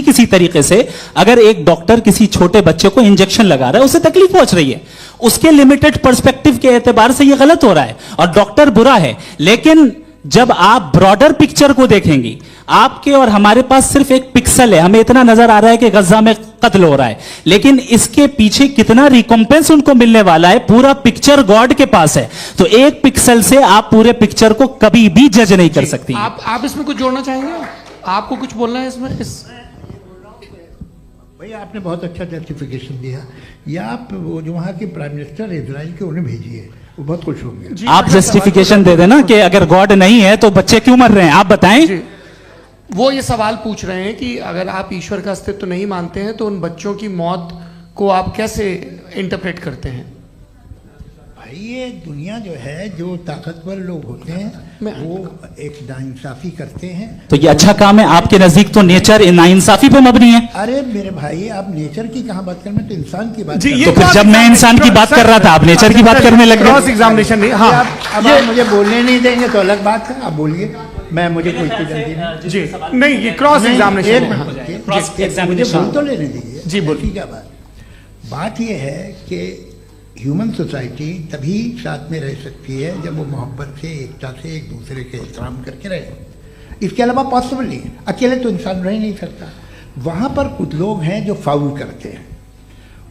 इसी तरीके से अगर एक डॉक्टर किसी छोटे बच्चे को इंजेक्शन लगा रहा है, उसे तकलीफ पहुंच रही है, उसके लिमिटेड पर्सपेक्टिव के एतबार से यह गलत हो रहा है और डॉक्टर बुरा है, लेकिन जब आप ब्रॉडर पिक्चर को देखेंगी, आपके और हमारे पास सिर्फ एक पिक्सल है, हमें इतना नजर आ रहा है कि गजा में कत्ल हो रहा है, लेकिन इसके पीछे कितना रिकॉम्पेंस उनको मिलने वाला है, पूरा पिक्चर गॉड के पास है। तो एक पिक्सल से आप पूरे पिक्चर को कभी भी जज नहीं कर सकती। आप इसमें कुछ जोड़ना चाहेंगे? आपको कुछ बोलना है इसमें? भैया आपने बहुत अच्छा जस्टिफिकेशन दिया, या आप वो जो वहाँ के प्राइम मिनिस्टर इजराइल के उन्हें भेजिए, वो बहुत खुश होंगे। आप जस्टिफिकेशन दे देना कि अगर गॉड नहीं है तो बच्चे क्यों मर रहे हैं, आप बताएं। वो ये सवाल पूछ रहे हैं कि अगर आप ईश्वर का अस्तित्व नहीं मानते हैं तो उन बच्चों की मौत को आप कैसे इंटरप्रेट करते हैं? भाई ये दुनिया जो है, जो ताकतवर लोग होते हैं वो एक नाइंसाफी करते हैं। तो ये अच्छा काम है आपके नजदीक, तो नेचर नाइंसाफी पे मबनी है। अरे मेरे भाई, आप नेचर की कहाँ बात कर रहे हैं, तो इंसान की बात। तो फिर जब मैं इंसान की बात कर रहा था, आप नेचर की बात करने लगे। क्रॉस एग्जामिनेशन नहीं। हाँ, अब आप मुझे बोलने नहीं देंगे तो अलग बात है, आप बोलिए, मुझे कोई जल्दी नहीं। जी नहीं, ये क्रॉस एग्जामिनेशन। मुझे बोल तो लेने दीजिए। जी बोलिए। क्या बात ये है कि ह्यूमन सोसाइटी तभी साथ में रह सकती है जब वो मोहब्बत से, एकता से, एक दूसरे के एहतराम करके रहे। इसके अलावा पॉसिबल नहीं है, अकेले तो इंसान रह नहीं सकता। वहाँ पर कुछ लोग हैं जो फाउल करते हैं,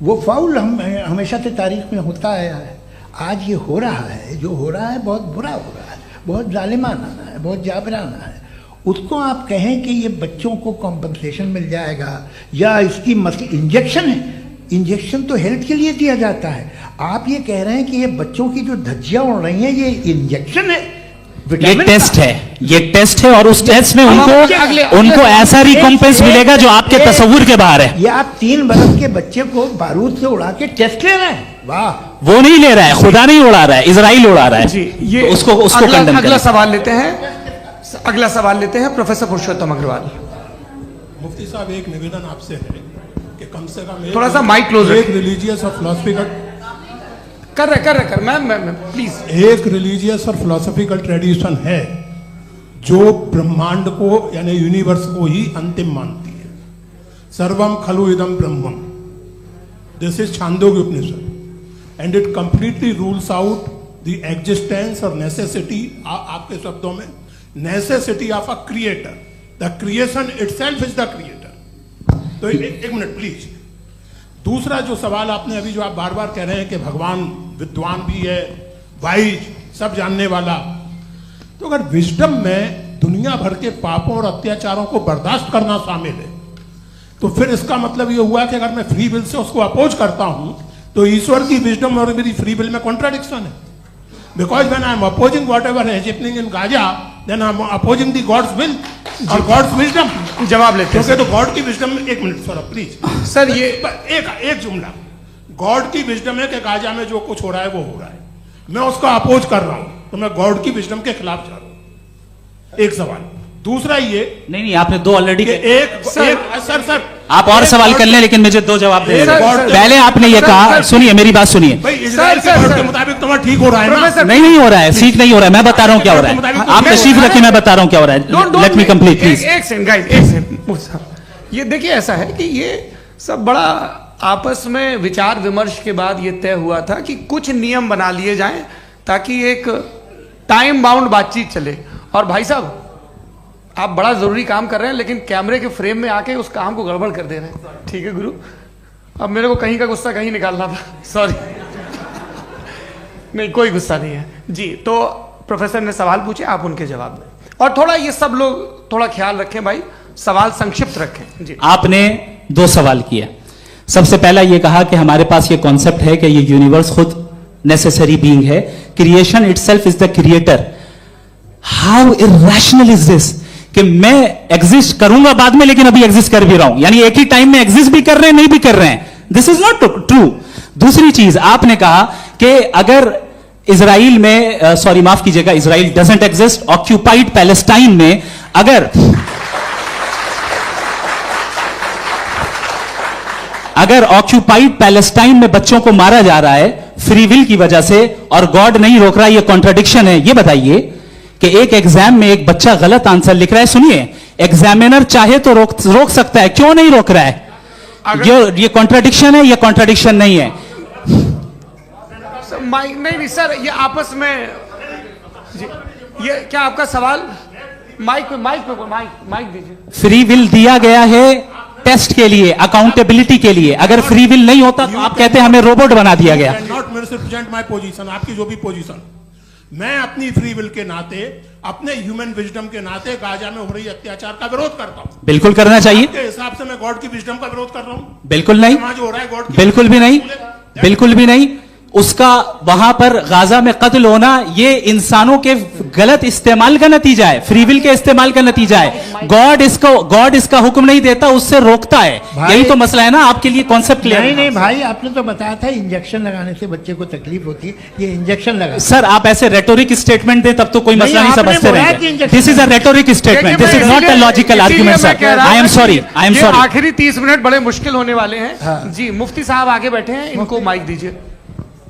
वो फाउल हमेशा से तारीख में होता आया है। आज ये हो रहा है, जो हो रहा है बहुत बुरा हो रहा है, बहुत जालिमाना है, बहुत जाबराना है। उसको आप कहें कि ये बच्चों को कॉम्पनसेशन मिल जाएगा या इसकी इंजेक्शन है, इंजेक्शन तो हेल्थ के लिए दिया जाता है। आप ये कह रहे हैं कि ये बच्चों की जो धज्जियां उड़ रही हैं ये इंजेक्शन है, ये टेस्ट है, ये टेस्ट है और उस टेस्ट में उनको ऐसा रिकॉम्पेंस मिलेगा जो आपके तसव्वुर के बाहर है। ये आप 3 बरस के बच्चे को बारूद से उड़ा के टेस्ट ले रहे हैं। वाह, वो नहीं ले रहा है, खुदा नहीं उड़ा रहा है, इजराइल उड़ा रहा है। जी, ये तो उसको कंडेम अगला सवाल लेते हैं प्रोफेसर पुरुषोत्तम अग्रवाल। मुफ्ती साहब, एक निवेदन आपसे है कि कम से कम थोड़ा सा माइक क्लोज, एक रिलीजियस और फिलोसफिकल कर मैं प्लीज, एक रिलीजियस और फिलोसफिकल ट्रेडिशन है जो ब्रह्मांड को यानी यूनिवर्स को ही अंतिम मानती है। सर्वम खलु इदम ब्रह्मम, this is Chandogya Upanishad and it completely rules out the existence और नेसेसिटी, आपके शब्दों में necessity of a creator. The creation itself is the creator. तो एक मिनट प्लीज। दूसरा जो सवाल आपने अभी, जो आप बार बार कह रहे हैं कि भगवान विद्वान भी है, वाइज, सब जानने वाला। तो अगर विजडम में दुनिया भर के पापों और अत्याचारों को बर्दाश्त करना शामिल है, तो फिर इसका मतलब ये हुआ कि अगर मैं फ्री विल से उसको अपोज करता हूं तो ईश्वर की विजडम और मेरी फ्री विल में कॉन्ट्राडिक्शन है। Because when I am opposing whatever is happening in Gaza, then I am opposing the God's will और गॉड्स विजडम। जवाब लेते हैं क्योंकि तो गॉड की विजडम में, एक मिनट सर प्लीज सर, ये एक जुमला, गॉड की विजडम है कि गाजा में जो कुछ हो रहा है वो हो रहा है, मैं उसका अपोज कर रहा हूं, तो मैं गॉड की विजडम के खिलाफ जा रहा हूं। एक सवाल। दूसरा ये नहीं, आपने दो ऑलरेडी। सर आप और सवाल कर लें, लेकिन मुझे दो जवाब दे। पहले आपने ये कहा, सुनिए मेरी बात सुनिए। इजराइल के गॉड के मुताबिक तुम्हारा ठीक हो रहा है ना? नहीं हो रहा है, ठीक नहीं हो रहा है। मैं बता रहा हूं क्या हो रहा है, आप तशरीफ रखिए, मैं बता रहा हूं क्या हो रहा है। Let me complete please. एक सेकंड गाइस, एक सेकंड। ये देखिए, ऐसा है कि ये सब बड़ा आपस में विचार विमर्श के बाद ये तय हुआ था कि कुछ नियम बना लिए जाएं ताकि एक टाइम बाउंड बातचीत चले। और भाई साहब, आप बड़ा जरूरी काम कर रहे हैं, लेकिन कैमरे के फ्रेम में आके उस काम को गड़बड़ कर दे रहे हैं। ठीक है गुरु, अब मेरे को कहीं का गुस्सा कहीं निकालना था, सॉरी। नहीं, कोई गुस्सा नहीं है जी। तो प्रोफेसर ने सवाल पूछे, आप उनके जवाब दें, और थोड़ा ये सब लोग थोड़ा ख्याल रखें भाई, सवाल संक्षिप्त रखें जी। आपने दो सवाल किया। सबसे पहला ये कहा कि हमारे पास ये कॉन्सेप्ट है कि ये यूनिवर्स खुद नेसेसरी बीइंग है, creation itself is the creator. How irrational is this कि मैं एग्जिस्ट करूंगा बाद में, लेकिन अभी एग्जिस्ट कर भी रहा हूं, यानी एक ही टाइम में एग्जिस्ट भी कर रहे हैं, नहीं भी कर रहे हैं। This is not true. दूसरी चीज, आपने कहा कि अगर इजराइल में, सॉरी माफ कीजिएगा, Israel doesn't exist, occupied Palestine में अगर ऑक्यूपाइड पैलेस्टाइन में बच्चों को मारा जा रहा है फ्री विल की वजह से और गॉड नहीं रोक रहा, ये कॉन्ट्रडिक्शन है। ये बताइए कि एक एग्जाम में एक बच्चा गलत आंसर लिख रहा है, सुनिए, एग्जामिनर चाहे तो रोक सकता है, क्यों नहीं रोक रहा है? ये कॉन्ट्रडिक्शन है, ये कॉन्ट्रडिक्शन नहीं है। माइक नहीं सर, ये आपस में जी, ये क्या आपका सवाल? माइक दीजिए। फ्री विल दिया गया है टेस्ट के लिए, अकाउंटेबिलिटी के लिए। अगर फ्री विल नहीं होता तो आप कहते हैं हमें रोबोट बना दिया गया। नॉट मिसरिप्रेजेंट माय पोजीशन, आपकी जो भी पोजीशन, मैं अपनी फ्री विल के नाते, अपने ह्यूमन विजडम के नाते गाजा में हो रही अत्याचार का विरोध करता हूं। बिल्कुल करना चाहिए। के हिसाब से मैं गॉड की विजडम का विरोध कर रहा हूं? बिल्कुल नहीं, जो हो रहा है गॉड, बिल्कुल भी नहीं, बिल्कुल भी नहीं। उसका वहां पर गाजा में कत्ल होना ये इंसानों के गलत इस्तेमाल का नतीजा है, फ्री विल के इस्तेमाल का नतीजा है। गॉड इसका हुक्म नहीं देता, उससे रोकता है। यही तो मसला है ना, आपके लिए कॉन्सेप्ट क्लियर है? नहीं भाई, आपने तो बताया था इंजेक्शन लगाने से बच्चे को तकलीफ होती है, ये इंजेक्शन लगा। सर आप ऐसे रेटोरिक स्टेटमेंट दे तब तो कोई मसला नहीं समझते रहेंगे। This is a rhetoric statement, this is not a logical argument sir. I am sorry, I am sorry. आखिरी 30 मिनट बड़े मुश्किल होने वाले हैं जी। मुफ्ती साहब आगे बैठे हैं, इनको माइक दीजिए।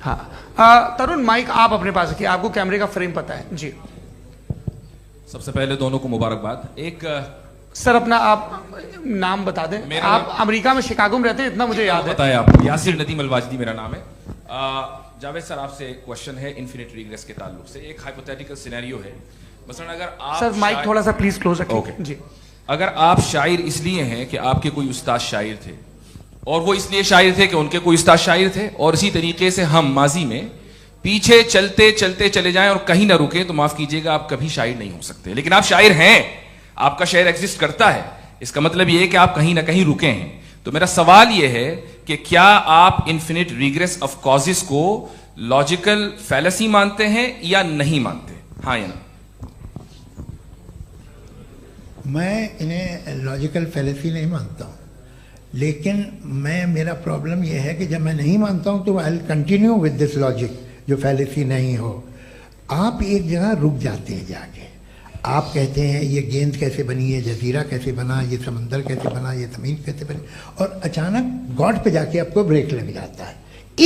हाँ तरुण, माइक आप अपने पास रखिए, आपको कैमरे का फ्रेम पता है जी। सबसे पहले दोनों को मुबारकबाद। एक सर अपना आप नाम बता दें। आप अमेरिका में शिकागो में रहते हैं, इतना मुझे याद है। बताया आपको, यासिर नदीम अलवाजदी मेरा नाम है। जावेद सर आपसे एक क्वेश्चन है इन्फिनिट रिग्रेस के ताल्लुक से। एक हाइपोथेटिकल सिनेरियो है, मसलन अगर आप सर माइक थोड़ा सा प्लीज क्लोज रखिए जी। अगर आप शायर इसलिए हैं कि आपके कोई उस्ताद शायर थे, और वो इसलिए शायर थे कि उनके कोई उस्ताद शायर थे, और इसी तरीके से हम माजी में पीछे चलते चलते चले जाएं और कहीं ना रुके, तो माफ कीजिएगा आप कभी शायर नहीं हो सकते। लेकिन आप शायर हैं, आपका शायर एग्जिस्ट करता है, इसका मतलब यह है कि आप कहीं ना कहीं रुके हैं। तो मेरा सवाल यह है कि क्या आप इन्फिनिट रिग्रेस ऑफ कॉजेस को लॉजिकल फैलेसी मानते हैं या नहीं मानते? हाँ या ना? मैं इन्हें लॉजिकल फैलेसी नहीं मानता हूँ, लेकिन मेरा प्रॉब्लम यह है कि जब मैं नहीं मानता हूँ तो I will continue with this logic जो फैलेसी नहीं हो। आप एक जगह रुक जाते हैं जाके, आप कहते हैं ये गेंद कैसे बनी, ये जजीरा कैसे बना, ये समंदर कैसे बना, ये ज़मीन कैसे बनी, और अचानक गॉड पे जाके आपको ब्रेक लग जाता है।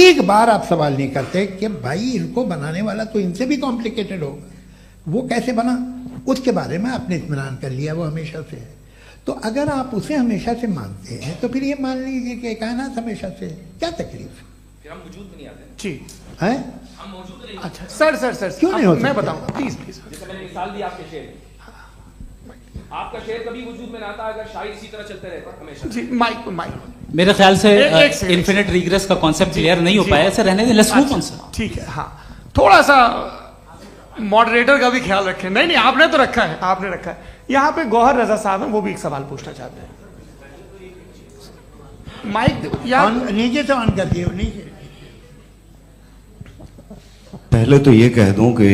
एक बार आप सवाल नहीं करते कि भाई इनको बनाने वाला तो इनसे भी कॉम्प्लिकेटेड होगा, वो कैसे बना, उसके बारे में आपने इत्मीनान कर लिया, वो हमेशा से है। तो अगर आप उसे हमेशा से मानते हैं तो फिर ये मान लीजिए कि कायनात हमेशा से है, क्या तकलीफ है? हम वजूद में नहीं आते जी हैं? हम मौजूद नहीं। अच्छा सर क्यों नहीं हो? मैं बताऊंगा प्लीज। जैसे मैंने मिसाल दी आपके शेर, आपका शेर कभी वजूद में ना आता अगर शायर इसी तरह चलते रहते हमेशा जी। माइक मेरे ख्याल से एक इन्फिनिट रिग्रेस का कॉन्सेप्ट क्लियर नहीं हो पाया, ऐसे रहने दें, लेट्स मूव ऑन सर। ठीक है। हाँ थोड़ा सा मॉडरेटर का भी ख्याल रखें। नहीं नहीं, आपने तो रखा है, आपने रखा है। यहाँ पे गौहर रजा साहब हैं, वो भी एक सवाल पूछना चाहते हैं। माइक या नीचे से ऑन कर दिए, नीचे। पहले तो ये कह दूं कि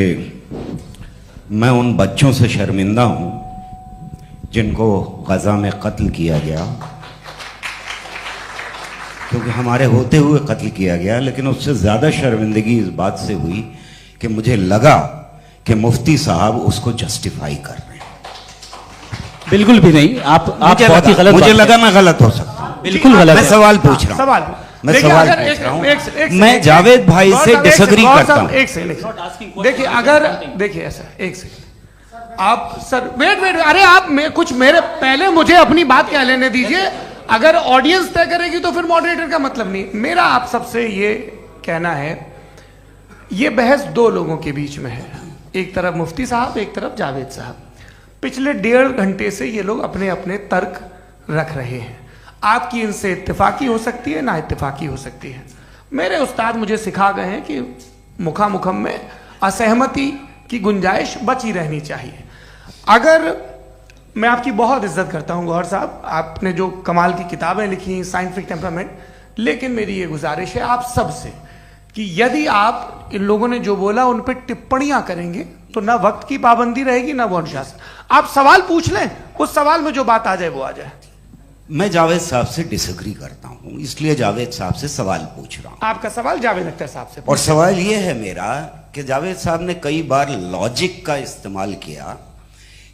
मैं उन बच्चों से शर्मिंदा हूं जिनको गजा में कत्ल किया गया, क्योंकि हमारे होते हुए कत्ल किया गया। लेकिन उससे ज्यादा शर्मिंदगी इस बात से हुई कि मुझे लगा कि मुफ्ती साहब उसको जस्टिफाई कर रहे हैं। बिल्कुल भी नहीं, आप बहुत ही गलत, मुझे लगा मैं गलत हो सकता हूं। बिल्कुल गलत। मैं सवाल पूछ रहा हूं, सवाल मैं देखिए, सवाल अगर पूछ रहा हूं। एक मैं जावेद भाई से डिसएग्री करता हूं। एक सेकंड देखिए, अगर देखिए ऐसा, एक सेकंड आप सर, वेट, अरे आप कुछ मेरे पहले मुझे अपनी बात कह लेने दीजिए। अगर ऑडियंस तय करेगी तो फिर मॉडरेटर का मतलब नहीं। मेरा आप सबसे ये कहना है, ये बहस दो लोगों के बीच में है, एक तरफ मुफ्ती साहब, एक तरफ जावेद साहब। पिछले 1.5 घंटे से ये लोग अपने अपने तर्क रख रहे हैं। आपकी इनसे इत्तेफाकी हो सकती है, ना इत्तेफाकी हो सकती है। मेरे उस्ताद मुझे सिखा गए हैं कि मुखामुखम में असहमति की गुंजाइश बची रहनी चाहिए। अगर मैं आपकी बहुत इज्जत करता हूं गौहर साहब, आपने जो कमाल की किताबें लिखी, साइंटिफिक टेम्परामेंट, लेकिन मेरी ये गुजारिश है आप सबसे कि यदि आप इन लोगों ने जो बोला उन पर टिप्पणियां करेंगे तो ना वक्त की पाबंदी रहेगी, ना वो अनुशासन। आप सवाल पूछ लें, उस सवाल में जो बात आ जाए वो आ जाए। मैं जावेद साहब से डिसएग्री करता हूं, इसलिए जावेद साहब से सवाल पूछ रहा हूं। आपका सवाल जावेद अख्तर साहब से, और सवाल यह है मेरा कि जावेद साहब ने कई बार लॉजिक का इस्तेमाल किया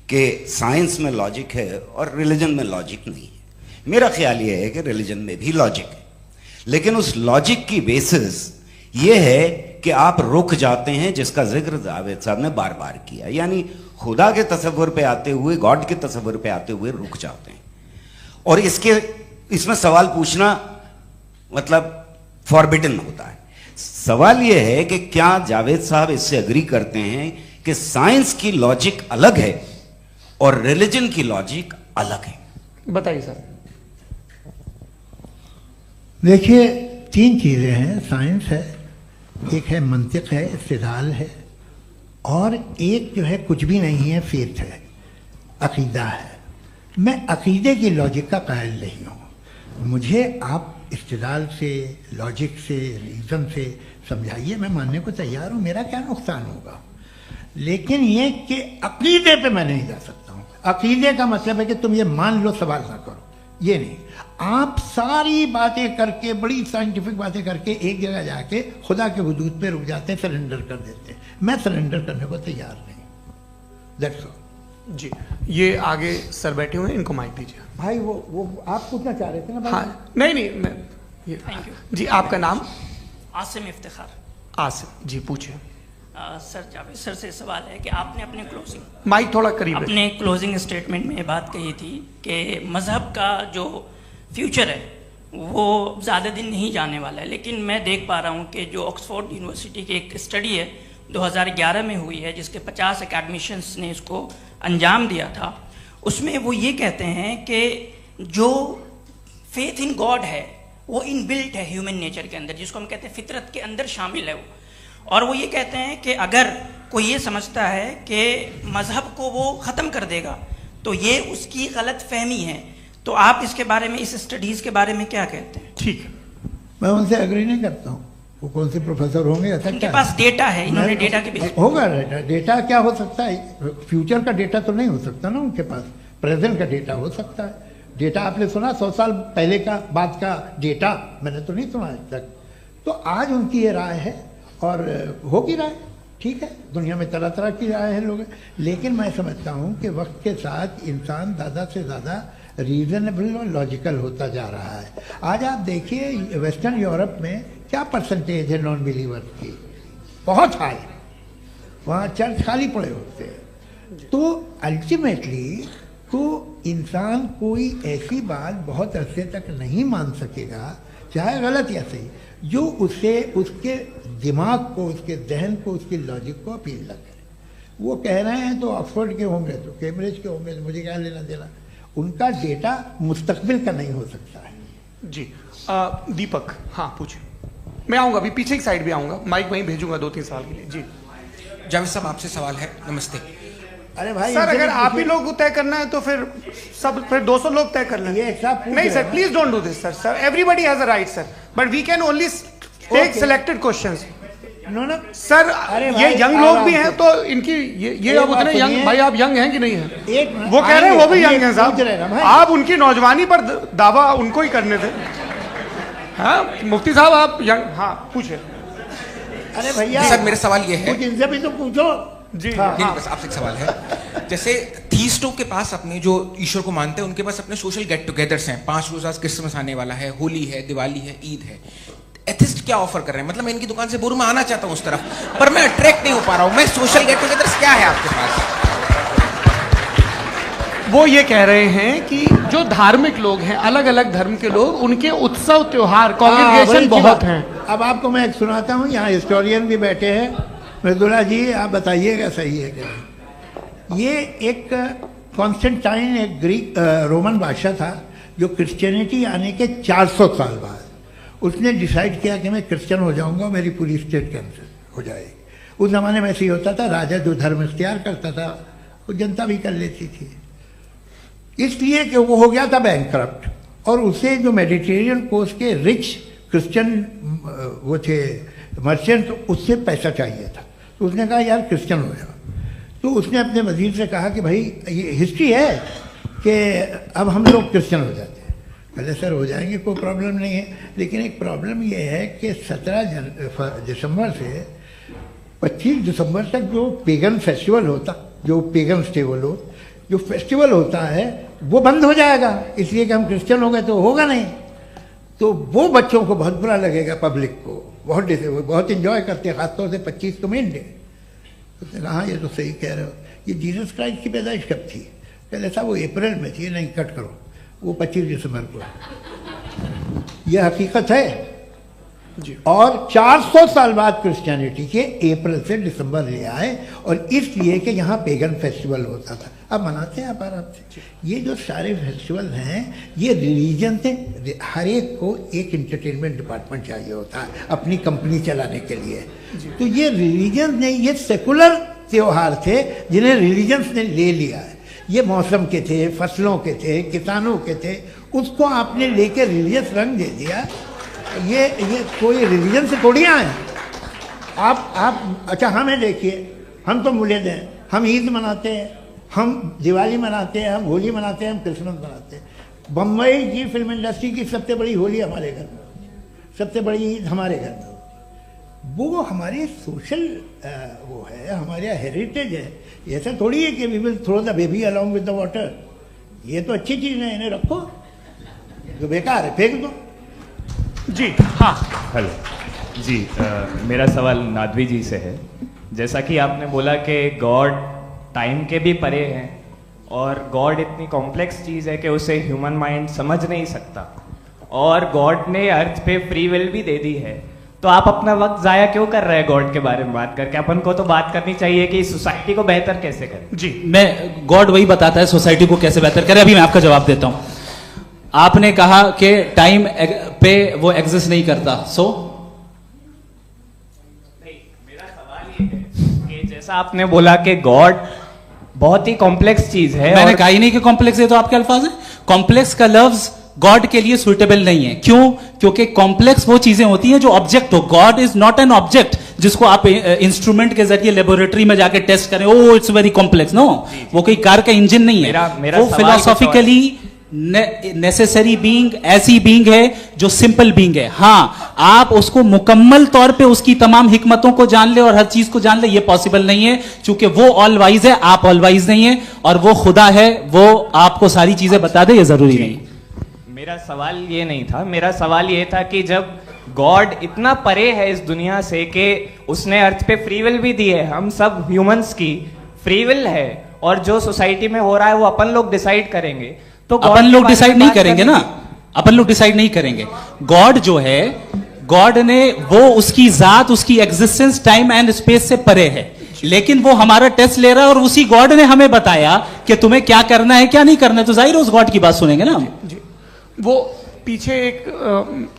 कि साइंस में लॉजिक है और रिलीजन में लॉजिक नहीं है। मेरा ख्याल यह है कि रिलीजन में भी लॉजिक है, लेकिन उस लॉजिक की बेसिस यह है कि आप रुक जाते हैं, जिसका जिक्र जावेद साहब ने बार बार किया, यानी खुदा के तसव्वुर पे आते हुए, गॉड के तसव्वुर पे आते हुए रुक जाते हैं। और इसमें सवाल पूछना मतलब फॉरबिडन होता है। सवाल यह है कि क्या जावेद साहब इससे एग्री करते हैं कि साइंस की लॉजिक अलग है और रिलीजन की लॉजिक अलग है? बताइए सर। देखिए, 3 चीज़ें हैं। साइंस है, एक है मंतिक है, इस्तिदलाल है, और एक जो है कुछ भी नहीं है, फेथ है, अकीदा है। मैं अकीदे की लॉजिक का कायल नहीं हूँ। मुझे आप इस्तिदलाल से, लॉजिक से, रीज़न से समझाइए, मैं मानने को तैयार हूँ, मेरा क्या नुकसान होगा। लेकिन ये कि अकीदे पे मैं नहीं जा सकता हूँ। अकीदे का मतलब है कि तुम ये मान लो, सवाल ना करो, ये नहीं। आप सारी बातें करके, बड़ी साइंटिफिक बातें करके एक जगह जाके खुदा के हुदूद पे रुक जाते हैं, सरेंडर कर देते हैं। मैं सरेंडर करने को तैयार नहीं। दैट्स ऑल जी। ये आगे सर बैठे हुए हैं, इनको माइक दीजिए। भाई। वो आप पूछना चाह रहे थे ना भाई? हाँ, नहीं मैं ये थैंक यू जी। आपका नाम? आसिम इफ्तिखार। आसिफ जी, पूछिए। सर, जावेद सर से सवाल है कि आपने अपने क्लोजिंग माइक थोड़ा करीब रखिए। अपने क्लोजिंग स्टेटमेंट में ये बात कही थी कि मज़हब का जो फ्यूचर है वो ज़्यादा दिन नहीं जाने वाला है। लेकिन मैं देख पा रहा हूँ कि जो ऑक्सफोर्ड यूनिवर्सिटी की एक स्टडी है 2011 में हुई है, जिसके 50 एकेडमिशियंस ने इसको अंजाम दिया था, उसमें वो ये कहते हैं कि जो फेथ इन गॉड है वो इनबिल्ट है ह्यूमन नेचर के अंदर, जिसको हम कहते हैं फितरत के अंदर शामिल है वो। और वो ये कहते हैं कि अगर कोई ये समझता है कि मज़हब को वो ख़त्म कर देगा तो ये उसकी गलत फहमी है। तो आप इसके बारे में, इस स्टडीज़ के बारे में क्या कहते हैं? ठीक है, मैं उनसे एग्री नहीं करता हूँ। वो कौन से प्रोफेसर होंगे? ऐसा उनके क्या पास डेटा है, इन्होंने डेटा के बेसिस होगा। डेटा क्या हो सकता है? फ्यूचर का डेटा तो नहीं हो सकता ना उनके पास। प्रेजेंट का डेटा हो सकता है। डेटा आपने सुना 100 साल पहले का, बाद का डेटा मैंने तो नहीं सुना आज तक। तो आज उनकी ये राय है और होगी राय, ठीक है। दुनिया में तरह तरह की राय है लोग, लेकिन मैं समझता हूँ कि वक्त के साथ इंसान ज़्यादा से ज़्यादा रीजनेबल और लॉजिकल होता जा रहा है। आज आप देखिए वेस्टर्न यूरोप में क्या परसेंटेज है नॉन बिलीवर्स की, बहुत हाई। वहाँ चर्च खाली पड़े होते हैं। तो अल्टीमेटली तो इंसान कोई ऐसी बात बहुत अरसे तक नहीं मान सकेगा, चाहे गलत या सही, जो उसे, उसके दिमाग को, उसके जहन को, उसकी लॉजिक को अपील न करे। वो कह रहे हैं तो ऑक्सफोर्ड के होंगे तो कैम्ब्रिज के होंगे, मुझे क्या लेना देना। उनका डेटा मुस्तकबिल का नहीं हो सकता है। जी। दीपक, हाँ पूछिए। मैं आऊंगा अभी, पीछे की साइड भी आऊंगा, माइक वहीं भेजूंगा 2-3 साल के लिए। जी जावेद साहब, आपसे सवाल है। नमस्ते। अरे भाई सर, अगर आप ही लोग को तय करना है तो फिर 200 लोग तय कर लें। ये एक साथ नहीं sir, please don't do this sir. Sir, everybody has a right sir, but we can only take selected questions. No sir, अरे ये यंग लोग भी हैं तो इनकी ये अब उतने यंग, भाई आप यंग हैं कि नहीं हैं? वो कह रहे हैं वो भी यंग हैं साहब, आप उनकी नौजवानी पर दावा उनको ही करने थे। हाँ मुफ्ती साहब आप यंग, हाँ पूछे। अरे भैया सर, मेरा सवाल ये है, कुछ इनसे भी तो पूछो। जी नहीं, बस आपसे एक सवाल है। जैसे थीस्टों के पास अपने जो ईश्वर को मानते हैं उनके पास अपने सोशल गेट टुगेदर्स हैं। 5 रोज आज क्रिसमस आने वाला है, होली है, दिवाली है, ईद है। एथिस्ट क्या ऑफर कर रहे हैं? मतलब मैं इनकी दुकान से बोलूं मैं आना चाहता हूं उस तरफ, पर मैं अट्रैक्ट नहीं हो पा रहा हूं। मैं सोशल गेट टुगेदर्स क्या है आपके पास? वो ये कह रहे हैं कि जो धार्मिक लोग हैं, अलग अलग धर्म के लोग, उनके उत्सव त्योहार कांग्रेगेशन बहुत हैं। अब आपको मैं एक सुनाता हूँ, यहाँ हिस्टोरियन भी बैठे हैं। मृदुला जी आप बताइएगा सही है क्या? ये एक कॉन्स्टेंटाइन, एक ग्रीक रोमन बादशाह था जो क्रिश्चियनिटी आने के 400 साल बाद उसने डिसाइड किया कि मैं क्रिश्चियन हो जाऊंगा, मेरी पूरी स्टेट कैंसिल हो जाएगी। उस जमाने में ऐसे ही होता था, राजा जो धर्म इख्तियार करता था वो जनता भी कर लेती थी। इसलिए कि वो हो गया था बैंकक्रप्ट, और उसे जो मेडिटेरियन कोस्ट के रिच क्रिश्चियन वो थे मर्चेंट, उससे पैसा चाहिए था। तो उसने कहा यार क्रिश्चियन हो जाओ। तो उसने अपने वजीर से कहा कि भाई ये हिस्ट्री है कि अब हम लोग क्रिश्चियन हो जाते हैं। पहले सर हो जाएंगे, कोई प्रॉब्लम नहीं है, लेकिन एक प्रॉब्लम ये है कि 17 दिसंबर से 25 दिसंबर तक जो पेगन फेस्टिवल होता, जो पेगन थे वो लोग, जो फेस्टिवल होता है वो बंद हो जाएगा, इसलिए कि हम क्रिश्चियन हो गए तो होगा नहीं। तो वो बच्चों को बहुत बुरा लगेगा, पब्लिक को बहुत इंजॉय करते हैं, खासतौर से 25 को मेन डे। उसने कहा हाँ ये तो सही कह रहे हो। ये जीसस क्राइस्ट की पैदाइश कब थी? पहले साहब वो अप्रैल में थी। नहीं, कट करो, वो 25 दिसंबर को। यह हकीकत है जी। और 400 साल बाद क्रिश्चियनिटी के अप्रैल से दिसंबर ले आए, और इसलिए कि यहाँ पेगन फेस्टिवल होता था। अब मनाते हैं आप आराम से। ये जो सारे फेस्टिवल हैं ये रिलीजन से, हर एक को एक इंटरटेनमेंट डिपार्टमेंट चाहिए होता है अपनी कंपनी चलाने के लिए। तो ये रिलीजन ने, ये सेकुलर त्यौहार थे जिन्हें रिलीजन्स ने ले लिया है। ये मौसम के थे, फसलों के थे, किसानों के थे, उसको आपने लेके रिलीजियस रंग दे दिया। ये कोई रिलीजन से थोड़ी आए आप। अच्छा हमें देखिए, हम तो मुल्द हैं, हम ईद मनाते हैं, हम दिवाली मनाते हैं, हम होली मनाते हैं, हम क्रिसमस मनाते हैं। बम्बई की फिल्म इंडस्ट्री की सबसे बड़ी होली हमारे घर में, सबसे बड़ी ईद हमारे घर में। वो हमारे सोशल वो है, हमारे हेरिटेज है। ऐसा थोड़ी है कि we will throw the baby along with the water. ये तो अच्छी चीज़ है, इन्हें रखो, जो बेकार है फेंक दो। जी हाँ, हेलो जी, मेरा सवाल नादवी जी से है। जैसा कि आपने बोला कि गॉड टाइम के भी परे हैं, और गॉड इतनी कॉम्प्लेक्स चीज़ है कि उसे ह्यूमन माइंड समझ नहीं सकता, और गॉड ने अर्थ पे फ्री विल भी दे दी है। तो आप अपना वक्त ज़ाया क्यों कर रहे हैं गॉड के बारे में बात करके? अपन को तो बात करनी चाहिए कि सोसाइटी को बेहतर कैसे करें। जी, मैं गॉड वही बताता है सोसाइटी को कैसे बेहतर करें। अभी मैं आपका जवाब देता हूं। आपने कहा कि टाइम पे वो एग्जिस्ट नहीं करता, मेरा सवाल ये है कि जैसा आपने बोला कि गॉड बहुत ही कॉम्प्लेक्स चीज है। मैंने कहा ही नहीं कि कॉम्प्लेक्स है, तो आपके अल्फाज है। कॉम्प्लेक्स का लफ्ज गॉड के लिए सुइटेबल नहीं है। क्यों? क्योंकि कॉम्प्लेक्स वो चीजें होती हैं जो ऑब्जेक्ट हो। God is not an object जिसको आप इंस्ट्रूमेंट के जरिए लेबोरेटरी में जाके टेस्ट करें, oh it's very complex. No, वो कोई कार का इंजन नहीं है। वो फिलोसॉफिकली नेसेसरी बीइंग ऐसी बीइंग है जो सिंपल बीइंग है। हाँ, आप उसको मुकम्मल तौर पे उसकी तमाम हिकमतों को जान ले और हर चीज को जान ले, ये पॉसिबल नहीं है, क्योंकि वो ऑल वाइज है, आप ऑल वाइज नहीं है, और वो खुदा है, वो आपको सारी चीजें बता दे, ये जरूरी नहीं। मेरा सवाल ये नहीं था। मेरा सवाल ये था कि जब गॉड इतना परे है इस दुनिया से कि उसने अर्थ पे फ्री विल भी दी है, हम सब ह्यूमंस की फ्री विल है, और जो सोसाइटी में हो रहा है वो अपन लोग डिसाइड करेंगे, तो अपन लोग डिसाइड नहीं करेंगे ना, अपन लोग डिसाइड नहीं करेंगे। गॉड जो है, गॉड ने वो उसकी जात, उसकी एग्जिस्टेंस टाइम एंड स्पेस से परे है, लेकिन वो हमारा टेस्ट ले रहा है, और उसी गॉड ने हमें बताया कि तुम्हें क्या करना है क्या नहीं करना है। तो जाहिर है उस गॉड की बात सुनेंगे ना हम। जी। वो पीछे एक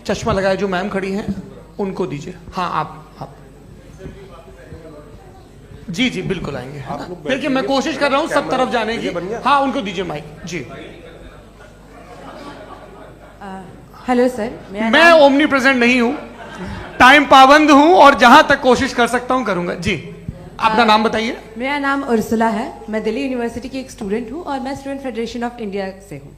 चश्मा लगाए जो मैम खड़ी हैं, उनको दीजिए। हाँ आप जी जी बिल्कुल आएंगे। देखिए मैं कोशिश कर रहा हूँ सब तरफ जाने की। हाँ उनको दीजिए माइक जी। हेलो सर, मैं ओमनी प्रेजेंट नहीं हूँ, टाइम पाबंद हूँ और जहां तक कोशिश कर सकता हूँ करूंगा जी। अपना नाम बताइए। मेरा नाम उर्सुला है, मैं दिल्ली यूनिवर्सिटी की एक स्टूडेंट हूँ और मैं स्टूडेंट फेडरेशन ऑफ इंडिया से हूँ।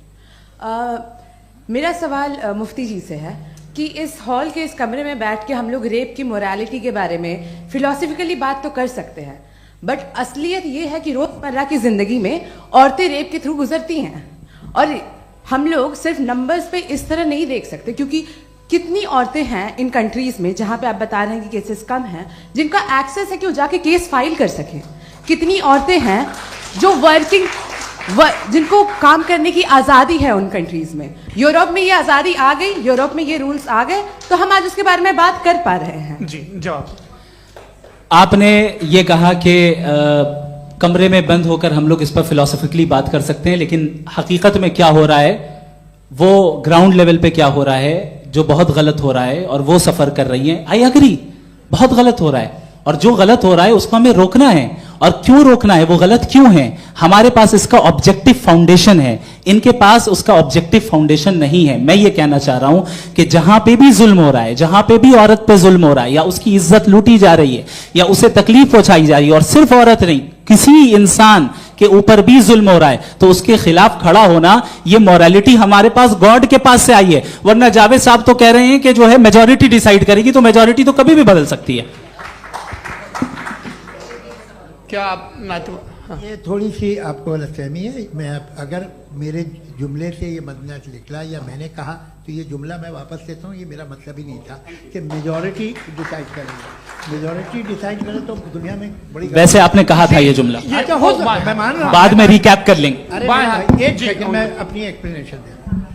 मेरा सवाल मुफ्ती जी से है कि इस हॉल के इस कमरे में बैठ के हम लोग रेप की मोरालिटी के बारे में फिलोसफिकली बात तो कर सकते हैं, बट असलियत ये है कि रोजमर्रा की जिंदगी में औरतें रेप के थ्रू गुजरती हैं और हम लोग सिर्फ नंबर्स पे इस तरह नहीं देख सकते, क्योंकि कितनी औरतें हैं इन कंट्रीज में जहां पे आप बता रहे हैं कि केसेस कम हैं, जिनका एक्सेस है कि वो जाके केस फाइल कर सकें। कितनी औरतें हैं जो जिनको काम करने की आज़ादी है उन कंट्रीज में। यूरोप में ये आज़ादी आ गई, यूरोप में ये रूल्स आ गए, तो हम आज उसके बारे में बात कर पा रहे हैं। जी जवाब। आपने ये कहा कि कमरे में बंद होकर हम लोग इस पर फिलोसफिकली बात कर सकते हैं, लेकिन हकीकत में क्या हो रहा है, वो ग्राउंड लेवल पे क्या हो रहा है जो बहुत गलत हो रहा है और वो सफर कर रही हैं। आई अग्री, बहुत गलत हो रहा है और जो गलत हो रहा है उसको हमें रोकना है। और क्यों रोकना है, वो गलत क्यों है, हमारे पास इसका ऑब्जेक्टिव फाउंडेशन है, इनके पास उसका ऑब्जेक्टिव फाउंडेशन नहीं है। मैं ये कहना चाह रहा हूं कि जहां पे भी जुल्म हो रहा है, जहां पे भी औरत पे जुल्म हो रहा है या उसकी इज्जत लूटी जा रही है या उसे तकलीफ पहुंचाई जा रही है, और सिर्फ औरत नहीं किसी इंसान के ऊपर भी जुल्म हो रहा है, तो उसके खिलाफ खड़ा होना, ये मोरालिटी हमारे पास गॉड के पास से आई है। वरना जावेद साहब तो कह रहे हैं कि जो है मेजॉरिटी डिसाइड करेगी, तो मेजॉरिटी तो कभी भी बदल सकती है। क्या आप ये थोड़ी सी आपको गलतफहमी है। मैं अगर मेरे जुमले से ये मदनत निकला या मैंने कहा तो ये जुमला मैं वापस लेता हूँ। ये मेरा मतलब ही नहीं था कि मेजॉरिटी डिसाइड करेंगे। मेजॉरिटी डिसाइड करे तो दुनिया में बड़ी, वैसे आपने कहा था ये जुमला, अच्छा हो सकता है, मैं मान रहा हूँ, बाद में रिकैप कर लेंगे। अरे एक सेकंड मैं अपनी एक्सप्लेनेशन देता हूँ।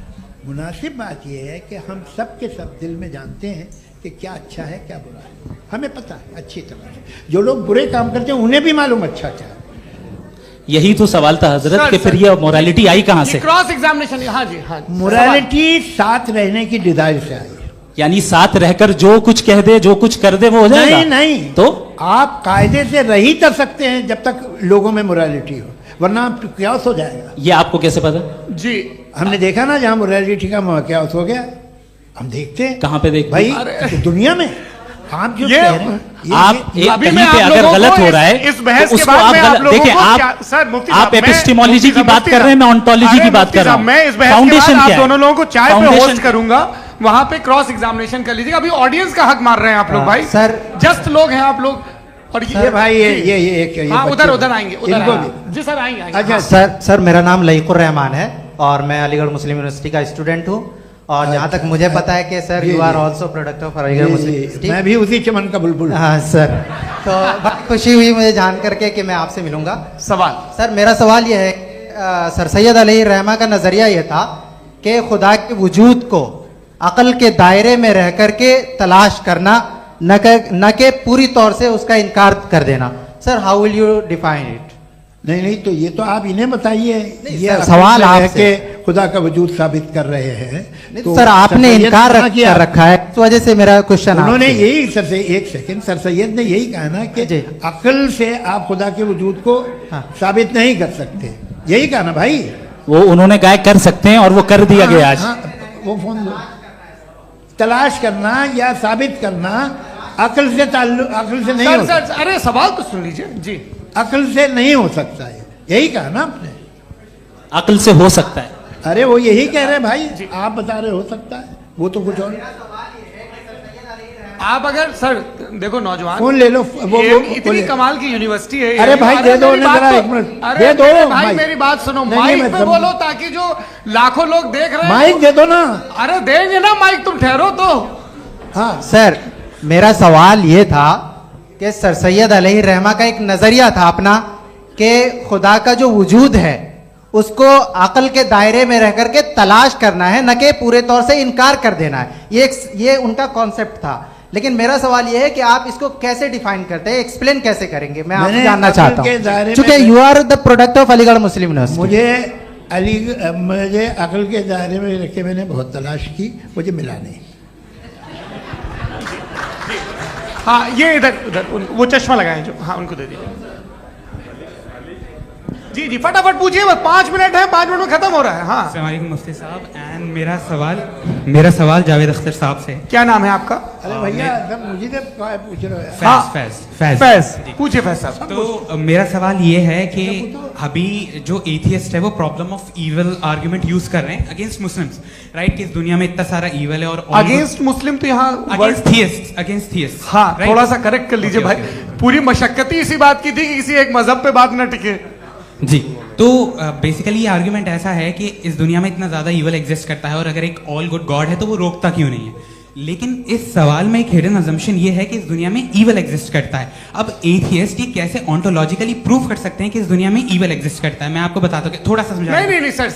मुनासिब बात यह है कि हम सब के सब दिल में जानते हैं कि क्या अच्छा है क्या बुरा है, हमें पता है अच्छी तरह से। जो लोग बुरे काम करते हैं उन्हें भी मालूम अच्छा क्या है। यही तो सवाल था हजरत कि फिर ये मोरालिटी आई कहां से? Cross examination. हाँ जी हाँ। मोरालिटी साथ रहने की डिजायर से आई, यानी साथ रहकर जो कुछ कह दे जो कुछ कर दे वो हो जाएगा। नहीं नहीं, तो आप कायदे से रह ही कर सकते हैं जब तक लोगों में मोरालिटी हो, वरना क्यास हो जाएगा। ये आपको कैसे पता? जी हमने देखा ना, जहां मोरालिटी का क्यास हो गया, हम देखते हैं। कहां पे देखते भाई? दुनिया में। आप जो ये कह रहे हैं, आप कहीं पे अगर गलत हो रहा है इस बहस तो के उसको बाद आप में आप देखिए, आप एपिस्टेमोलॉजी की बात कर रहे हैं, मैं ऑन्टोलॉजी की बात कर रहा हूं। मैं इस बहस के बाद आप दोनों लोगों को चाय पे होस्ट करूंगा, वहां पे क्रॉस एग्जामिनेशन कर लीजिएगा। अभी ऑडियंस का हक मार रहे हैं आप लोग भाई, सर जस्ट लोग हैं आप लोग। और ये भाई ये हाँ उधर आएंगे, जी सर आएंगे। अच्छा सर मेरा नाम लईकुर रहमान है और मैं अलीगढ़ मुस्लिम यूनिवर्सिटी का स्टूडेंट हूँ। और जहाँ तक मुझे पता है कि sir you are also product of Aligarh Muslim University. मैं भी उसी चमन का बुलबुल। हाँ सर, तो बहुत खुशी हुई मुझे जान करके कि मैं आपसे मिलूंगा। सवाल सर, मेरा सवाल यह है, सर सैयद अलैहि रहमा का नजरिया यह था कि खुदा के वजूद को अकल के दायरे में रह करके तलाश करना, न के पूरी तौर से उसका इनकार कर देना। Sir how will you define it? नहीं तो ये तो आप इन्हें बताइए। ये सवाल आपसे खुदा का वजूद साबित कर रहे हैं तो सर आपने इनकार कर रखा है, इस वजह से मेरा क्वेश्चन। उन्होंने यही सर से एक सेकंड, सर सैयद ने यही कहा ना कि अकल से आप खुदा के वजूद को साबित नहीं कर सकते, यही कहा ना भाई। वो उन्होंने कहा कर सकते हैं और वो कर दिया गया आज। वो फोन तलाश करना या साबित करना अकल से अकल से नहीं हो सकता। अरे सवाल तो सुन लीजिए जी। अकल से नहीं हो सकता है, यही कहा ना आपने। अकल से हो सकता है, अरे वो यही कह रहे हैं भाई, आप बता रहे हो सकता है, वो तो कुछ और। आप अगर सर देखो नौजवान फोन ले लो, वो इतनी कमाल की यूनिवर्सिटी है। अरे भाई दे दो जरा, एक मिनट दे दो भाई, मेरी बात सुनो, माइक पे बोलो ताकि जो लाखों लोग देख रहे हैं। माइक दे दो ना। अरे देंगे ना माइक, तुम ठहरो तो। हाँ सर, मेरा सवाल ये था कि सर सैयद अलैहि रहमा का एक नजरिया था अपना कि खुदा का जो वजूद है उसको अकल के दायरे में रह करके तलाश करना है, न कि पूरे तौर से इनकार कर देना है। ये उनका कॉन्सेप्ट था। लेकिन मेरा सवाल ये है कि आप इसको कैसे डिफाइन करते हैं, एक्सप्लेन कैसे करेंगे, मैं आपसे जानना चाहता हूँ, क्योंकि you are the product of Aligarh Muslim University. मुझे अकल के दायरे में रख के मैंने बहुत तलाश की, मुझे मिला नहीं। हाँ ये इधर उधर वो चश्मा लगाए जो, हाँ उनको दे दीजिए। जी जी फटाफट पूछिए, बस 5 मिनट है, 5 मिनट में खत्म हो रहा है। हाँ अस्सलाम वालेकुम मुफ्ती साहब। एंड मेरा सवाल जावेद अख्तर साहब से। क्या नाम है आपका? अरे भैया मुझे पूछ रहे हो। हाँ, फैज पूछिए फैज साहब। तो मेरा सवाल ये है कि अभी जो एथियस्ट है वो problem of evil argument use कर रहे हैं अगेंस्ट मुस्लिम्स, राइट? कि इस दुनिया में इतना सारा इविल है और अगेंस्ट मुस्लिम तो यहाँ अगेंस्ट थियस्ट। हाँ थोड़ा सा करेक्ट कर लीजिए भाई, पूरी मशक्कत ही इसी बात की थी कि किसी एक मजहब पे बात न टिके। जी, तो बेसिकली ये आर्गुमेंट ऐसा है कि इस दुनिया में इतना ज्यादा इविल एग्जिस्ट करता है और अगर एक ऑल गुड गॉड है तो वो रोकता क्यों नहीं है? लेकिन इस सवाल में एक हिडन अजम्पशन ये है कि इस दुनिया में इविल एग्जिस्ट करता है। अब एथियस्ट ये कैसे ऑन्टोलॉजिकली प्रूव कर सकते हैं कि इस दुनिया में इविल एग्जिस्ट करता है? मैं आपको बताता हूँ, थोड़ा सा समझा। नहीं सर,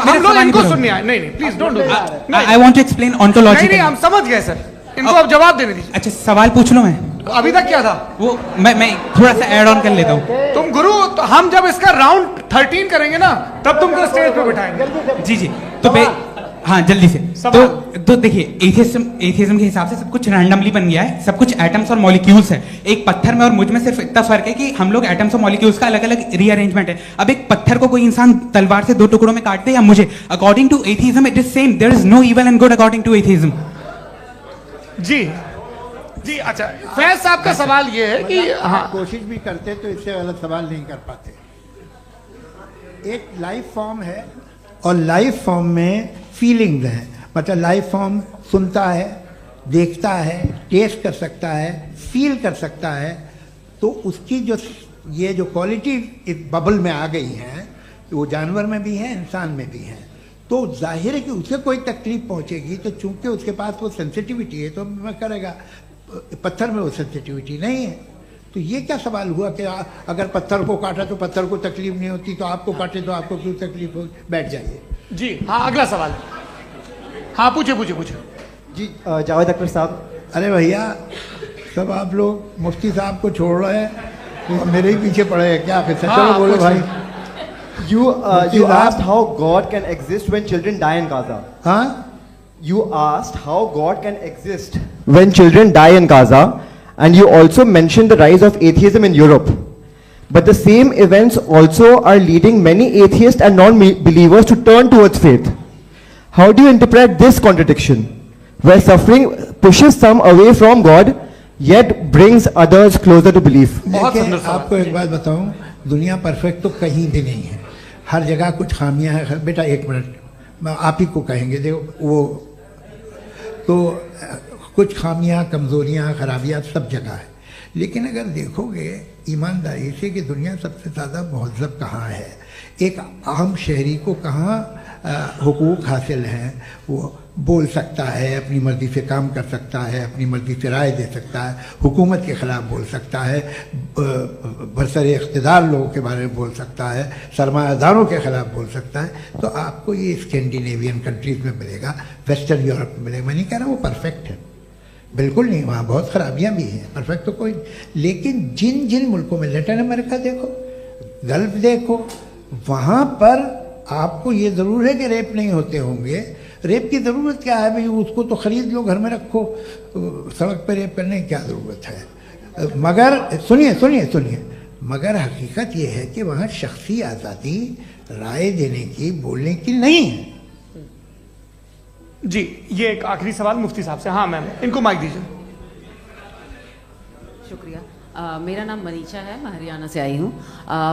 हम लोग इनको सुनने आए। नहीं please don't do that. I want to explain ontologically. नहीं हम समझ गए सर, इनको अब जवाब देने दीजिए। अच्छा सवाल पूछ लो। मैं अभी तक क्या था वो मैं थोड़ा सा ऐड ऑन कर लेता हूँ। तुम गुरु, तो हम जब इसका राउंड 13 करेंगे ना तब तुमको स्टेज पे बिठाएंगे। जी तो हाँ जल्दी से। तो देखिए एथियज्म के हिसाब से सब कुछ रैंडमली बन गया है, सब कुछ एटम्स और मॉलिक्यूल्स है। एक पत्थर में और मुझ में सिर्फ इतना फर्क है कि हम लोग एटम्स और मॉलिक्यूल्स का अलग अलग रीअरेंजमेंट है। अब एक पत्थर को कोई इंसान तलवार से 2 टुकड़ों में काट दे या मुझे, according to atheism it is same. There is no evil and good according to atheism. जी अच्छा, फैज साहब का सवाल ये है कि हाँ कोशिश भी करते तो इससे गलत सवाल नहीं कर पाते। एक लाइफ फॉर्म है और लाइफ फॉर्म में फीलिंग्स हैं, मतलब लाइफ फॉर्म सुनता है, देखता है, टेस्ट कर सकता है, फील कर सकता है। तो उसकी जो ये जो क्वालिटी इस बबल में आ गई हैं वो जानवर में भी है, इंसान में भी है। तो जाहिर है कि उसे कोई तकलीफ पहुंचेगी, तो चूंकि उसके पास वो सेंसिटिविटी है तो मैं करेगा। पत्थर में वो सेंसिटिविटी नहीं है। तो ये क्या सवाल हुआ कि अगर पत्थर को काटा तो पत्थर को तकलीफ नहीं होती, तो आपको काटे तो आपको क्यों तकलीफ हो? बैठ जाइए। जी हाँ अगला सवाल। हाँ पूछे जी जावेद अख्तर साहब। अरे भैया सब आप लोग मुफ्ती साहब को छोड़ रहे हैं, तो मेरे ही पीछे पड़े हैं क्या? फिर चलो बोलो भाई। You asked how God can exist when children die in Gaza. Huh? You asked how God can exist when children die in Gaza, and you also mentioned the rise of atheism in Europe. But the same events also are leading many atheists and non-believers to turn towards faith. How do you interpret this contradiction, where suffering pushes some away from God, yet brings others closer to belief? आपको एक बात बताऊं, दुनिया perfect तो कहीं भी नहीं है, हर जगह कुछ खामियां हैं। बेटा एक मिनट, आप ही को कहेंगे देखो, वो तो कुछ खामियां, कमजोरियां, खराबियां सब जगह है। लेकिन अगर देखोगे ईमानदारी से कि दुनिया सबसे ज़्यादा महज़ब कहाँ है, एक आम शहरी को कहाँ हुकूक हासिल हैं, वो बोल सकता है, अपनी मर्ज़ी से काम कर सकता है, अपनी मर्ज़ी से राय दे सकता है, हुकूमत के ख़िलाफ़ बोल सकता है, बरसरे इक़्तिदार लोगों के बारे में बोल सकता है, सरमायादारों के ख़िलाफ़ बोल सकता है। तो आपको ये स्कैंडिनेवियन कंट्रीज़ में मिलेगा, वेस्टर्न यूरोप में मिलेगा। मैं नहीं कह रहा वो परफेक्ट है, बिल्कुल नहीं, वहाँ बहुत ख़राबियाँ भी हैं, परफेक्ट तो कोई। लेकिन जिन जिन मुल्कों में, लैटिन अमेरिका देखो, गल्फ देखो, वहाँ पर आपको ये ज़रूर है कि रेप नहीं होते होंगे। रेप की ज़रूरत क्या है भाई? उसको तो ख़रीद लो, घर में रखो, सड़क पर रेप करने की क्या ज़रूरत है? मगर सुनिए, मगर हकीकत ये है कि वहाँ शख्सी आज़ादी राय देने की, बोलने की नहीं है। जी ये एक आखिरी सवाल मुफ्ती साहब से। हाँ मैम, इनको माइक दीजिए। शुक्रिया। मेरा नाम मनीषा है, मैं हरियाणा से आई हूँ।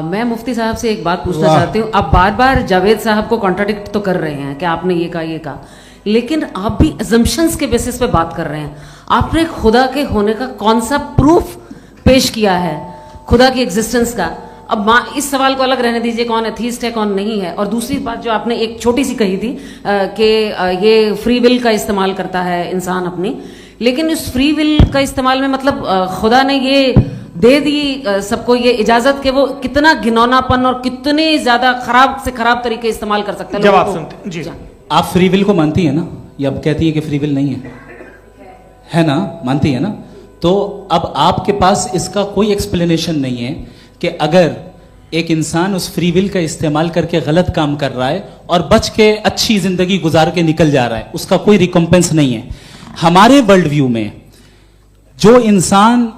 मैं मुफ्ती साहब से एक बात पूछना चाहती हूँ। आप बार बार जावेद साहब को कॉन्ट्राडिक्ट तो कर रहे हैं कि आपने ये कहा, लेकिन आप भी अजम्पशंस के बेसिस पे बात कर रहे हैं। आपने खुदा के होने का कौन सा प्रूफ पेश किया है, खुदा की एग्जिस्टेंस का? अब इस सवाल को अलग रहने दीजिए, कौन एथीस्ट है कौन नहीं है। और दूसरी बात जो आपने एक छोटी सी कही थी कि ये फ्री विल का इस्तेमाल करता है इंसान अपनी, लेकिन इस फ्री विल का इस्तेमाल में मतलब खुदा ने ये दे दी सबको ये इजाजत कि वो कितना घिनौनापन और कितने ज्यादा खराब से खराब तरीके इस्तेमाल कर सकते हैं। जवाब सुनते जी। आप फ्री विल को मानती है ना, या अब कहती है कि फ्री विल नहीं है ना? मानती है ना? तो अब आपके पास इसका कोई एक्सप्लेनेशन नहीं है कि अगर एक इंसान उस फ्री विल का इस्तेमाल करके गलत काम कर रहा है और बच के अच्छी जिंदगी गुजार के निकल जा रहा है, उसका कोई रिकम्पेंस नहीं है। हमारे वर्ल्ड व्यू में जो इंसान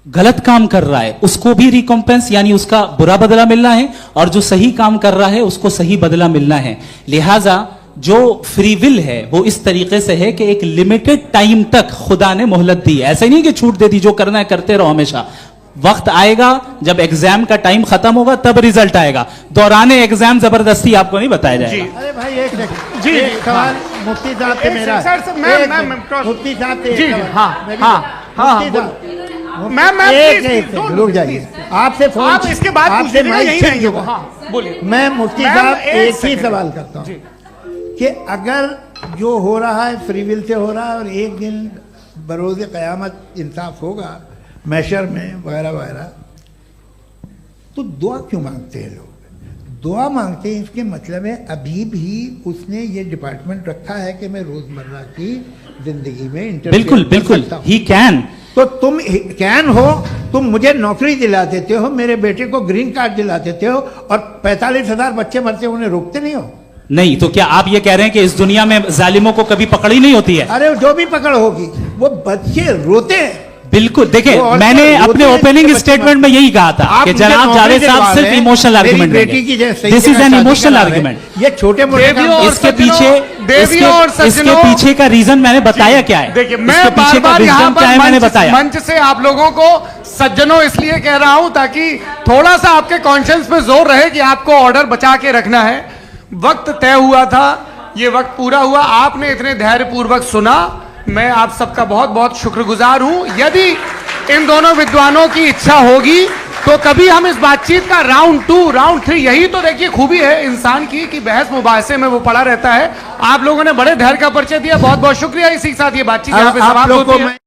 गलत काम कर रहा है उसको भी रिकॉम्पेंस यानी उसका बुरा बदला मिलना है, और जो सही काम कर रहा है उसको सही बदला मिलना है। लिहाजा जो फ्री विल है वो इस तरीके से है कि एक लिमिटेड टाइम तक खुदा ने मोहलत दी। ऐसा नहीं कि छूट दे दी, जो करना है करते रहो हमेशा। वक्त आएगा जब एग्जाम का टाइम खत्म होगा तब रिजल्ट आएगा, दौराने एग्जाम जबरदस्ती आपको नहीं बताया जाएगा। अरे भाई एक सेकंड, जी एक सवाल मुफ्ती साहब से मेरा, मुफ्ती साहब से एक सवाल, रुक जाइए, आपसे फोन, आप इसके बाद आपसे माइक चेंज होगा। बोलिए। मैं मुफ्ती साहब एक ही सवाल करता हूँ कि अगर जो हो रहा है फ्री विल से हो रहा है और एक दिन बरोज़ क़यामत इंसाफ होगा मैशर में वगैरह वगैरह, तो दुआ क्यों मांगते हैं लोग? दुआ मांगते हैं इसके मतलब है अभी भी उसने ये डिपार्टमेंट रखा है कि मैं रोजमर्रा की जिंदगी में बिल्कुल बिल्कुल ही कैन। तो तुम कैन हो, तुम मुझे नौकरी दिला देते हो, मेरे बेटे को ग्रीन कार्ड दिला देते हो, और 45,000 बच्चे मरते हो उन्हें रोकते नहीं हो। नहीं तो क्या आप ये कह रहे हैं कि इस दुनिया में जालिमों को कभी पकड़ ही नहीं होती है? अरे जो भी पकड़ होगी वो बच्चे रोते हैं। बिल्कुल, देखिए मैंने अपने ओपनिंग स्टेटमेंट में यही कहा था कि जनाब जावेद साहब सिर्फ इमोशनल आर्गुमेंट देंगे। This is an emotional argument. ये छोटे मोटे इसके पीछे का रीजन मैंने बताया क्या है। देखिए मैं बार-बार यहाँ पर मंच से आप लोगों को सज्जनों इसलिए कह रहा हूं ताकि थोड़ा सा आपके कॉन्शियंस पे जोर रहे कि आपको ऑर्डर बचा के रखना है। वक्त तय हुआ था, ये वक्त पूरा हुआ, आपने इतने धैर्यपूर्वक सुना, मैं आप सबका बहुत बहुत शुक्रगुजार हूं। यदि इन दोनों विद्वानों की इच्छा होगी तो कभी हम इस बातचीत का राउंड 2, राउंड 3, यही तो देखिए खूबी है इंसान की कि बहस मुबाहसे में वो पड़ा रहता है। आप लोगों ने बड़े धैर्य का परिचय दिया, बहुत बहुत शुक्रिया। इसी के साथ ये बातचीत यहाँ पे समाप्त होती है।